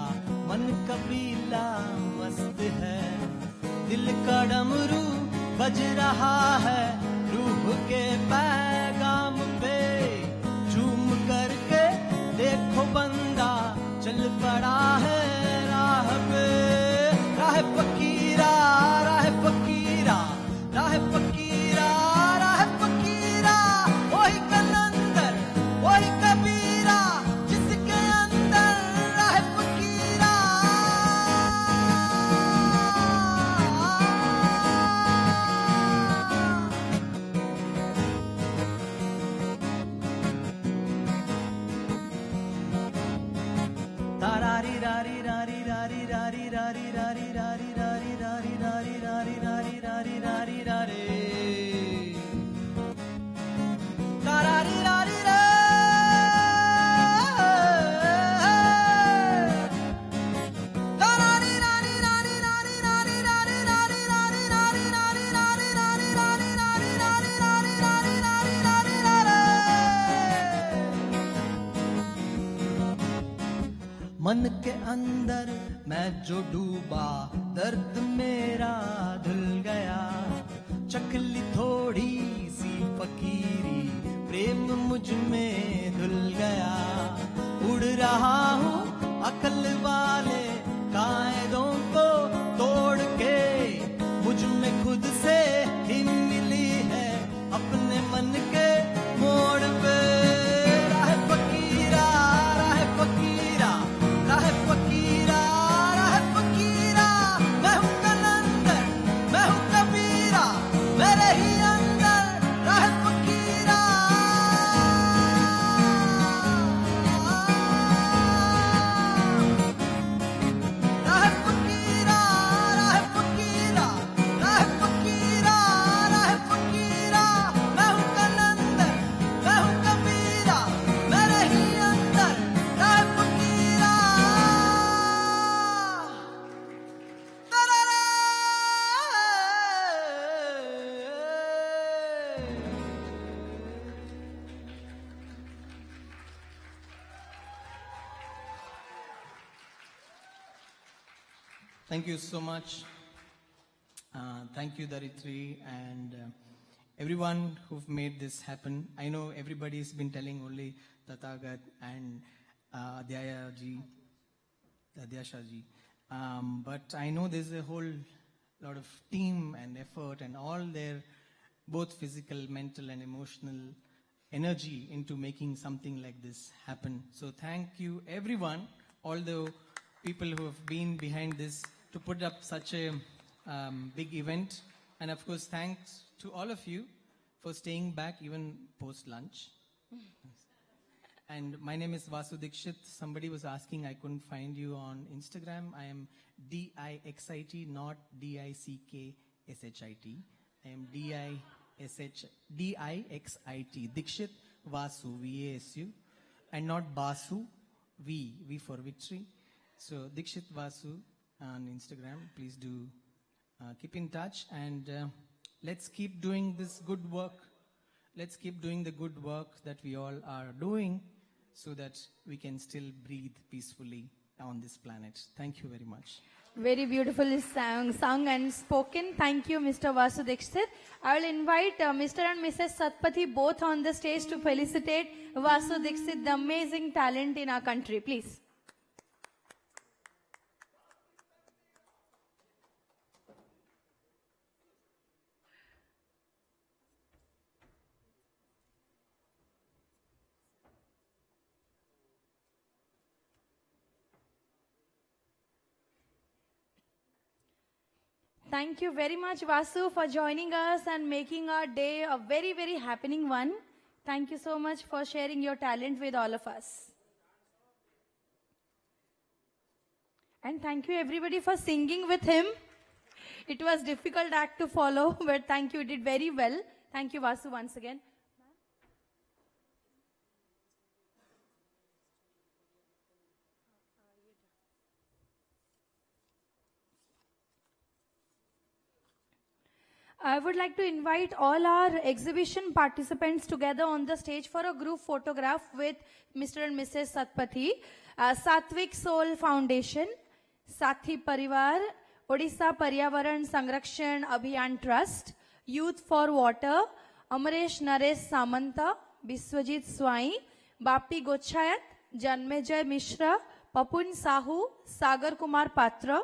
मन कबीला मस्त है, दिल का डमरू बज रहा है रूह के पैगाम पे, झूम करके देखो बंदा चल पड़ा है राह पे, राह फकीरा राह फकीरा राह फकीरा राह फकीरा, वही कलंदर वही कबीरा जिसके अंदर राह फकीरा। तारारी रारी रारी रारी रारी रारी रारी रारी रारी मन के अंदर मैं जो डूबा दर्द मेरा धुल गया चकली थोड़ी सी फकीरी प्रेम मुझ में धुल गया उड़ रहा हूँ अकल वाले कायदों को तोड़ के मुझ में खुद से ही मिली है अपने मन के मोड़ पे राह फकीरा राह फकीरा राह फकीरा राह फकीरा मैं हूँ कलंदर मैं हूँ कबीरा मेरे ही अंदर राह फकीरा राह फकीरा राह फकीरा राह फकीरा राह फकीरा मैं हूँ कलंदर मैं हूँ कबीरा मेरे ही अंदर राह फकीरा Thank you so much. Thank you, Dharitri, and everyone who've made this happen. I know everybody's been telling only Tathagat and Adhyaya ji, Adhyasha ji. But I know there's a whole lot of team and effort and all their both physical, mental and emotional energy into making something like this happen. So thank you everyone, all the people who have been behind this to put up such a big event. And of course, thanks to all of you for staying back even post lunch. And my name is Vasu Dikshit. Somebody was asking, I couldn't find you on Instagram. I am DIXIT, not DICKSHIT. I am DIXIT, Dikshit Vasu, VASU, and not Basu, V for victory. So Dikshit Vasu on Instagram. Please do keep in touch, and let's keep doing this good work. Let's keep doing the good work that we all are doing so that we can still breathe peacefully on this planet. Thank you very much. Very beautifully sung and spoken. Thank you, Mr. Vasu Dikshit. I will invite Mr. and Mrs. Satpathy both on the stage to felicitate Vasu Dikshit, the amazing talent in our country. Please. Thank you very much, Vasu, for joining us and making our day a very, very happening one. Thank you so much for sharing your talent with all of us. And thank you everybody for singing with him. It was difficult act to follow, but thank you, you did very well. Thank you, Vasu, once again. I would like to invite all our exhibition participants together on the stage for a group photograph with Mr. and Mrs. Satpathy. Satvik Soul Foundation, Sathi Parivar, Odisha Paryavaran Sanrakshan Abhiyan Trust, Youth for Water, Amaresh Naresh Samanta, Biswajit Swai, Bapi Gochayat, Janmejay Mishra, Papun Sahu, Sagar Kumar Patra,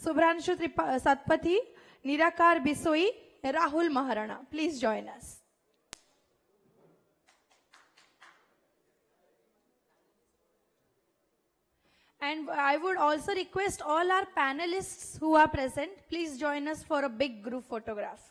Subhranshu Satpathy, Nirakar Bisoi, Rahul Maharana. Please join us. And I would also request all our panelists who are present, please join us for a big group photograph.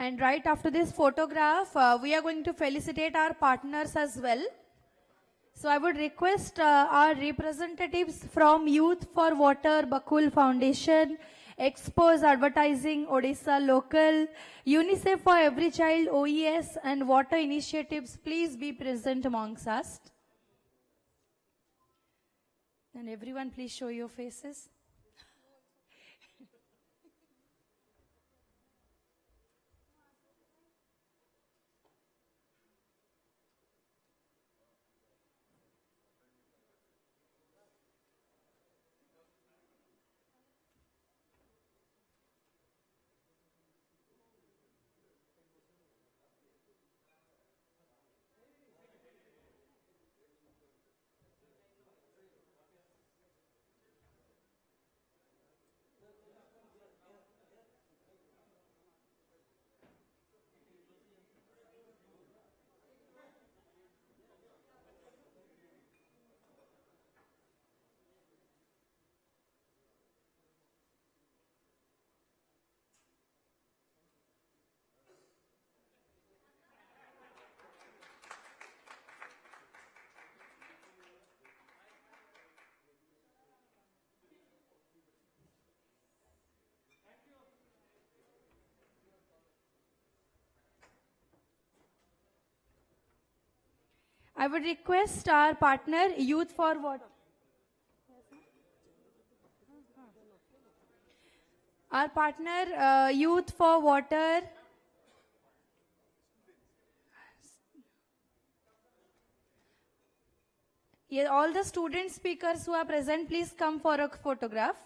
And right after this photograph, we are going to felicitate our partners as well. So I would request our representatives from Youth for Water, Bakul Foundation, Expose Advertising, Odisha Local, UNICEF for Every Child, OES, and Water Initiatives, please be present amongst us. And everyone, please show your faces. I would request our partner, Youth for Water. Our partner, Youth for Water. Yeah, all the student speakers who are present, please come for a photograph.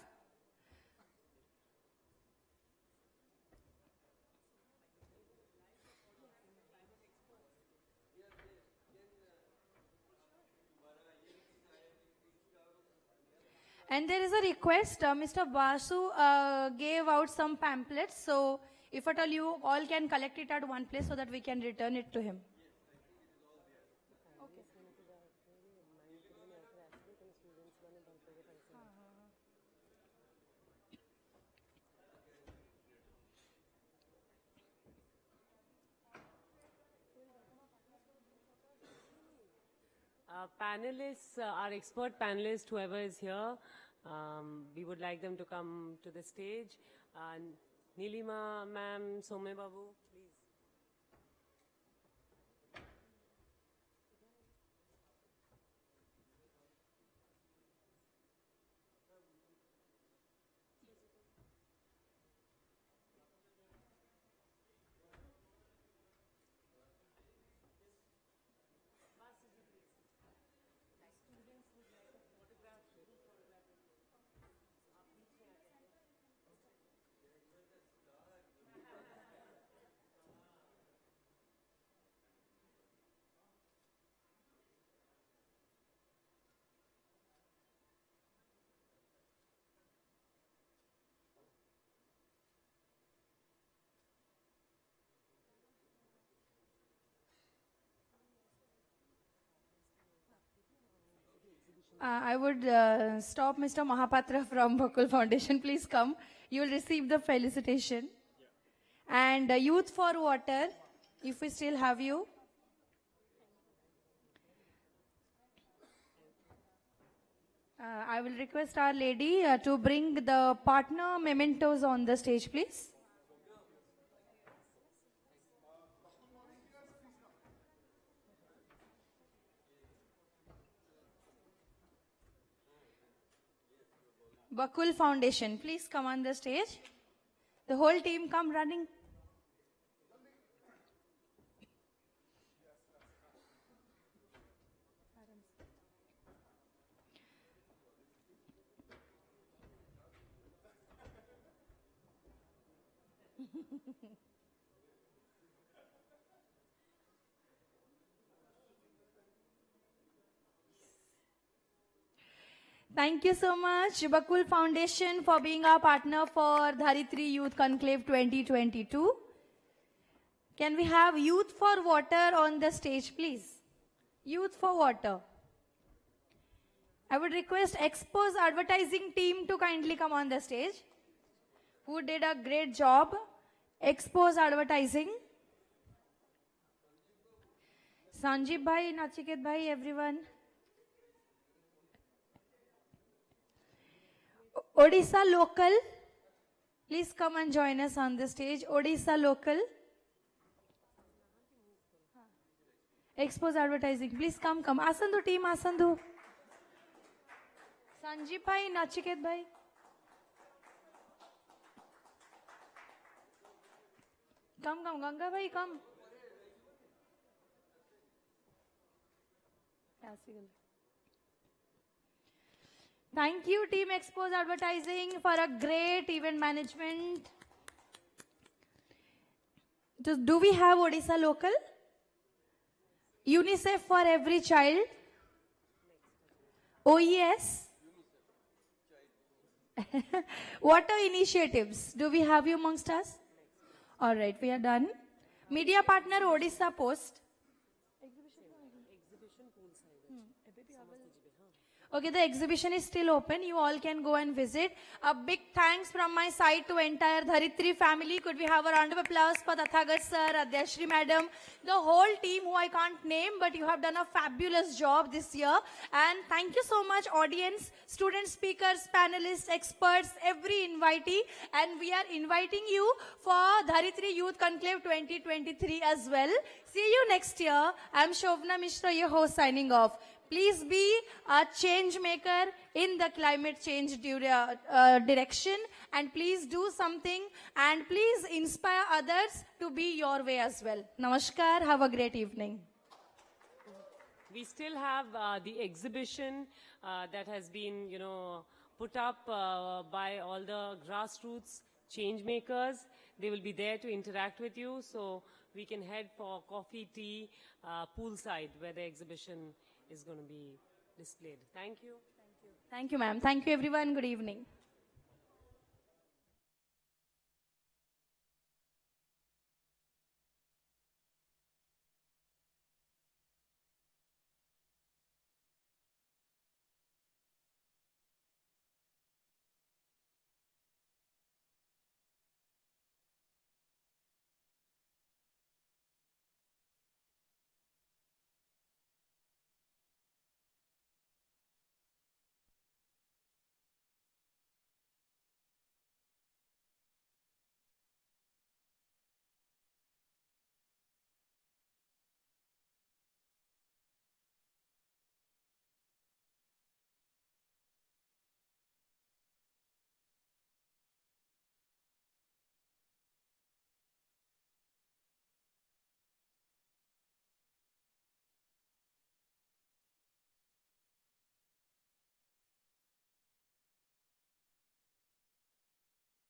And there is a request, Mr. Basu gave out some pamphlets, so if at all you all can collect it at one place so that we can return it to him. Panelists, our expert panelists, whoever is here, we would like them to come to the stage. Nilima ma'am, Some Babu, please. I would stop Mr. Mahapatra from Bakul Foundation. Please come. You will receive the felicitation. And Youth for Water, if we still have you. I will request our lady to bring the partner mementos on the stage, please. Bakul Foundation, please come on the stage. The whole team come running. Thank you so much, Bakul Foundation, for being our partner for Dharitri Youth Conclave 2022. Can we have Youth for Water on the stage, please? Youth for Water. I would request Expose Advertising team to kindly come on the stage, who did a great job. Expose advertising. Sanjeev bhai, Nachiket bhai, everyone. Odisha local. Please come and join us on the stage. Odisha local. Expose advertising. Please come. Asandu team, Asandu. Sanjeev bhai, Nachiket bhai. Come, Ganga bhai, come. Thank you, Team Expose Advertising, for a great event management. Do we have Odisha local? UNICEF for every child. OES. What are initiatives? Do we have you amongst us? All right, we are done. Media partner Odisha Post. Okay, the exhibition is still open. You all can go and visit. A big thanks from my side to entire Dharitri family. Could we have a round of applause for Tathagat sir, Adhyashri madam, the whole team who I can't name, but you have done a fabulous job this year. And thank you so much, audience, student speakers, panelists, experts, every invitee. And we are inviting you for Dharitri Youth Conclave 2023 as well. See you next year. I'm Shobna Mishra, your host, signing off. Please be a change maker in the climate change direction, and please do something, and please inspire others to be your way as well. Namaskar. Have a great evening. We still have the exhibition that has been, put up by all the grassroots change makers. They will be there to interact with you, so we can head for coffee, tea, poolside, where the exhibition is going to be displayed. Thank you. Thank you, ma'am. Thank you, everyone. Good evening.